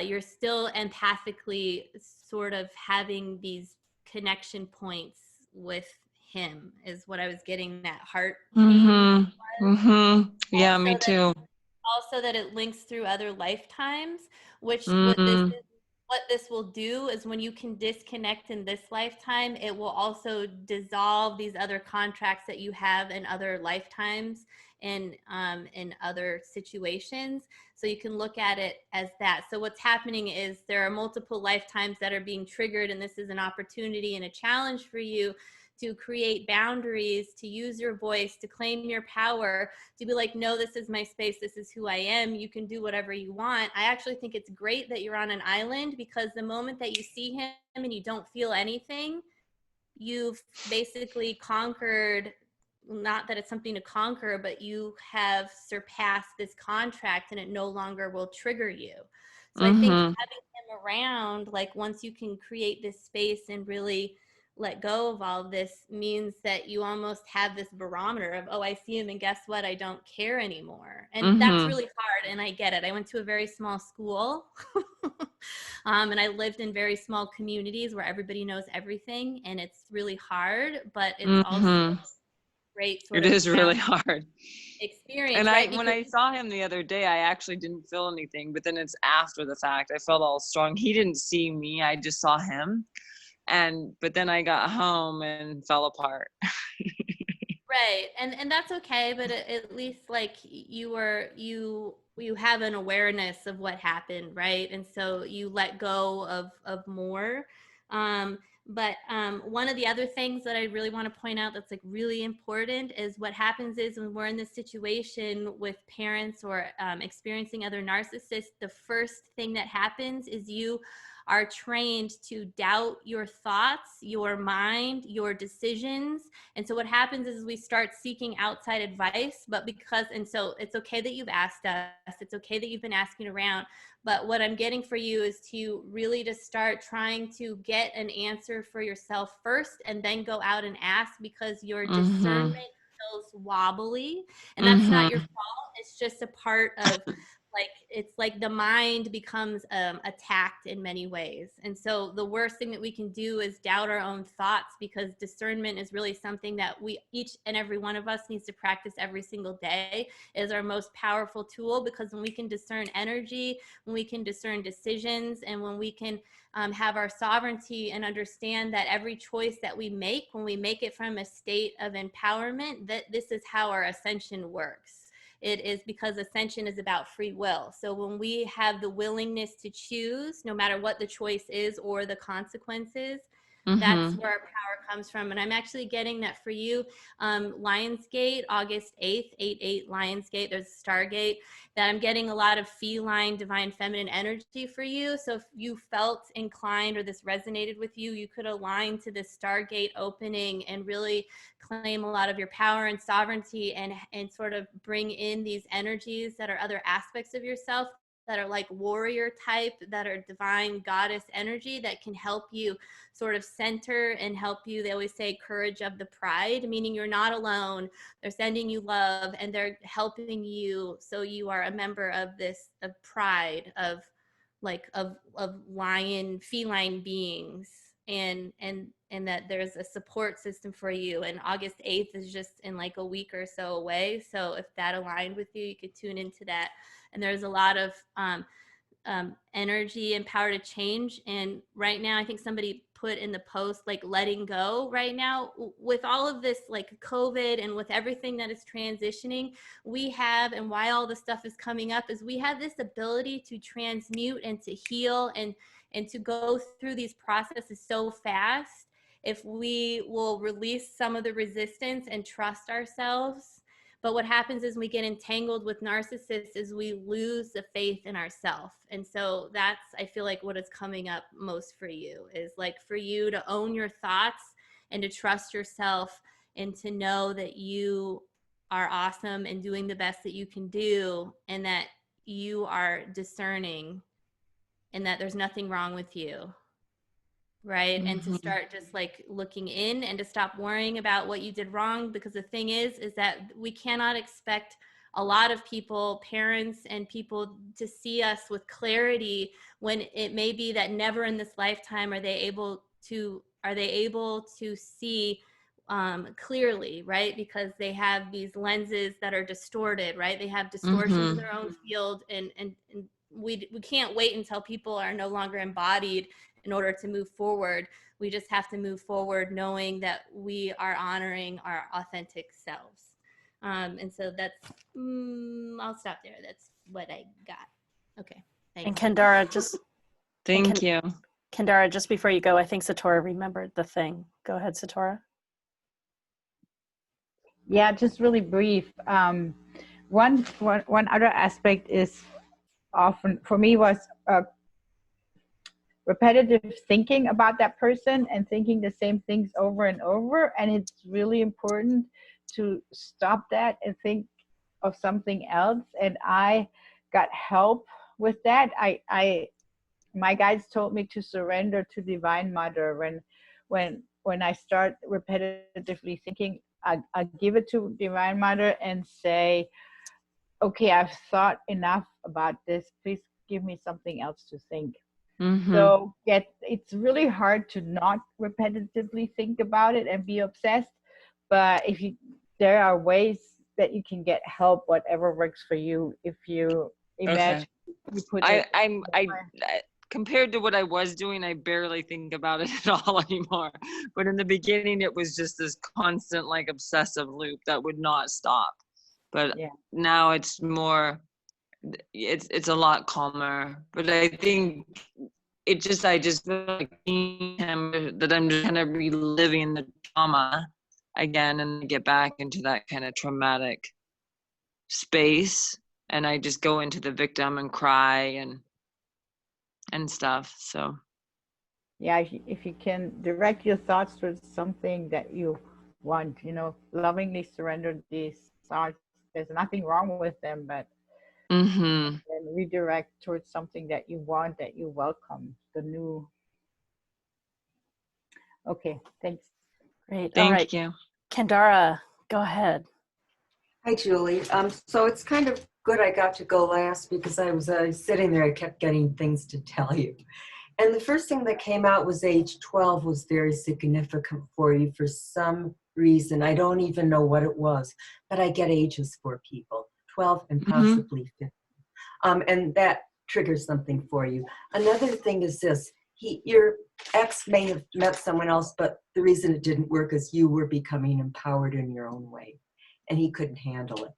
you're still empathically sort of having these connection points with him, is what I was getting that heart pain. Yeah, Also me too. Also that it links through other lifetimes, which what this will do is when you can disconnect in this lifetime, it will also dissolve these other contracts that you have in other lifetimes and in other situations. So you can look at it as that. So what's happening is there are multiple lifetimes that are being triggered, and this is an opportunity and a challenge for you to create boundaries, to use your voice, to claim your power, to be like, no, this is my space, this is who I am, you can do whatever you want. I actually think it's great that you're on an island, because the moment that you see him and you don't feel anything, you've basically conquered, not that it's something to conquer, but you have surpassed this contract and it no longer will trigger you. So I think having him around, like once you can create this space and really let go of all of this, means that you almost have this barometer of, oh, I see him and guess what, I don't care anymore. And that's really hard, and I get it. I went to a very small school and I lived in very small communities where everybody knows everything, and it's really hard, but it's also great sort it of is really hard experience. And right? when I saw him the other day, I actually didn't feel anything, but then it's after the fact I felt all strong. He didn't see me, I just saw him. But then I got home and fell apart. Right. And that's okay, but at least like you have an awareness of what happened, right? And so you let go of more. But one of the other things that I really want to point out that's like really important is what happens is when we're in this situation with parents or experiencing other narcissists, the first thing that happens is you are trained to doubt your thoughts, your mind, your decisions. And so what happens is we start seeking outside advice, and so it's okay that you've asked us, it's okay that you've been asking around, but what I'm getting for you is to really just start trying to get an answer for yourself first and then go out and ask, because your discernment feels wobbly, and that's not your fault. It's just a part of, like, it's like the mind becomes attacked in many ways. And so the worst thing that we can do is doubt our own thoughts, because discernment is really something that we, each and every one of us, needs to practice every single day. It is our most powerful tool, because when we can discern energy, when we can discern decisions, and when we can have our sovereignty and understand that every choice that we make, when we make it from a state of empowerment, that this is how our ascension works. It is because ascension is about free will. So when we have the willingness to choose, no matter what the choice is or the consequences, that's where our power comes from. And I'm actually getting that for you. Lionsgate, August 8th, 8/8 Lionsgate, there's a Stargate, that I'm getting a lot of feline, divine feminine energy for you. So if you felt inclined or this resonated with you, you could align to this Stargate opening and really claim a lot of your power and sovereignty, and sort of bring in these energies that are other aspects of yourself, that are like warrior type, that are divine goddess energy, that can help you sort of center and help you. They always say courage of the pride, meaning you're not alone. They're sending you love, and they're helping you, so you are a member of this, of pride, of like of lion, feline beings, and that there's a support system for you. And August 8th is just in like a week or so away. So if that aligned with you, you could tune into that. And there's a lot of energy and power to change. And right now, I think somebody put in the post, like, letting go right now with all of this, like COVID, and with everything that is transitioning, we have, and why all the stuff is coming up, is we have this ability to transmute and to heal and to go through these processes so fast, if we will release some of the resistance and trust ourselves. But what happens is we get entangled with narcissists is we lose the faith in ourselves. And so that's, I feel like, what is coming up most for you is, like, for you to own your thoughts and to trust yourself, and to know that you are awesome and doing the best that you can do, and that you are discerning, and that there's nothing wrong with you. Right. And to start just like looking in, and to stop worrying about what you did wrong, because the thing is that we cannot expect a lot of people, parents and people, to see us with clarity, when it may be that never in this lifetime are they able to see clearly, right? Because they have these lenses that are distorted, right? They have distortions in their own field, and we can't wait until people are no longer embodied in order to move forward. We just have to move forward knowing that we are honoring our authentic selves. And so that's, I'll stop there. That's what I got. Okay, thanks. And Kendara, just Thank you. Kendara, just before you go, I think Satora remembered the thing. Go ahead, Satora. Yeah, just really brief. One other aspect is often for me was repetitive thinking about that person, and thinking the same things over and over. And it's really important to stop that and think of something else. And I got help with that. My guides told me to surrender to Divine Mother. When I start repetitively thinking, I give it to Divine Mother and say, okay, I've thought enough about this. Please give me something else to think. So it's really hard to not repetitively think about it and be obsessed. But there are ways that you can get help, whatever works for you. If you imagine you put compared to what I was doing, I barely think about it at all anymore. But in the beginning, it was just this constant, like, obsessive loop that would not stop. But now it's more, it's a lot calmer. But I think I just feel like that I'm just kind of reliving the trauma again, and get back into that kind of traumatic space. And I just go into the victim and cry and stuff. So Yeah, if you can direct your thoughts towards something that you want, lovingly surrender these thoughts. There's nothing wrong with them, but Mm-hmm. then redirect towards something that you want, that you welcome, the new. Okay, thanks. Great. All right. Thank you. Kendara, go ahead. Hi, Julie. So it's kind of good I got to go last because I was sitting there, I kept getting things to tell you. And the first thing that came out was age 12 was very significant for you for some reason. I don't even know what it was, but I get ages for people, 12 and possibly 15. And that triggers something for you. Another thing is this, your ex may have met someone else, but the reason it didn't work is you were becoming empowered in your own way, and he couldn't handle it.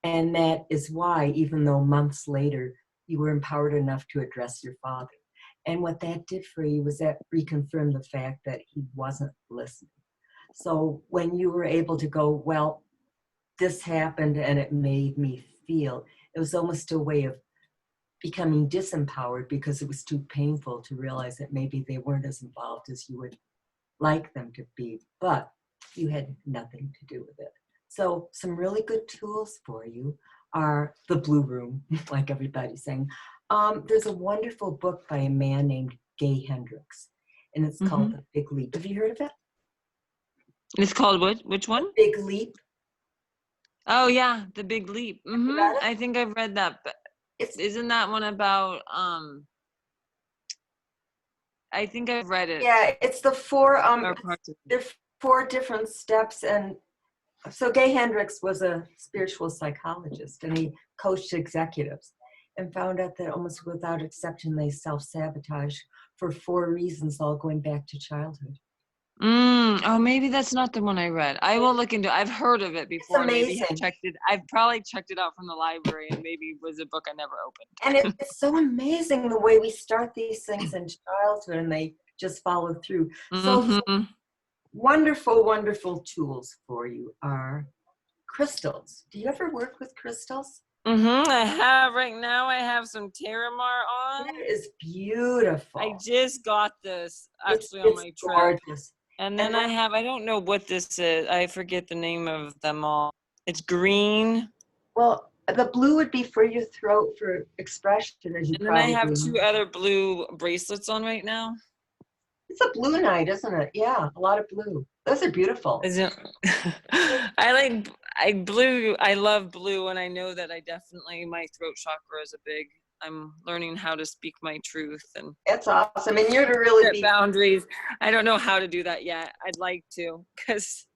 And that is why, even though months later, you were empowered enough to address your father. And what that did for you was that reconfirmed the fact that he wasn't listening. So when you were able to go, well, this happened and it made me feel, it was almost a way of becoming disempowered because it was too painful to realize that maybe they weren't as involved as you would like them to be, but you had nothing to do with it. So some really good tools for you are the Blue Room, like everybody's saying. There's a wonderful book by a man named Gay Hendricks, and it's called The Big Leap. Have you heard of it? It's called what? Which one? The Big Leap. Oh yeah, The Big Leap. Read it? I think I've read that. But It's isn't that one about I think I've read it. yeah, it's the four Or parts of it. there are 4 different steps. And so Gay Hendricks was a spiritual psychologist, and he coached executives and found out that almost without exception they self-sabotage for 4 reasons, all going back to childhood. Oh, maybe that's not the one I read. I will look into. I've heard of it before. Maybe have amazing. checked it. I've probably checked it out from the library, and maybe it was a book I never opened. And it's so amazing the way we start these things in childhood and they just follow through. So wonderful, wonderful tools for you are crystals. Do you ever work with crystals? I have right now. I have some Terramar on. It is beautiful. I just got this actually it's on my trip. gorgeous. And then I have, I don't know what this is. I forget the name of them all. It's green. Well, the blue would be for your throat for expression, as you And then I have probably 2 other blue bracelets on right now. It's a blue night, isn't it? Yeah, a lot of blue. Those are beautiful. Is it? I love blue, and I know that I definitely, my throat chakra is I'm learning how to speak my truth and That's awesome. And you're to really set be boundaries. I don't know how to do that yet. I'd like to, because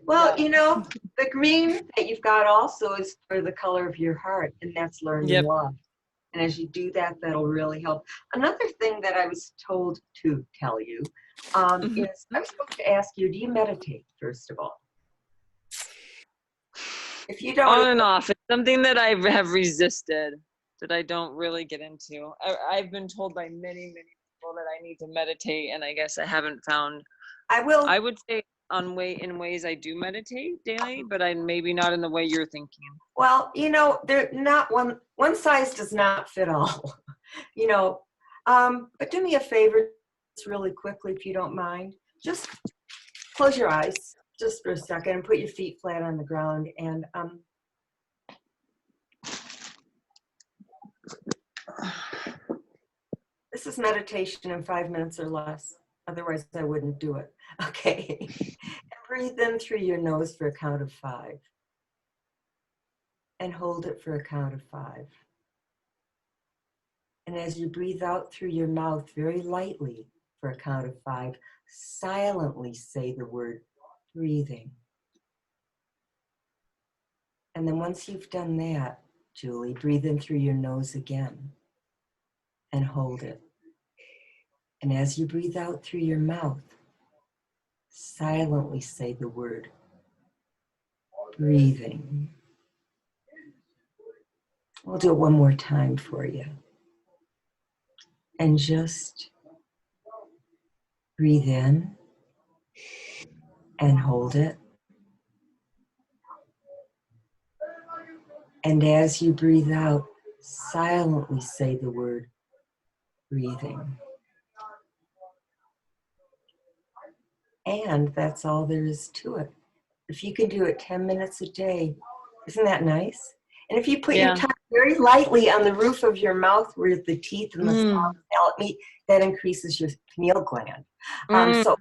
well, the green that you've got also is for the color of your heart, and that's learning love. And as you do that, that'll really help. Another thing that I was told to tell you is I'm supposed to ask you, do you meditate, first of all? If you don't, on and off. It's something that I have resisted, that I don't really get into. I've been told by many, many people that I need to meditate, and I guess I haven't found. I would say in ways I do meditate daily, but I maybe not in the way you're thinking. Well, they're not one size does not fit all. But do me a favor, just really quickly, if you don't mind. Just close your eyes just for a second and put your feet flat on the ground, and this is meditation in 5 minutes or less. Otherwise, I wouldn't do it. Okay. Breathe in through your nose for a count of 5. And hold it for a count of 5. And as you breathe out through your mouth very lightly for a count of 5, silently say the word breathing. And then once you've done that, Julie, breathe in through your nose again and hold it. And as you breathe out through your mouth, silently say the word breathing. We'll do it one more time for you. And just breathe in and hold it. And as you breathe out, silently say the word breathing. And that's all there is to it. If you can do it 10 minutes a day, isn't that nice? And if you put your Yeah. tongue very lightly on the roof of your mouth where the teeth and the salad meet, that increases your pineal gland. So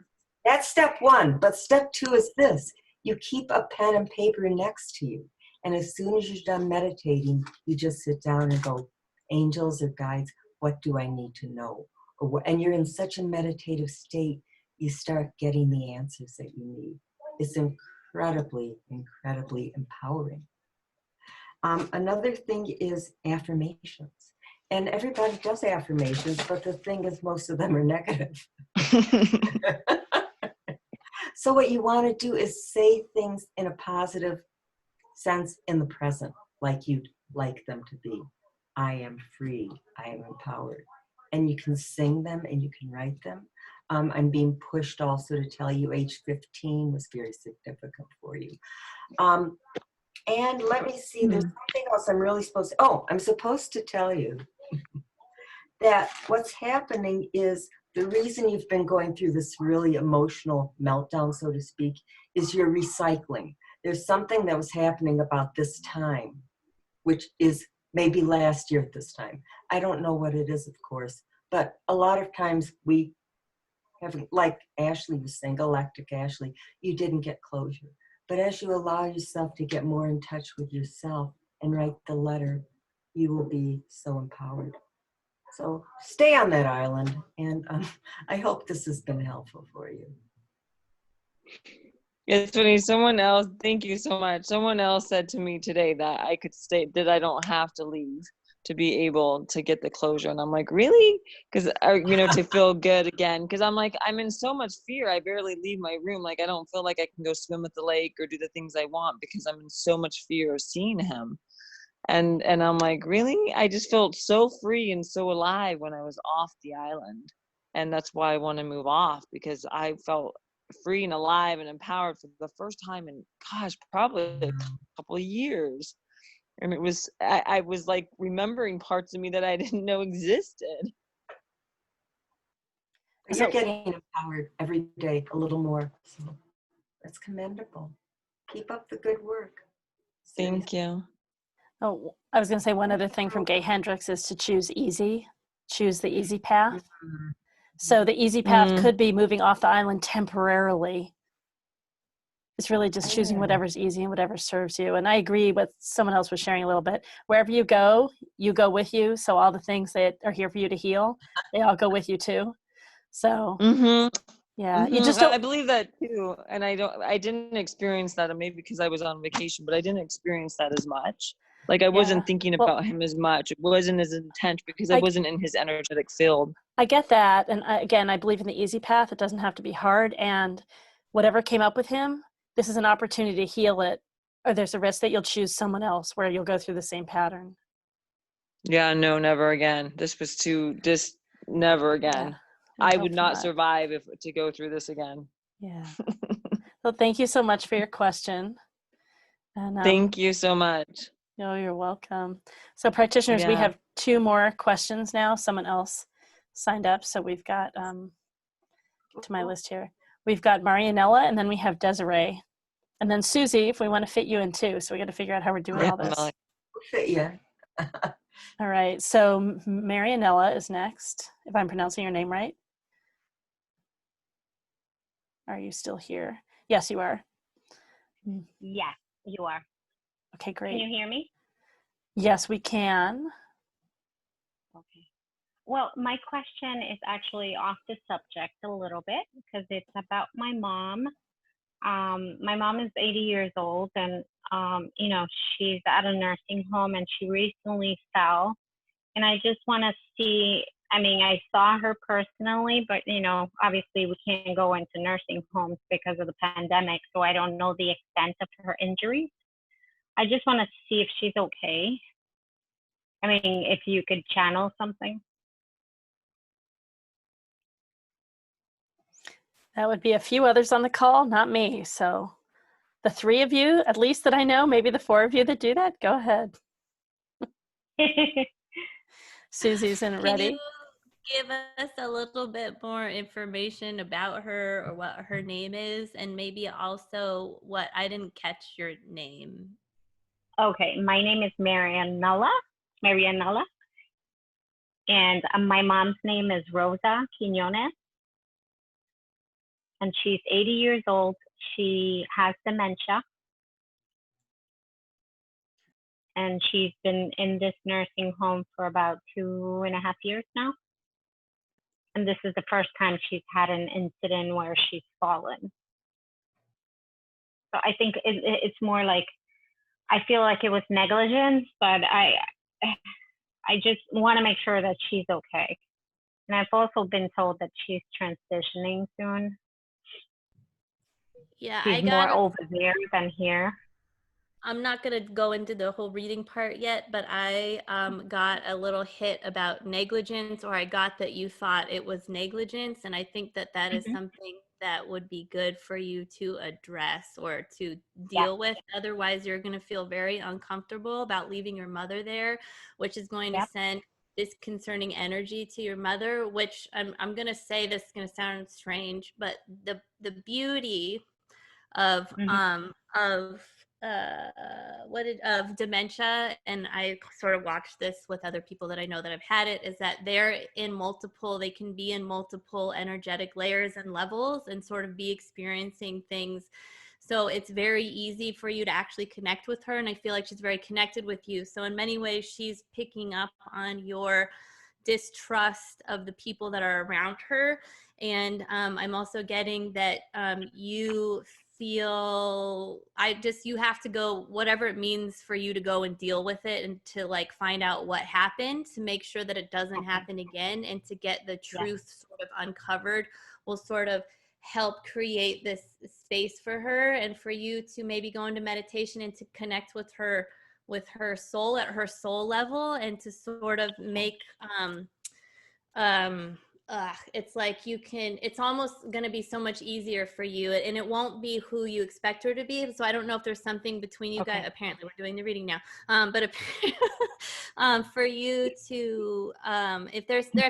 that's step one. But step two is this. You keep a pen and paper next to you. And as soon as you're done meditating, you just sit down and go, angels or guides, what do I need to know? And you're in such a meditative state, you start getting the answers that you need. It's incredibly, incredibly empowering. Another thing is affirmations. And everybody does affirmations, but the thing is most of them are negative. So what you want to do is say things in a positive sense in the present, like you'd like them to be. I am free. I am empowered. And you can sing them and you can write them. I'm being pushed also to tell you age 15 was very significant for you. And let me see, there's something else I'm really supposed to, I'm supposed to tell you that what's happening is the reason you've been going through this really emotional meltdown, so to speak, is you're recycling. There's something that was happening about this time, which is maybe last year at this time. I don't know what it is, of course, but a lot of times we haven't, like Ashley was saying, Galactic Ashley, you didn't get closure. But as you allow yourself to get more in touch with yourself and write the letter, you will be so empowered. So stay on that island, and I hope this has been helpful for you. It's funny, thank you so much. Someone else said to me today that I could stay, that I don't have to leave to be able to get the closure. And I'm like, really? Because, to feel good again. Because I'm like, I'm in so much fear. I barely leave my room. Like, I don't feel like I can go swim at the lake or do the things I want because I'm in so much fear of seeing him. And I'm like, really? I just felt so free and so alive when I was off the island. And that's why I want to move off, because I felt free and alive and empowered for the first time in, probably a couple of years. And it was, I was like remembering parts of me that I didn't know existed. You're getting empowered every day a little more. So that's commendable. Keep up the good work. Thank you. Oh, I was going to say one other thing from Gay Hendricks is to choose easy. Choose the easy path. So the easy path could be moving off the island temporarily. It's really just choosing whatever's easy and whatever serves you. And I agree with someone else was sharing a little bit. Wherever you go with you. So all the things that are here for you to heal, they all go with you too. So yeah, you just don't. I believe that too. And I didn't experience that, maybe because I was on vacation, but I didn't experience that as much. Like I wasn't thinking about him as much. It wasn't as intense because I wasn't in his energetic field. I get that. And I believe in the easy path. It doesn't have to be hard. And whatever came up with him, this is an opportunity to heal it. Or there's a risk that you'll choose someone else where you'll go through the same pattern. Yeah, no, never again. Never again. Yeah, I would not survive to go through this again. Yeah. Well, thank you so much for your question. And thank you so much. No, you're welcome. So practitioners, we have 2 more questions now. Someone else signed up. So we've got, to my list here, we've got Marianella, and then we have Desiree. And then Susie, if we want to fit you in too. So we got to figure out how we're doing all this. We'll fit you. All right. So Marianella is next, if I'm pronouncing your name right. Are you still here? Yes, you are. Yes, you are. Okay, great. Can you hear me? Yes, we can. Okay. Well, my question is actually off the subject a little bit because it's about my mom. My mom is 80 years old and, she's at a nursing home and she recently fell. And I just want to see, I saw her personally, but, obviously we can't go into nursing homes because of the pandemic. So I don't know the extent of her injuries. I just want to see if she's okay. If you could channel something. That would be a few others on the call, not me. So the 3 of you, at least that I know, maybe the 4 of you that do that, go ahead. Susie's in ready. give us a little bit more information about her or what her name is, and maybe also what I didn't catch your name. Okay, my name is Marianella, and my mom's name is Rosa Quinones, and she's 80 years old. She has dementia, and she's been in this nursing home for about 2.5 years now. And this is the first time she's had an incident where she's fallen. So I think it's more like, I feel like it was negligence, but I just want to make sure that she's okay. And I've also been told that she's transitioning soon. Yeah, She's more over there than here. I'm not going to go into the whole reading part yet, but I got a little hit about negligence, or I got that you thought it was negligence. And I think that that is something that would be good for you to address or to deal with. Otherwise, you're going to feel very uncomfortable about leaving your mother there, which is going to send disconcerting energy to your mother, which I'm going to say, this is going to sound strange, but the beauty of dementia, and I sort of watched this with other people that I know that have had it, is that they can be in multiple energetic layers and levels and sort of be experiencing things. So it's very easy for you to actually connect with her, and I feel like she's very connected with you. So in many ways, she's picking up on your distrust of the people that are around her. And I'm also getting that you feel, you have to go, whatever it means for you to go and deal with it, and to like find out what happened, to make sure that it doesn't happen again, and to get the truth sort of uncovered will sort of help create this space for her, and for you to maybe go into meditation and to connect with her soul at her soul level, and to sort of make it's like it's almost going to be so much easier for you, and it won't be who you expect her to be. So I don't know if there's something between you guys. Apparently we're doing the reading now, but for you to I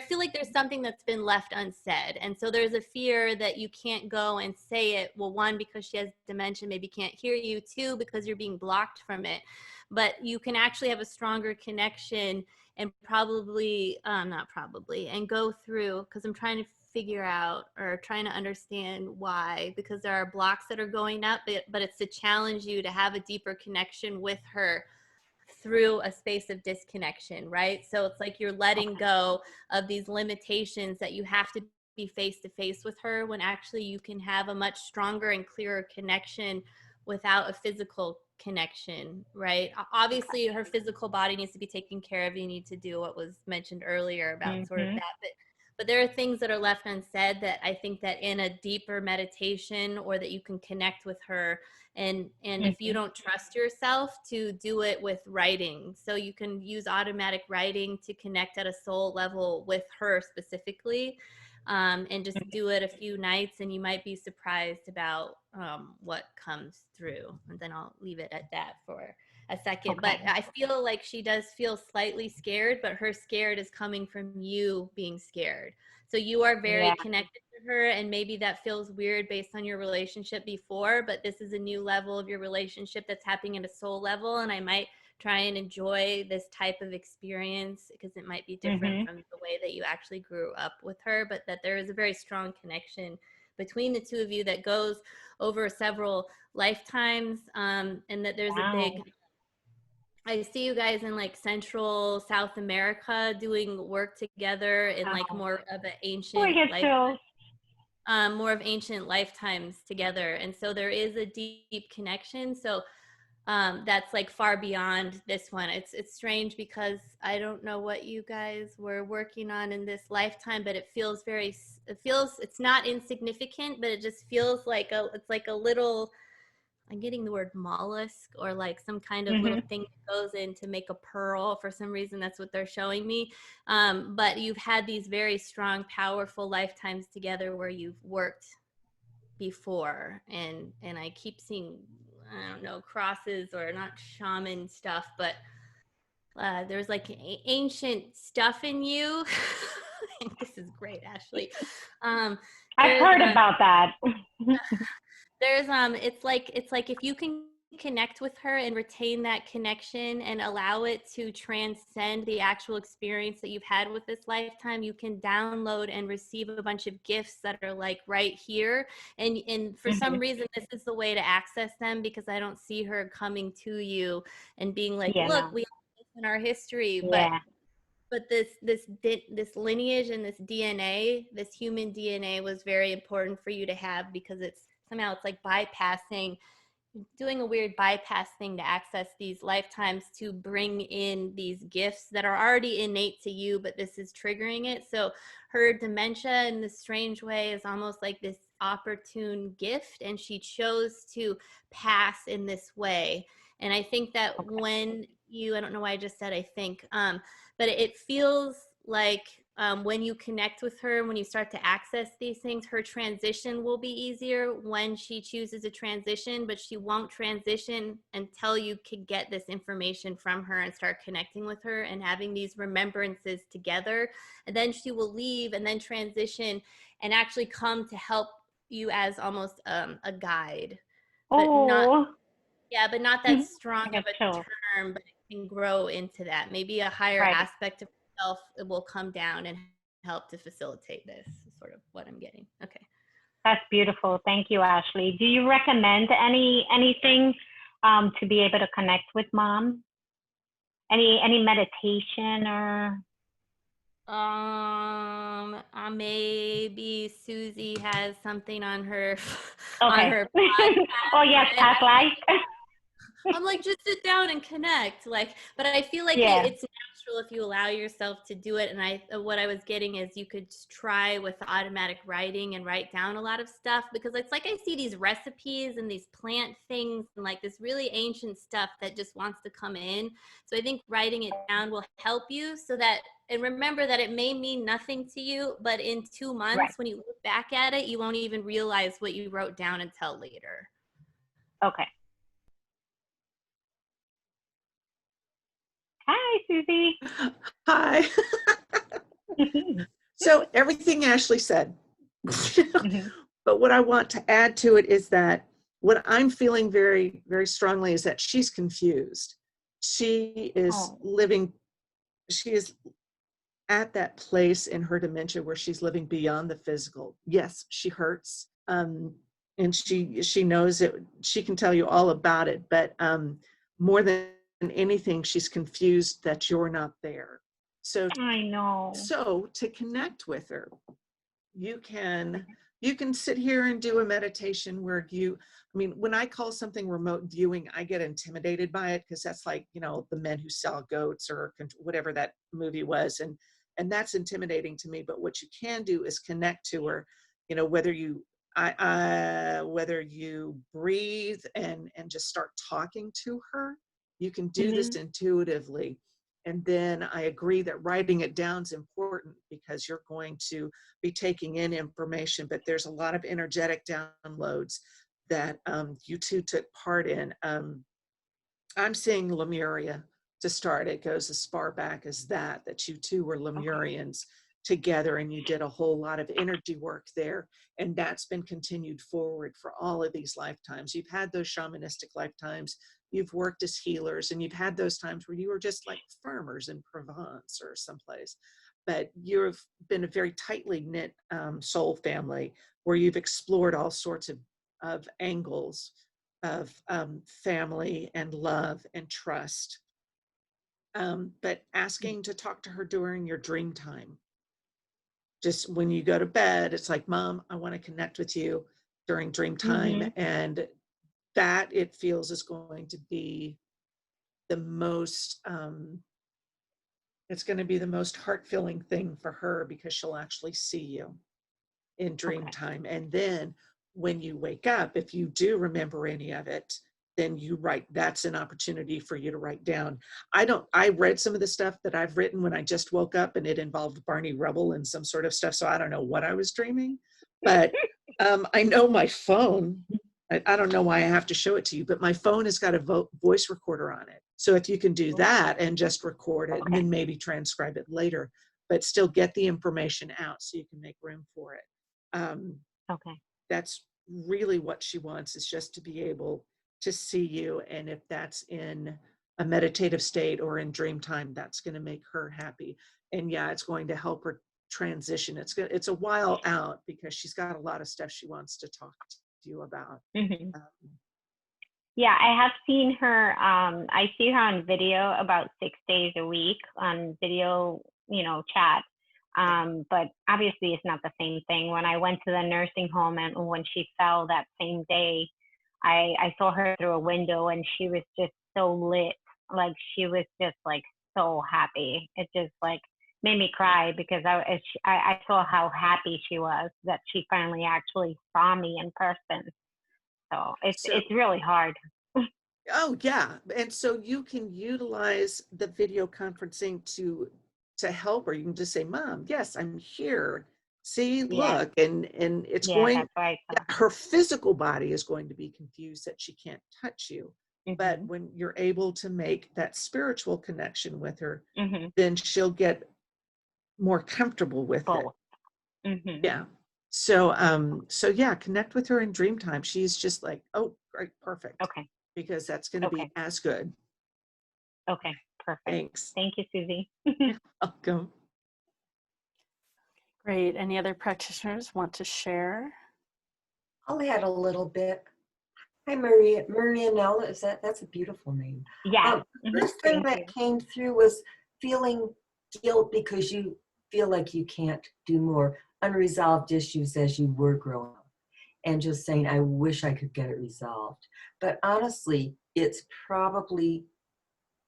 feel like there's something that's been left unsaid, and so there's a fear that you can't go and say it. Well, one, because she has dementia, maybe can't hear you. Two, because you're being blocked from it. But you can actually have a stronger connection, and and go through, because I'm trying to figure out or trying to understand why, because there are blocks that are going up, but it's to challenge you to have a deeper connection with her through a space of disconnection, right? So it's like you're letting go of these limitations that you have to be face to face with her, when actually you can have a much stronger and clearer connection without a physical connection, right? Obviously her physical body needs to be taken care of. You need to do what was mentioned earlier about sort of that, but there are things that are left unsaid that I think that in a deeper meditation, or that you can connect with her, and if you don't trust yourself, to do it with writing. So you can use automatic writing to connect at a soul level with her specifically, and just do it a few nights, and you might be surprised about what comes through. And then I'll leave it at that for a second. But I feel like she does feel slightly scared, but her scared is coming from you being scared. So you are very connected to her, and maybe that feels weird based on your relationship before, but this is a new level of your relationship that's happening at a soul level, and I might try and enjoy this type of experience, because it might be different from the way that you actually grew up with her, but that there is a very strong connection between the two of you that goes over several lifetimes, and that there's a big, I see you guys in like Central South America doing work together in like more of an ancient more of ancient lifetimes together. And so there is a deep connection. So that's like far beyond this one. It's strange, because I don't know what you guys were working on in this lifetime, but it's not insignificant, but it just feels like it's like a little, I'm getting the word mollusk, or like some kind of little thing that goes in to make a pearl. For some reason, that's what they're showing me. But you've had these very strong, powerful lifetimes together where you've worked before, and I keep seeing, I don't know, crosses, or not shaman stuff, but there's like ancient stuff in you. think this is great, Ashley. I've heard about that. There's it's like if you can connect with her and retain that connection and allow it to transcend the actual experience that you've had with this lifetime, you can download and receive a bunch of gifts that are like right here. And for some reason, this is the way to access them, because I don't see her coming to you and being like, Yeah, look, no. we have this in our history. Yeah. But this lineage and this DNA, this human DNA, was very important for you to have, because it's like bypassing, doing a weird bypass thing to access these lifetimes to bring in these gifts that are already innate to you, but this is triggering it. So her dementia in this strange way is almost like this opportune gift, and she chose to pass in this way. And I think that when you, I don't know why I just said I think, but it feels like when you connect with her, when you start to access these things, her transition will be easier when she chooses a transition, but she won't transition until you can get this information from her and start connecting with her and having these remembrances together. And then she will leave and then transition and actually come to help you as almost a guide. But not, yeah, but not that strong of a term, but it can grow into that. Maybe a higher aspect of yourself, it will come down and help to facilitate this, is sort of what I'm getting. Okay. That's beautiful. Thank you, Ashley. Do you recommend anything to be able to connect with mom? Any meditation or? Maybe Susie has something on her Okay. on her podcast. Oh yes, past life. I'm like, just sit down and connect. Like, but I feel like Yeah. it's natural if you allow yourself to do it. And what I was getting is you could try with automatic writing and write down a lot of stuff, because it's like I see these recipes and these plant things and like this really ancient stuff that just wants to come in. So I think writing it down will help you, so that, and remember that it may mean nothing to you, but in 2 months, when you look back at it, you won't even realize what you wrote down until later. Okay. Hi, Susie. Hi. So everything Ashley said, but what I want to add to it is that what I'm feeling very, very strongly is that she's confused. She is she is at that place in her dementia where she's living beyond the physical. Yes, she hurts. And she knows it. She can tell you all about it, but more than anything, she's confused that you're not there. So I know. So to connect with her, you can sit here and do a meditation where when I call something remote viewing, I get intimidated by it, because that's like, the men who sell goats or whatever that movie was. And that's intimidating to me. But what you can do is connect to her, whether you breathe and just start talking to her. You can do this intuitively. And then I agree that writing it down is important, because you're going to be taking in information, but there's a lot of energetic downloads that you two took part in. I'm seeing Lemuria to start. It goes as far back as that you two were Lemurians together, and you did a whole lot of energy work there. And that's been continued forward for all of these lifetimes. You've had those shamanistic lifetimes. You've worked as healers, and you've had those times where you were just like farmers in Provence or someplace. But you've been a very tightly knit soul family where you've explored all sorts of angles of family and love and trust. But asking to talk to her during your dream time. Just when you go to bed, it's like, Mom, I want to connect with you during dream time. And that, it feels, is going to be the most, it's going to be the most heart-filling thing for her, because she'll actually see you in dream time. And then when you wake up, if you do remember any of it, then you write. That's an opportunity for you to write down. I read some of the stuff that I've written when I just woke up, and it involved Barney Rubble and some sort of stuff. So I don't know what I was dreaming, but I know my phone, I don't know why I have to show it to you, but my phone has got a voice recorder on it. So if you can do that and just record it and then maybe transcribe it later, but still get the information out so you can make room for it. Okay. That's really what she wants, is just to be able to see you. And if that's in a meditative state or in dream time, that's going to make her happy. And yeah, it's going to help her transition. It's a while out because she's got a lot of stuff she wants to talk to you about. Mm-hmm. Yeah, I have seen her. I see her on video about 6 days a week on video, chat. But obviously it's not the same thing. When I went to the nursing home and when she fell that same day, I saw her through a window and she was just so lit. Like she was just like so happy. It just like made me cry because I saw how happy she was that she finally actually saw me in person. So it's really hard. Oh yeah. And so you can utilize the video conferencing to help her. You can just say, Mom, yes, I'm here. See, look, and it's going, that's right. her physical body is going to be confused that she can't touch you. Mm-hmm. But when you're able to make that spiritual connection with her, Mm-hmm. then she'll get more comfortable with it. Mm-hmm. Yeah. So yeah, connect with her in dream time. She's just like, oh, great, perfect. Okay. Because that's going to be as good. Okay, perfect. Thanks. Thank you, Susie. You're welcome. Great. Any other practitioners want to share? I'll add a little bit. Hi, Marianella. That's a beautiful name. Yeah. First thing that came through was feeling guilt because you feel like you can't do more, unresolved issues as you were growing up, and just saying, I wish I could get it resolved. But honestly, it's probably,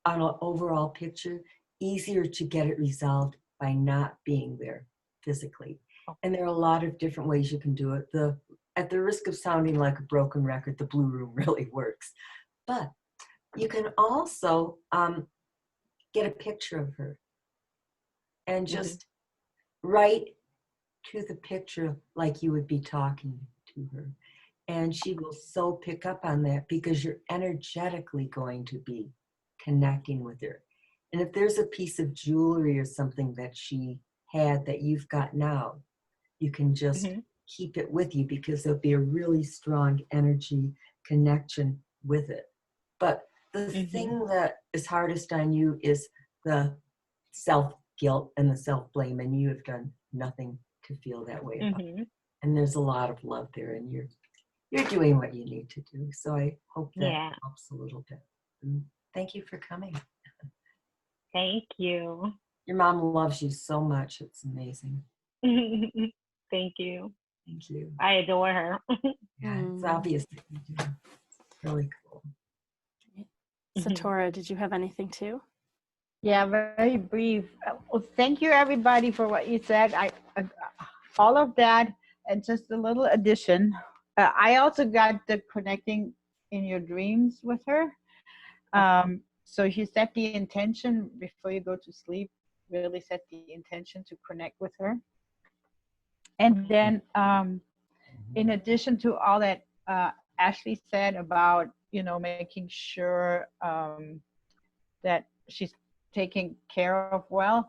on an overall picture, easier to get it resolved by not being there physically. And there are a lot of different ways you can do it. At the risk of sounding like a broken record, the Blue Room really works. But you can also get a picture of her and just write to the picture like you would be talking to her. And she will so pick up on that because you're energetically going to be connecting with her. And if there's a piece of jewelry or something that she had that you've got now, you can just keep it with you because there'll be a really strong energy connection with it. But the thing that is hardest on you is the self-guilt and the self-blame, and you have done nothing to feel that way about it. And there's a lot of love there, and you're doing what you need to do. So I hope that helps a little bit. And thank you for coming. Thank you. Your mom loves you so much. It's amazing. Thank you. Thank you. I adore her. Yeah, it's obvious that you do. It's really cool. Satora, did you have anything too? Yeah, very brief. Well, thank you everybody for what you said. I all of that, and just a little addition. I also got the connecting in your dreams with her. So you set the intention before you go to sleep. Really set the intention to connect with her. And then, in addition to all that Ashley said about making sure that she's taken care of well,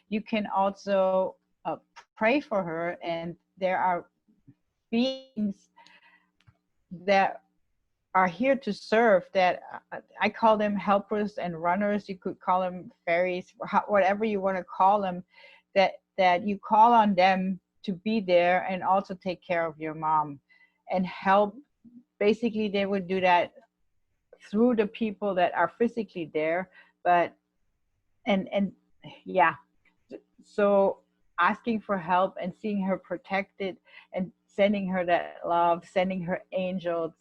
you can also pray for her. And there are beings that are here to serve, that I call them helpers and runners. You could call them fairies, whatever you want to call them, that you call on them to be there and also take care of your mom and help. Basically, they would do that through the people that are physically there, but so asking for help and seeing her protected and sending her that love, sending her angels,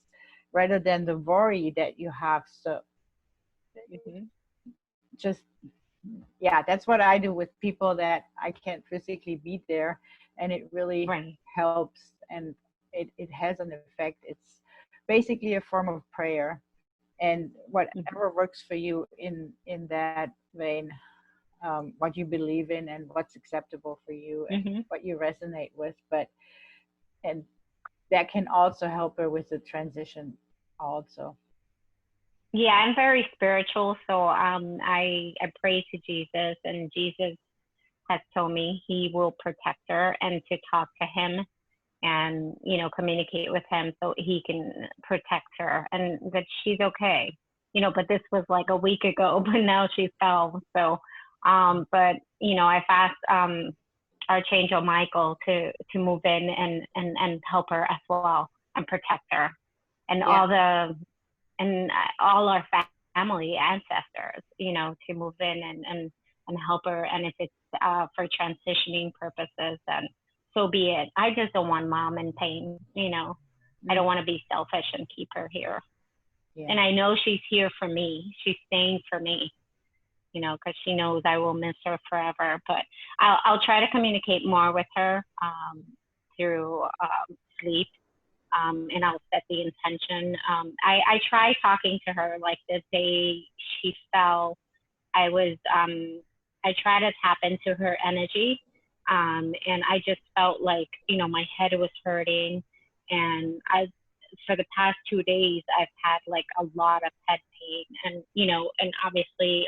rather than the worry that you have. So just, that's what I do with people that I can't physically be there. And it really helps, and it has an effect. It's basically a form of prayer, and whatever works for you in that vein, what you believe in and what's acceptable for you and what you resonate with. And that can also help her with the transition also. Yeah, I'm very spiritual, so I pray to Jesus, and Jesus has told me he will protect her and to talk to him and, you know, communicate with him so he can protect her and that she's okay. You know, but this was like a week ago, but now she fell. So, but, you know, I've asked Archangel Michael to move in and help her as well and protect her and all our family ancestors, you know, to move in and help her. And if it's for transitioning purposes, then so be it. I just don't want mom in pain, you know. I don't want to be selfish and keep her here. Yeah. And I know she's here for me. She's staying for me, you know, because she knows I will miss her forever. But I'll try to communicate more with her through sleep. And I'll set the intention. I tried talking to her like the day she fell. I tried to tap into her energy. And I just felt like, you know, my head was hurting. And for the past 2 days, I've had like a lot of head pain. And, you know, and obviously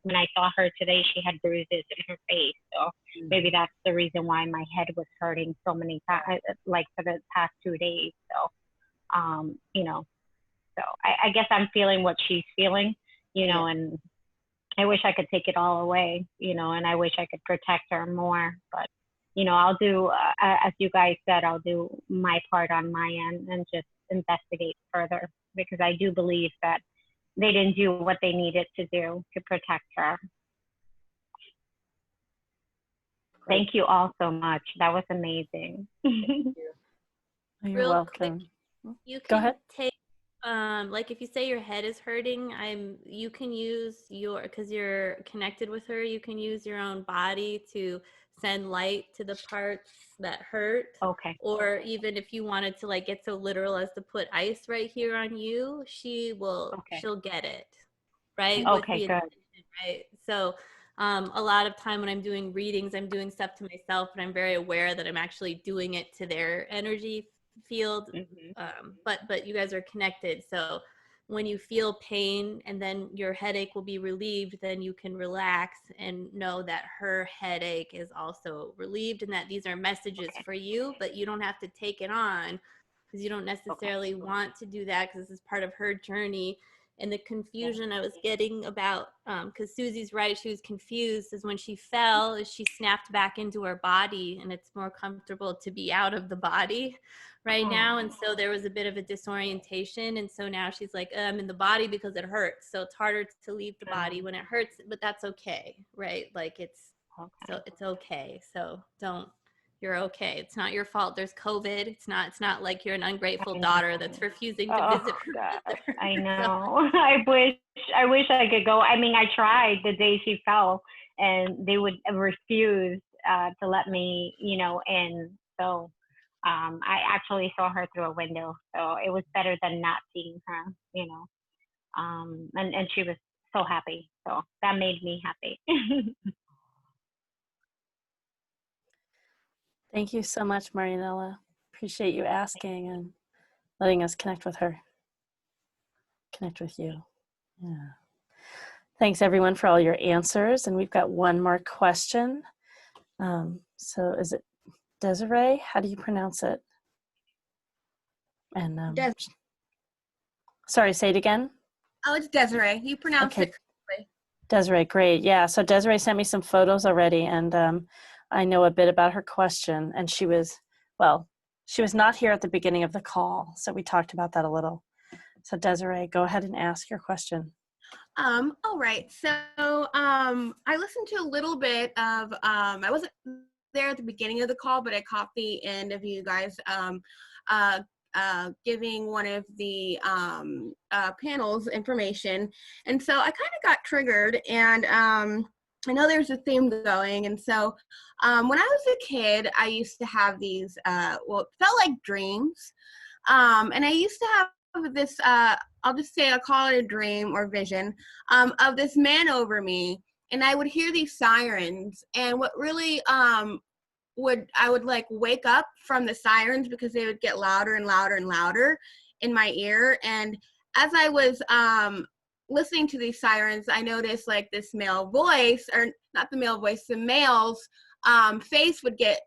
when I saw her today, she had bruises in her face. So maybe that's the reason why my head was hurting so many times, like for the past 2 days. So, you know, so I guess I'm feeling what she's feeling, you know, and I wish I could take it all away, you know, and I wish I could protect her more. But, you know, I'll do, as you guys said, I'll do my part on my end and just investigate further because I do believe that they didn't do what they needed to do to protect her. Thank you all so much. That was amazing. You're Real welcome. Quick, you can Go ahead. take like if you say your head is hurting, you can use because you're connected with her, you can use your own body to send light to the parts that hurt. Okay. Or even if you wanted to like get so literal as to put ice right here on you, she'll get it. Right? Okay, good. Right? So a lot of time when I'm doing readings, I'm doing stuff to myself, and I'm very aware that I'm actually doing it to their energy field. But you guys are connected. So when you feel pain and then your headache will be relieved, then you can relax and know that her headache is also relieved and that these are messages for you, but you don't have to take it on because you don't necessarily want to do that because this is part of her journey. And the confusion I was getting about, because Susie's right, she was confused, is when she fell, is she snapped back into her body, and it's more comfortable to be out of the body right now. And so there was a bit of a disorientation. And so now she's like, I'm in the body because it hurts. So it's harder to leave the body when it hurts, but that's okay, right? Like so it's okay. So you're okay. It's not your fault. There's COVID. It's not like you're an ungrateful daughter that's refusing to visit her mother. I know. I wish I could go. I mean, I tried the day she fell and they would refuse to let me, you know, in. So I actually saw her through a window. So it was better than not seeing her, you know. And she was so happy. So that made me happy. Thank you so much, Marianella. Appreciate you asking and letting us connect with her. Connect with you. Yeah. Thanks everyone for all your answers. And we've got one more question. So is it Desiree? How do you pronounce it? And sorry, say it again. Oh, it's Desiree. You pronounce it correctly. Desiree, great. Yeah, so Desiree sent me some photos already, and I know a bit about her question. And she was not here at the beginning of the call, so we talked about that a little. So Desiree, go ahead and ask your question. All right. So I listened to a little bit of, I wasn't there at the beginning of the call, but I caught the end of you guys giving one of the panels information. And so I kind of got triggered, and I know there's a theme going. And so when I was a kid, I used to have these, it felt like dreams. And I used to have this, I'll just say I'll call it a dream or vision of this man over me. And I would hear these sirens. And what really I would like wake up from the sirens because they would get louder and louder and louder in my ear. And as I was listening to these sirens, I noticed like this male voice, or not the male voice, the male's face would get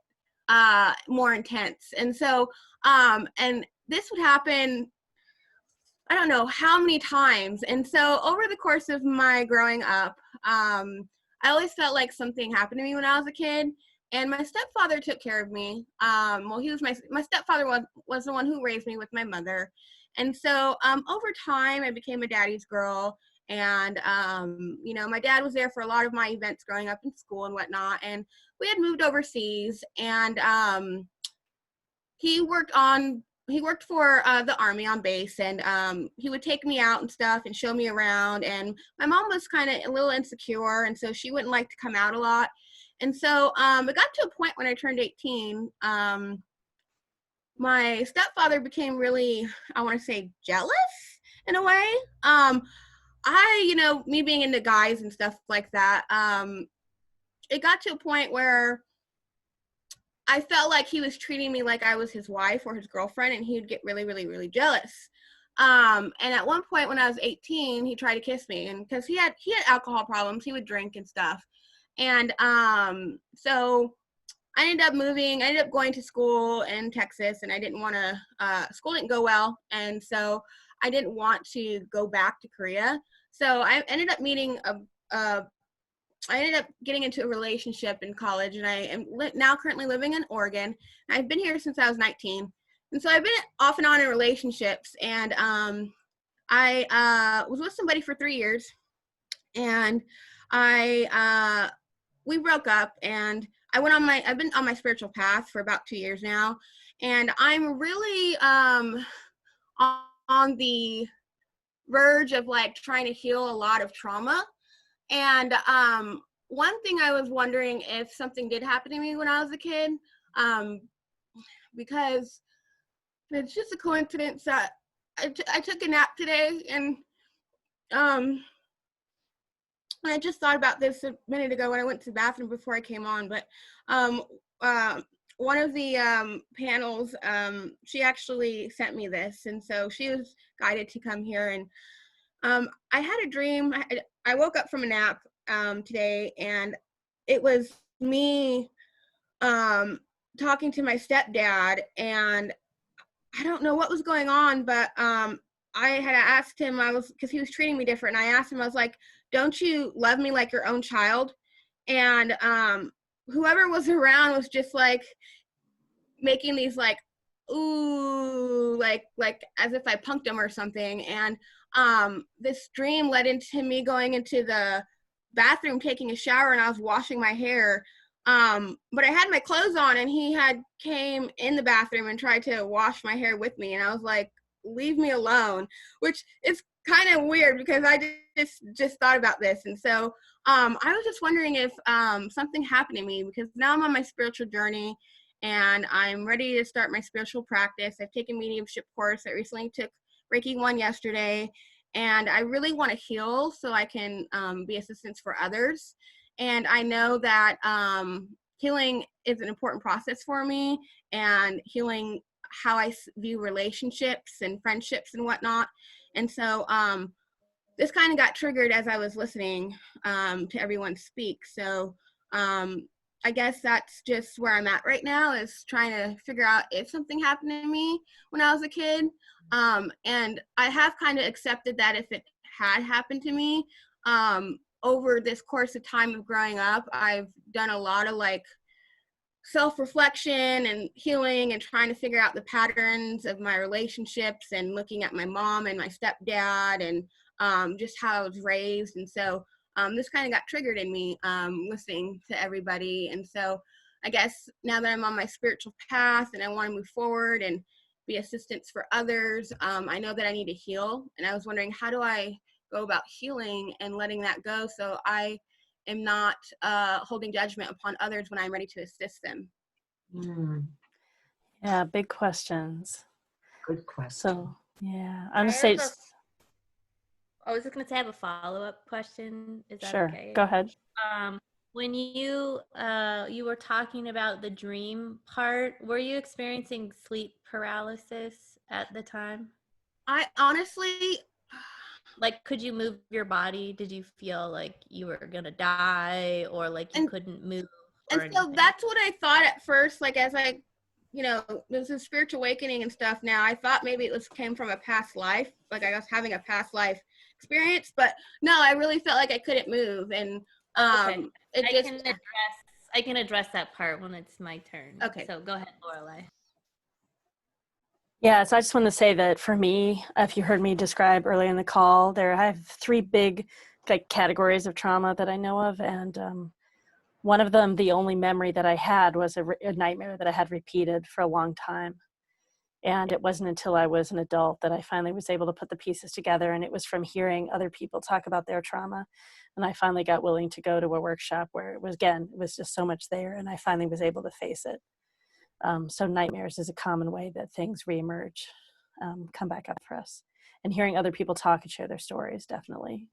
more intense. And so, and this would happen, I don't know how many times. And so over the course of my growing up, I always felt like something happened to me when I was a kid. And my stepfather took care of me. Well, he was my stepfather was the one who raised me with my mother. And so over time, I became a daddy's girl. And, you know, my dad was there for a lot of my events growing up in school and whatnot. And we had moved overseas, and he worked for the Army on base, and he would take me out and stuff and show me around. And my mom was kind of a little insecure, and so she wouldn't like to come out a lot. And so it got to a point when I turned 18, my stepfather became really, I want to say, jealous in a way. You know, me being into guys and stuff like that, it got to a point where I felt like he was treating me like I was his wife or his girlfriend, and he would get really, really, really jealous. And at one point when I was 18, he tried to kiss me, and because he had alcohol problems, he would drink and stuff. And so I ended up going to school in Texas, and I didn't want to, school didn't go well. And so I didn't want to go back to Korea. So I ended up I ended up getting into a relationship in college, and I am now currently living in Oregon. I've been here since I was 19. And so I've been off and on in relationships, and I was with somebody for 3 years, and we broke up, and I've been on my spiritual path for about 2 years now, and I'm really on the verge of like trying to heal a lot of trauma. And one thing I was wondering if something did happen to me when I was a kid, because it's just a coincidence that I took a nap today, and I just thought about this a minute ago when I went to the bathroom before I came on. But one of the panels, she actually sent me this, and so she was guided to come here. And I had a dream. I woke up from a nap today, and it was me talking to my stepdad, and I don't know what was going on, but I had asked him, because he was treating me different, and I asked him, I was like, don't you love me like your own child? And whoever was around was just like making these like, ooh, like as if I punked him or something. And this dream led into me going into the bathroom, taking a shower, and I was washing my hair. But I had my clothes on, and he had came in the bathroom and tried to wash my hair with me. And I was like, leave me alone, which is kind of weird because I just thought about this. And so I was just wondering if something happened to me, because now I'm on my spiritual journey, and I'm ready to start my spiritual practice. I've taken mediumship course. I recently took Reiki 1 yesterday, and I really want to heal so I can be assistance for others. And I know that healing is an important process for me, and healing how I view relationships and friendships and whatnot. And so this kind of got triggered as I was listening to everyone speak. So I guess that's just where I'm at right now, is trying to figure out if something happened to me when I was a kid. And I have kind of accepted that if it had happened to me, over this course of time of growing up, I've done a lot of like self-reflection and healing and trying to figure out the patterns of my relationships, and looking at my mom and my stepdad, and just how I was raised. And so this kind of got triggered in me listening to everybody. And so I guess now that I'm on my spiritual path and I want to move forward and be assistance for others, I know that I need to heal. And I was wondering, how do I go about healing and letting that go so I am not holding judgment upon others when I'm ready to assist them? Yeah, big questions. Good question. So, yeah, I'm going to say, I was just going to say I have a follow-up question. Is that sure, okay? go ahead. When you were talking about the dream part, were you experiencing sleep paralysis at the time? I honestly, like, could you move your body? Did you feel like you were gonna die, or like you couldn't move? And so anything? that's what I thought at first, like as I, there's a spiritual awakening and stuff now. I thought maybe it came from a past life, like I was having a past life experience, but no, I really felt like I couldn't move. And Okay. I can address that part when it's my turn. Okay. So go ahead, Lorelai. Yeah, so I just want to say that for me, if you heard me describe earlier in the call, I have 3 big categories of trauma that I know of, and one of them, the only memory that I had was a nightmare that I had repeated for a long time. And it wasn't until I was an adult that I finally was able to put the pieces together, and it was from hearing other people talk about their trauma. And I finally got willing to go to a workshop where it was just so much there, and I finally was able to face it. So nightmares is a common way that things reemerge, come back up for us. And hearing other people talk and share their stories, definitely.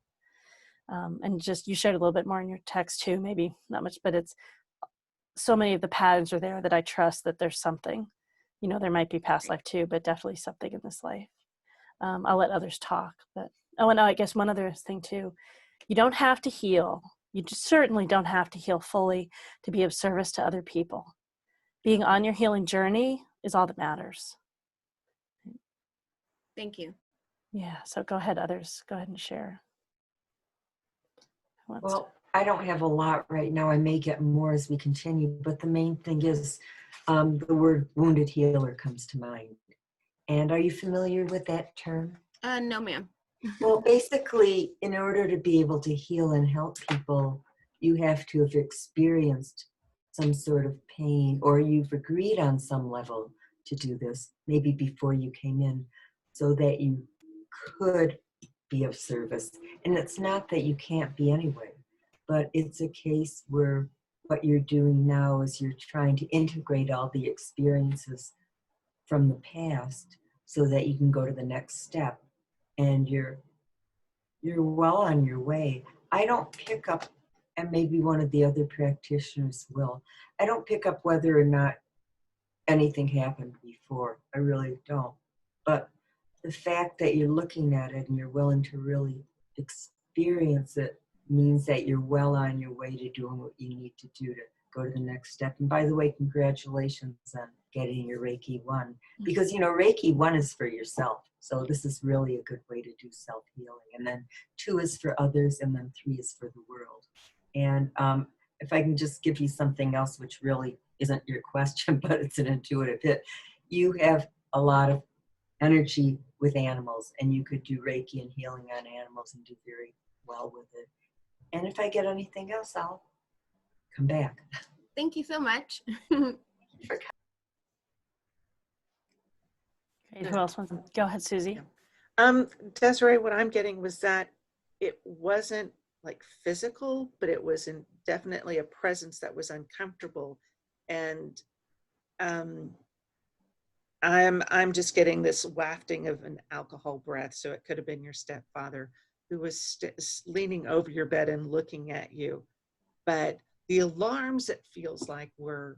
And just, you shared a little bit more in your text too, maybe not much, but it's so many of the patterns are there that I trust that there's something, there might be past life too, but definitely something in this life. I'll let others talk, but, and I guess one other thing too, you don't have to heal. You just certainly don't have to heal fully to be of service to other people. Being on your healing journey is all that matters. Thank you. Yeah, so go ahead, others. Go ahead and share. Well, I don't have a lot right now. I may get more as we continue, but the main thing is the word wounded healer comes to mind. And are you familiar with that term? No, ma'am. Well, basically, in order to be able to heal and help people, you have to have experienced some sort of pain, or you've agreed on some level to do this, maybe before you came in, so that you could be of service. And it's not that you can't be anyway, but it's a case where what you're doing now is you're trying to integrate all the experiences from the past so that you can go to the next step, and you're well on your way. I don't pick up, and maybe one of the other practitioners will, I don't pick up whether or not anything happened before. I really don't. But the fact that you're looking at it and you're willing to really experience it means that you're well on your way to doing what you need to do to go to the next step. And by the way, congratulations on getting your Reiki 1, because Reiki 1 is for yourself. So this is really a good way to do self-healing. And then 2 is for others, and then 3 is for the world. And if I can just give you something else, which really isn't your question, but it's an intuitive hit. You have a lot of energy with animals, and you could do Reiki and healing on animals and do very well with it. And if I get anything else, I'll come back. Thank you so much. Great. Who else wants to go ahead, Susie? Desiree, what I'm getting was that it wasn't like physical, but it was definitely a presence that was uncomfortable. And I'm just getting this wafting of an alcohol breath. So it could have been your stepfather who was leaning over your bed and looking at you. But the alarms, it feels like, were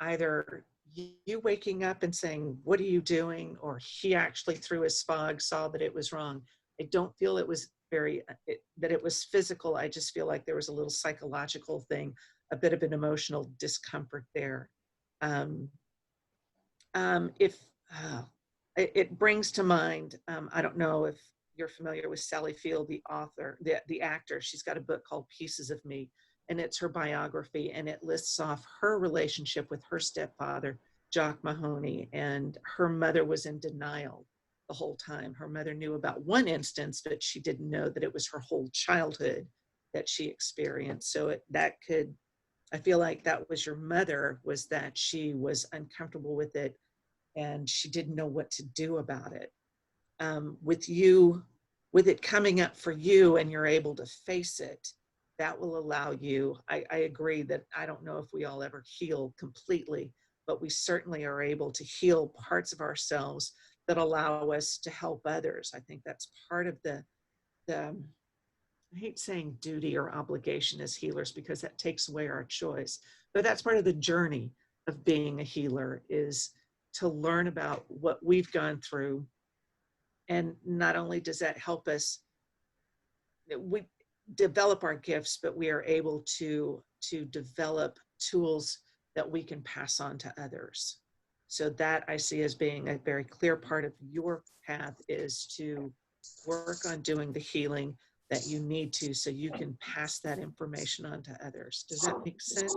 either you waking up and saying, what are you doing? Or he actually through his fog saw that it was wrong. I don't feel it was that it was physical. I just feel like there was a little psychological thing, a bit of an emotional discomfort there. It brings to mind, I don't know if you're familiar with Sally Field, the author, the actor. She's got a book called Pieces of Me, and it's her biography, and it lists off her relationship with her stepfather, Jock Mahoney, and her mother was in denial the whole time. Her mother knew about one instance, but she didn't know that it was her whole childhood that she experienced. So I feel like that was your mother, was that she was uncomfortable with it and she didn't know what to do about it. With it coming up for you and you're able to face it, that will allow you, I agree that I don't know if we all ever heal completely, but we certainly are able to heal parts of ourselves that allow us to help others. I think that's part of the I hate saying duty or obligation as healers because that takes away our choice, but that's part of the journey of being a healer, is to learn about what we've gone through And not only does that help us, we develop our gifts, but we are able to develop tools that we can pass on to others. So that I see as being a very clear part of your path, is to work on doing the healing that you need to, so you can pass that information on to others. Does that make sense?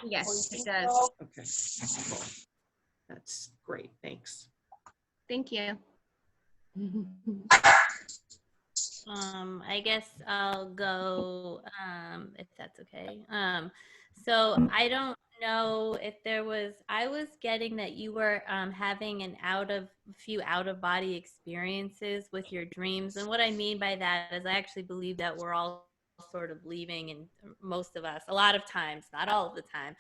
Yes, it does. Okay, cool. That's great. Thanks. Thank you. I guess I'll go, if that's okay. So I don't know if there was, I was getting that you were having a few out of body experiences with your dreams. And what I mean by that is I actually believe that we're all sort of leaving, and most of us, a lot of times, not all of the time,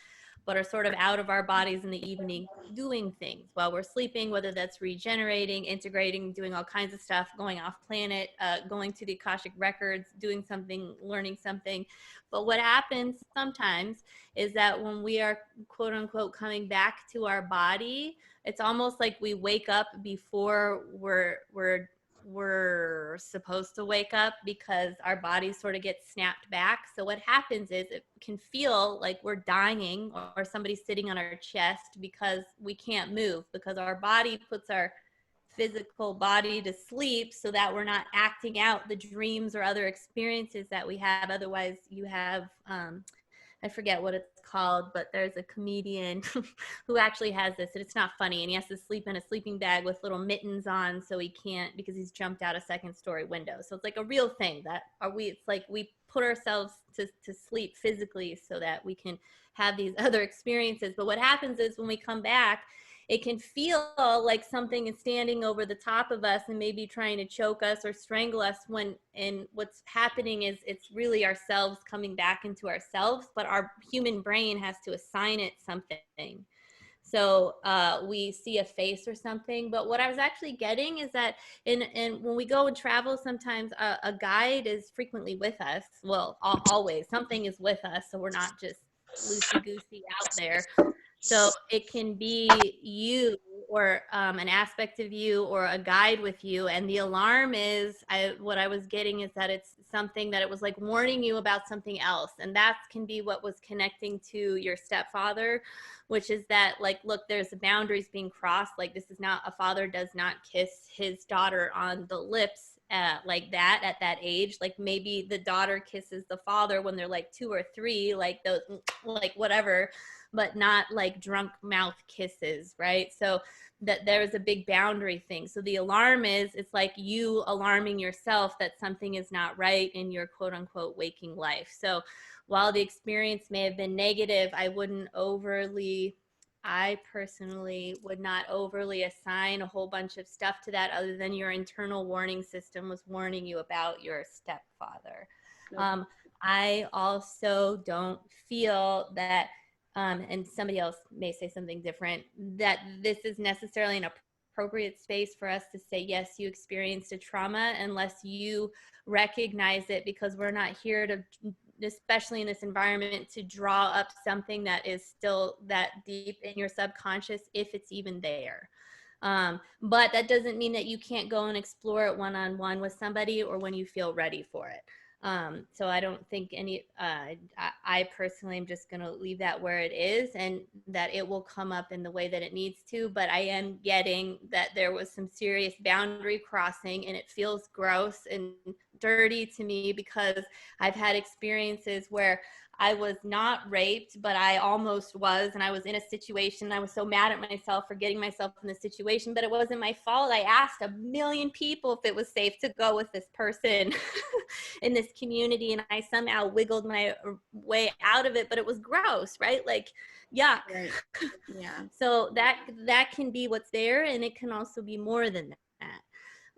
but are sort of out of our bodies in the evening doing things while we're sleeping, whether that's regenerating, integrating, doing all kinds of stuff, going off planet, going to the Akashic records, doing something, learning something. But what happens sometimes is that when we are quote unquote coming back to our body, it's almost like we wake up before we're supposed to wake up, because our bodies sort of get snapped back. So what happens is it can feel like we're dying, or somebody's sitting on our chest, because we can't move, because our body puts our physical body to sleep so that we're not acting out the dreams or other experiences that we have. Otherwise you have I forget what it's called, but there's a comedian who actually has this, and it's not funny, and he has to sleep in a sleeping bag with little mittens on, so he can't, because he's jumped out a second-story window. So it's like a real thing that it's like we put ourselves to sleep physically so that we can have these other experiences. But what happens is when we come back, it can feel like something is standing over the top of us and maybe trying to choke us or strangle us, and what's happening is it's really ourselves coming back into ourselves, but our human brain has to assign it something. So we see a face or something. But what I was actually getting is that when we go and travel, sometimes a guide is frequently with us. Well, always something is with us, so we're not just loosey-goosey out there. So it can be you, or an aspect of you, or a guide with you. And the alarm is, what I was getting is that it's something that it was like warning you about something else. And that can be what was connecting to your stepfather, which is that, like, look, there's boundaries being crossed. Like, this is not, a father does not kiss his daughter on the lips like that at that age. Like, maybe the daughter kisses the father when they're like 2 or 3, like those, like whatever, but not like drunk mouth kisses, right? So that there's a big boundary thing. So the alarm is, it's like you alarming yourself that something is not right in your quote unquote waking life. So while the experience may have been negative, I personally would not overly assign a whole bunch of stuff to that, other than your internal warning system was warning you about your stepfather. Okay. I also don't feel that, and somebody else may say something different, that this is necessarily an appropriate space for us to say, yes, you experienced a trauma, unless you recognize it, because we're not here to, especially in this environment, to draw up something that is still that deep in your subconscious, if it's even there. But that doesn't mean that you can't go and explore it one-on-one with somebody, or when you feel ready for it. So I don't think I personally am just going to leave that where it is, and that it will come up in the way that it needs to. But I am getting that there was some serious boundary crossing, and it feels gross and dirty to me, because I've had experiences where I was not raped, but I almost was, and I was in a situation. I was so mad at myself for getting myself in the situation, but it wasn't my fault. I asked 1,000,000 people if it was safe to go with this person in this community, and I somehow wiggled my way out of it, but it was gross, right? Like, yuck. Right. Yeah. So that can be what's there, and it can also be more than that.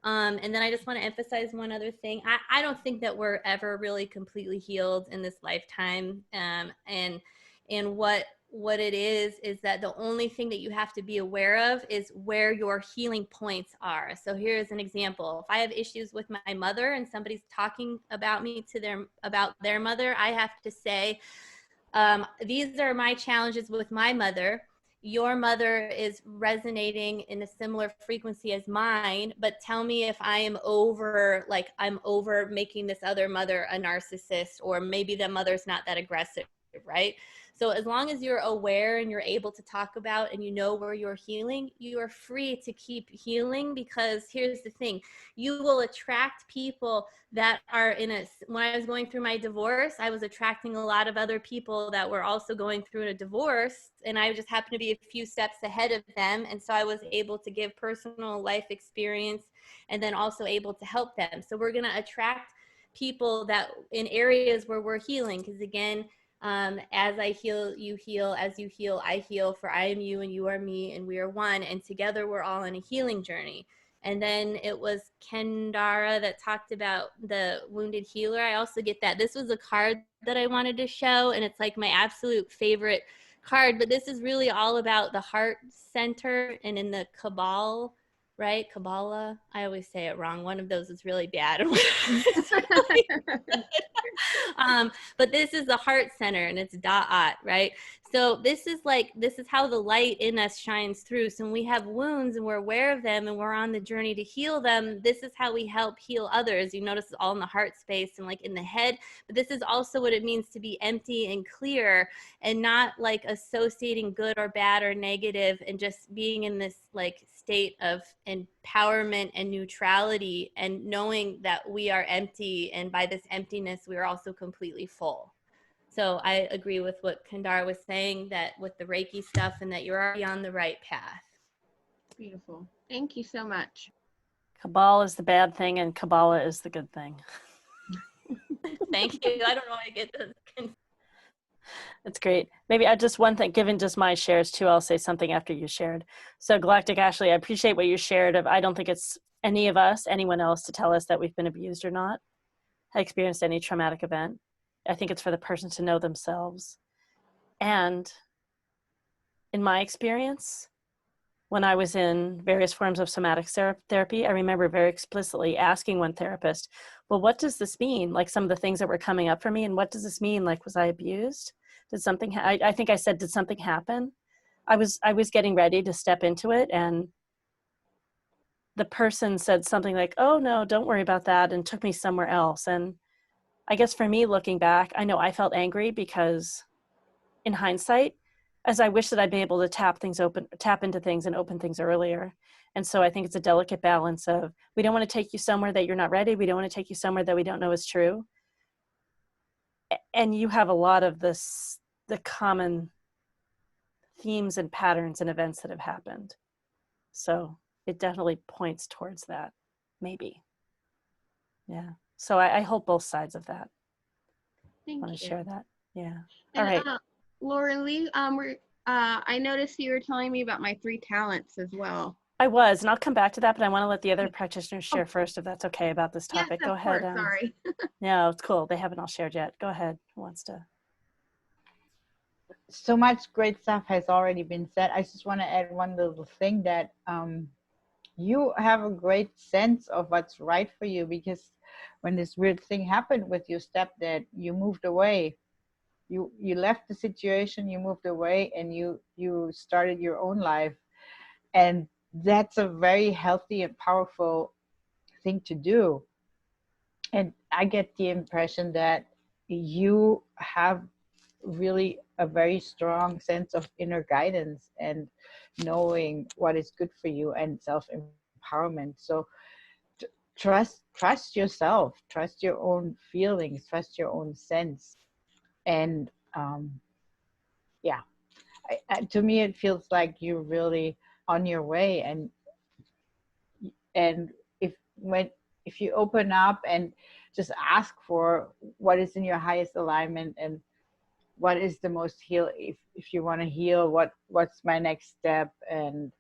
And then I just want to emphasize one other thing. I don't think that we're ever really completely healed in this lifetime. And what it is that the only thing that you have to be aware of is where your healing points are. So here's an example. If I have issues with my mother and somebody's talking about me about their mother, I have to say, these are my challenges with my mother. your mother is resonating in a similar frequency as mine, but tell me if I'm over making this other mother a narcissist, or maybe the mother's not that aggressive, right? So as long as you're aware and you're able to talk about and you know where you're healing, you are free to keep healing, because here's the thing, you will attract people that are when I was going through my divorce, I was attracting a lot of other people that were also going through a divorce, and I just happened to be a few steps ahead of them. And so I was able to give personal life experience and then also able to help them. So we're going to attract people that in areas where we're healing, because again, as I heal, you heal. As you heal, I heal. For I am you and you are me and we are one. And together we're all on a healing journey. And then it was Kendara that talked about the wounded healer. I also get that. This was a card that I wanted to show, and it's like my absolute favorite card. But this is really all about the heart center, and in the Kabbalah, right? Kabbalah. I always say it wrong. One of those is really bad. It's really good. But this is the heart center, and it's Da'at, right? So this is how the light in us shines through. So when we have wounds and we're aware of them and we're on the journey to heal them, this is how we help heal others. You notice it's all in the heart space and like in the head, but this is also what it means to be empty and clear, and not like associating good or bad or negative, and just being in this like state of empowerment and neutrality, and knowing that we are empty, and by this emptiness we are also completely full. So I agree with what Kendara was saying, that with the Reiki stuff, and that you're already on the right path. Beautiful. Thank you so much. Kabbalah is the bad thing and Kabbalah is the good thing. Thank you. I don't know how to get this. That's great. Maybe I just one thing, given just my shares too, I'll say something after you shared. So Galactic Ashley, I appreciate what you shared. I don't think it's any of us, anyone else, to tell us that we've been abused or not, experienced any traumatic event. I think it's for the person to know themselves. And in my experience, when I was in various forms of somatic therapy, I remember very explicitly asking one therapist, well, what does this mean? Like some of the things that were coming up for me, and what does this mean? Like, was I abused? Did something, I think I said, did something happen? I was getting ready to step into it, and the person said something like, oh no, don't worry about that, and took me somewhere else. And I guess for me, looking back, I know I felt angry because in hindsight, as I wish that I'd been able to tap into things and open things earlier. And so I think it's a delicate balance of, we don't want to take you somewhere that you're not ready. We don't want to take you somewhere that we don't know is true. And you have a lot of the common themes and patterns and events that have happened. So it definitely points towards that, maybe. Yeah. So I hold both sides of that. Thank I want to you. share that. Yeah. And, all right. Laura Lee, I noticed you were telling me about my 3 talents as well. I was, and I'll come back to that, but I want to let the other practitioners share first, if that's okay, about this topic. Yes, Go ahead. course, sorry. No, it's cool. They haven't all shared yet. Go ahead. Who wants to? So much great stuff has already been said. I just want to add one little thing, that you have a great sense of what's right for you, because when this weird thing happened with your stepdad, you moved away. You left the situation, you moved away, and you started your own life. And that's a very healthy and powerful thing to do. And I get the impression that you have really a very strong sense of inner guidance and knowing what is good for you and self-empowerment. So trust yourself, trust your own feelings, trust your own sense. And yeah, to me it feels like you're really on your way. And if you open up and just ask for what is in your highest alignment, and what is the most heal, if you want to heal, what's my next step, and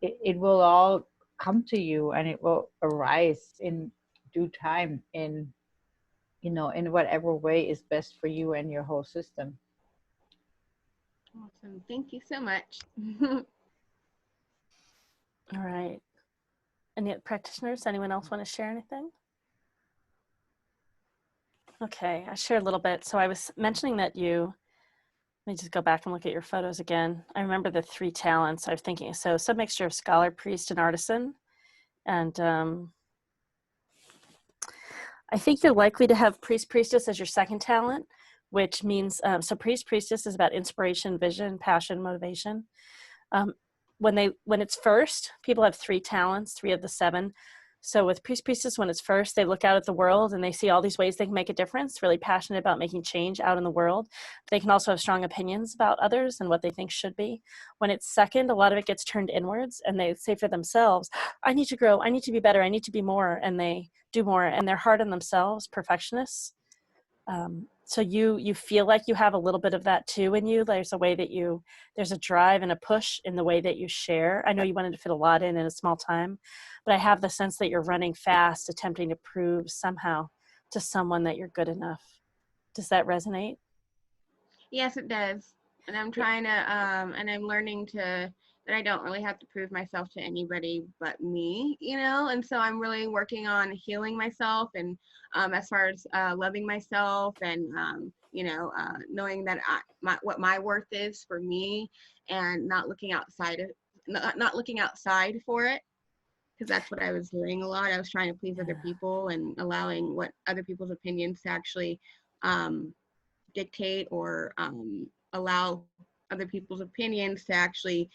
it will all come to you, and it will arise in due time, in whatever way is best for you and your whole system. Awesome. Thank you so much. All right. Any practitioners? Anyone else want to share anything? Okay, I shared a little bit. So I was mentioning that you Let me just go back and look at your photos again. I remember the 3 talents I was thinking. So some mixture of scholar, priest, and artisan. And I think you're likely to have priest, priestess as your second talent, which means, so priest, priestess is about inspiration, vision, passion, motivation. When it's first, people have 3 talents, 3 of the 7. So with priest, priestess, when it's first, they look out at the world and they see all these ways they can make a difference, really passionate about making change out in the world. They can also have strong opinions about others and what they think should be. When it's second, a lot of it gets turned inwards and they say for themselves, I need to grow, I need to be better, I need to be more, and they do more, and they're hard on themselves, perfectionists. So you feel like you have a little bit of that too in you. There's a way that there's a drive and a push in the way that you share. I know you wanted to fit a lot in a small time, but I have the sense that you're running fast, attempting to prove somehow to someone that you're good enough. Does that resonate? Yes, it does. And I'm trying to, and I'm learning that I don't really have to prove myself to anybody but me, and so I'm really working on healing myself and as far as loving myself and, knowing that what my worth is for me and not looking outside for it. Because that's what I was doing a lot. I was trying to please other people and allowing what other people's opinions to actually dictate or allow other people's opinions to actually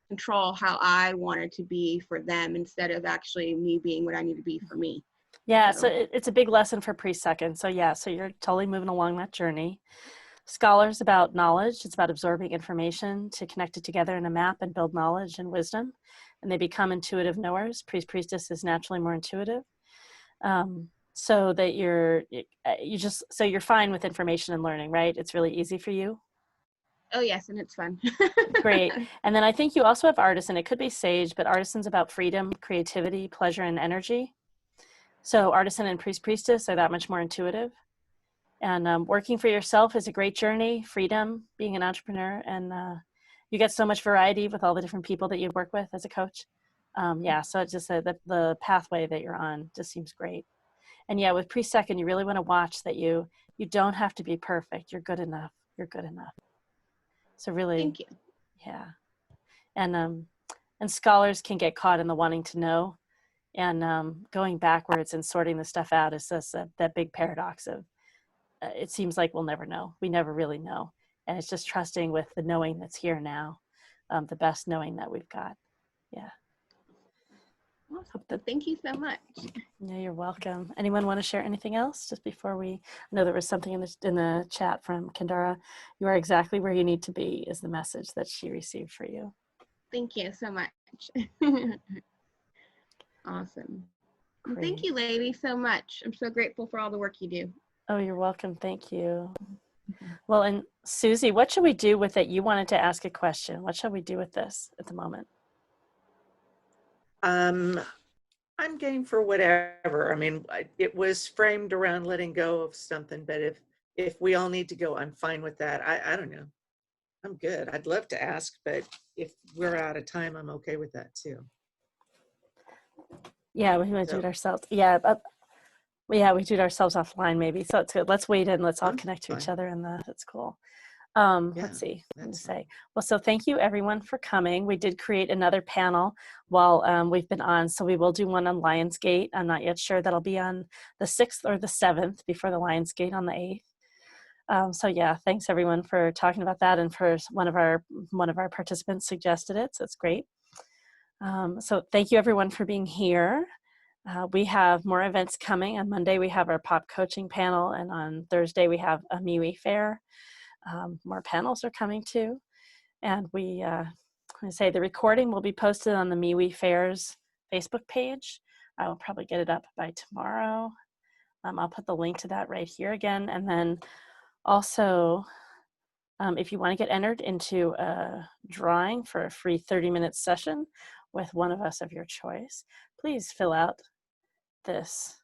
control how I wanted to be for them instead of actually me being what I need to be for me. Yeah, so it's a big lesson for pre-second. So yeah, so you're totally moving along that journey. Scholars about knowledge. It's about absorbing information to connect it together in a map and build knowledge and wisdom. And they become intuitive knowers. Priest, priestess is naturally more intuitive. So that you're fine with information and learning, right? It's really easy for you. Oh yes, and it's fun. Great. And then I think you also have artisan. It could be sage, but artisan's about freedom, creativity, pleasure, and energy. So artisan and priest, priestess are that much more intuitive. And working for yourself is a great journey, freedom, being an entrepreneur, and you get so much variety with all the different people that you work with as a coach. Yeah, so it's just the pathway that you're on just seems great. And yeah, with pre-second, you really want to watch that you don't have to be perfect. You're good enough. You're good enough. So really, thank you. Yeah. And scholars can get caught in the wanting to know, and going backwards and sorting the stuff out is just that big paradox of it seems like we'll never know. We never really know. And it's just trusting with the knowing that's here now, the best knowing that we've got. Yeah. Awesome. Thank you so much. Yeah, you're welcome. Anyone want to share anything else just before I know there was something in the chat from Kendara. You are exactly where you need to be is the message that she received for you. Thank you so much. Awesome. Great. Thank you, ladies, so much. I'm so grateful for all the work you do. Oh, you're welcome. Thank you. Well, and Susie, what should we do with it? You wanted to ask a question. What shall we do with this at the moment? I'm game for whatever. I mean, it was framed around letting go of something, but if we all need to go, I'm fine with that. I don't know. I'm good. I'd love to ask, but if we're out of time, I'm okay with that too. Yeah, we want to do it ourselves. Yeah, we do it ourselves offline maybe. So it's good. Let's wait in. Let's all connect to each other, and that's cool. Let's see. Let me say. Well, so thank you everyone for coming. We did create another panel while we've been on, so we will do one on Lionsgate. I'm not yet sure. That'll be on the 6th or the 7th before the Lionsgate on the 8th. So yeah, thanks everyone for talking about that, and for one of our participants suggested it, so it's great. So thank you everyone for being here. We have more events coming. On Monday we have our pop coaching panel, and on Thursday we have a MeWe fair. More panels are coming too, and I say the recording will be posted on the MeWe Fairs Facebook page. I will probably get it up by tomorrow. I'll put the link to that right here again, and then also if you want to get entered into a drawing for a free 30-minute session with one of us of your choice, please fill out this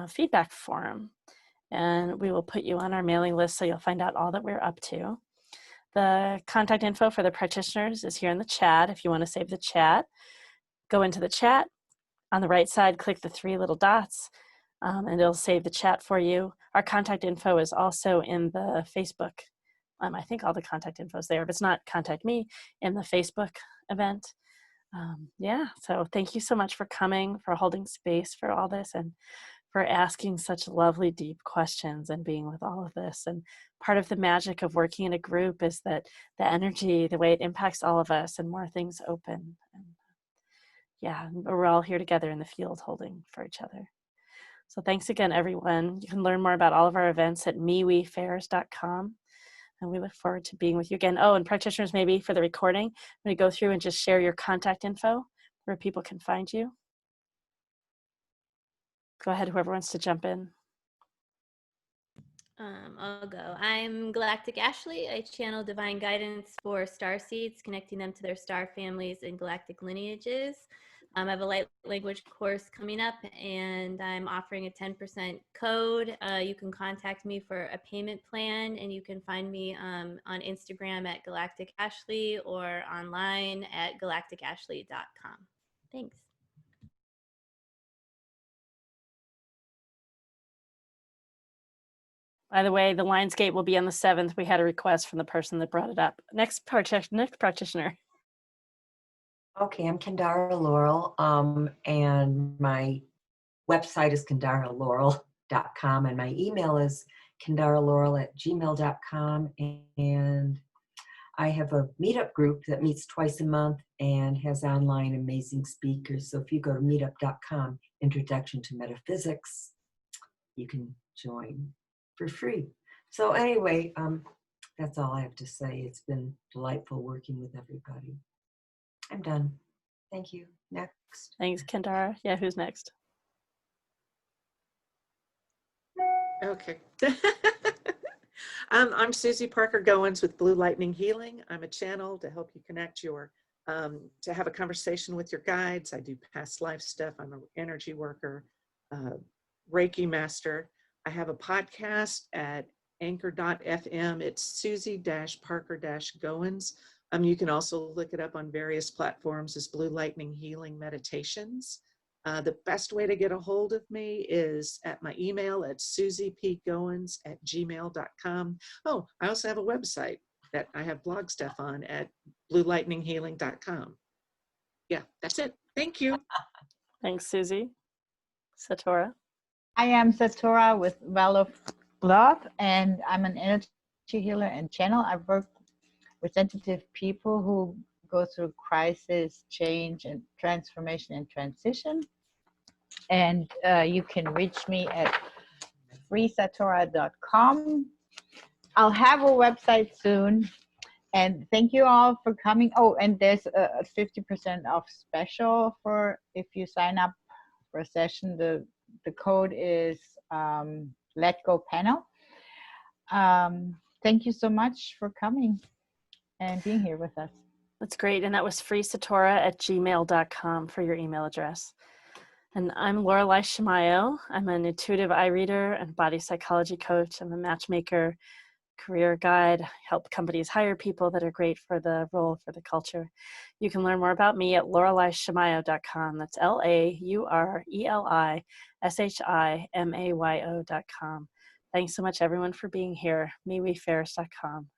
feedback form, and we will put you on our mailing list so you'll find out all that we're up to. The contact info for the practitioners is here in the chat. If you want to save the chat, go into the chat. On the right side, click the 3 little dots. and it'll save the chat for you. Our contact info is also in the Facebook. I think all the contact info is there. If it's not, contact me in the Facebook event. Yeah, so thank you so much for coming, for holding space for all this, and for asking such lovely, deep questions and being with all of this. And part of the magic of working in a group is that the energy, the way it impacts all of us, and more things open. And yeah, we're all here together in the field holding for each other. So thanks again, everyone. You can learn more about all of our events at MeWeFairs.com. And we look forward to being with you again. Oh, and practitioners, maybe for the recording, I'm going to go through and just share your contact info where people can find you. Go ahead, whoever wants to jump in. I'll go. I'm Galactic Ashley. I channel divine guidance for starseeds, connecting them to their star families and galactic lineages. I have a light language course coming up, and I'm offering a 10% code. You can contact me for a payment plan, and you can find me on Instagram at Galactic Ashley or online at galacticashley.com. Thanks. By the way, the Lionsgate will be on the 7th. We had a request from the person that brought it up. Next practitioner. Okay, I'm Kendara Laurel, and my website is kendaralaurel.com, and my email is kendaralaurel@gmail.com, and I have a meetup group that meets twice a month and has online amazing speakers. So if you go to meetup.com, Introduction to Metaphysics, you can join for free. So anyway, that's all I have to say. It's been delightful working with everybody. I'm done. Thank you. Next. Thanks, Kendara. Yeah, who's next? Okay. I'm Susie Parker Goins with Blue Lightning Healing. I'm a channel to help you connect your, to have a conversation with your guides. I do past life stuff. I'm an energy worker, Reiki master. I have a podcast at anchor.fm. It's Susie-Parker-Goins. You can also look it up on various platforms as Blue Lightning Healing Meditations. The best way to get a hold of me is at my email at susiepgoins@gmail.com. Oh, I also have a website that I have blog stuff on at bluelightninghealing.com. Yeah, that's it. Thank you. Thanks, Susie. Satora. I am Satora with Well of Love, and I'm an energy healer and channel. I work with sensitive people who go through crisis, change, and transformation and transition. And you can reach me at freesatora.com. I'll have a website soon. And thank you all for coming. Oh, and there's a 50% off special for if you sign up for a session. The code is Let Go Panel. Thank you so much for coming and being here with us. That's great. And that was freesatora@gmail.com for your email address. And I'm Lorelei Shimayo. I'm an intuitive eye reader and body psychology coach. I'm a matchmaker, career guide, help companies hire people that are great for the role, for the culture. You can learn more about me at LorelaiShimayo.com. That's LaureliShimayo.com. Thanks so much, everyone, for being here. MeWeFairs.com.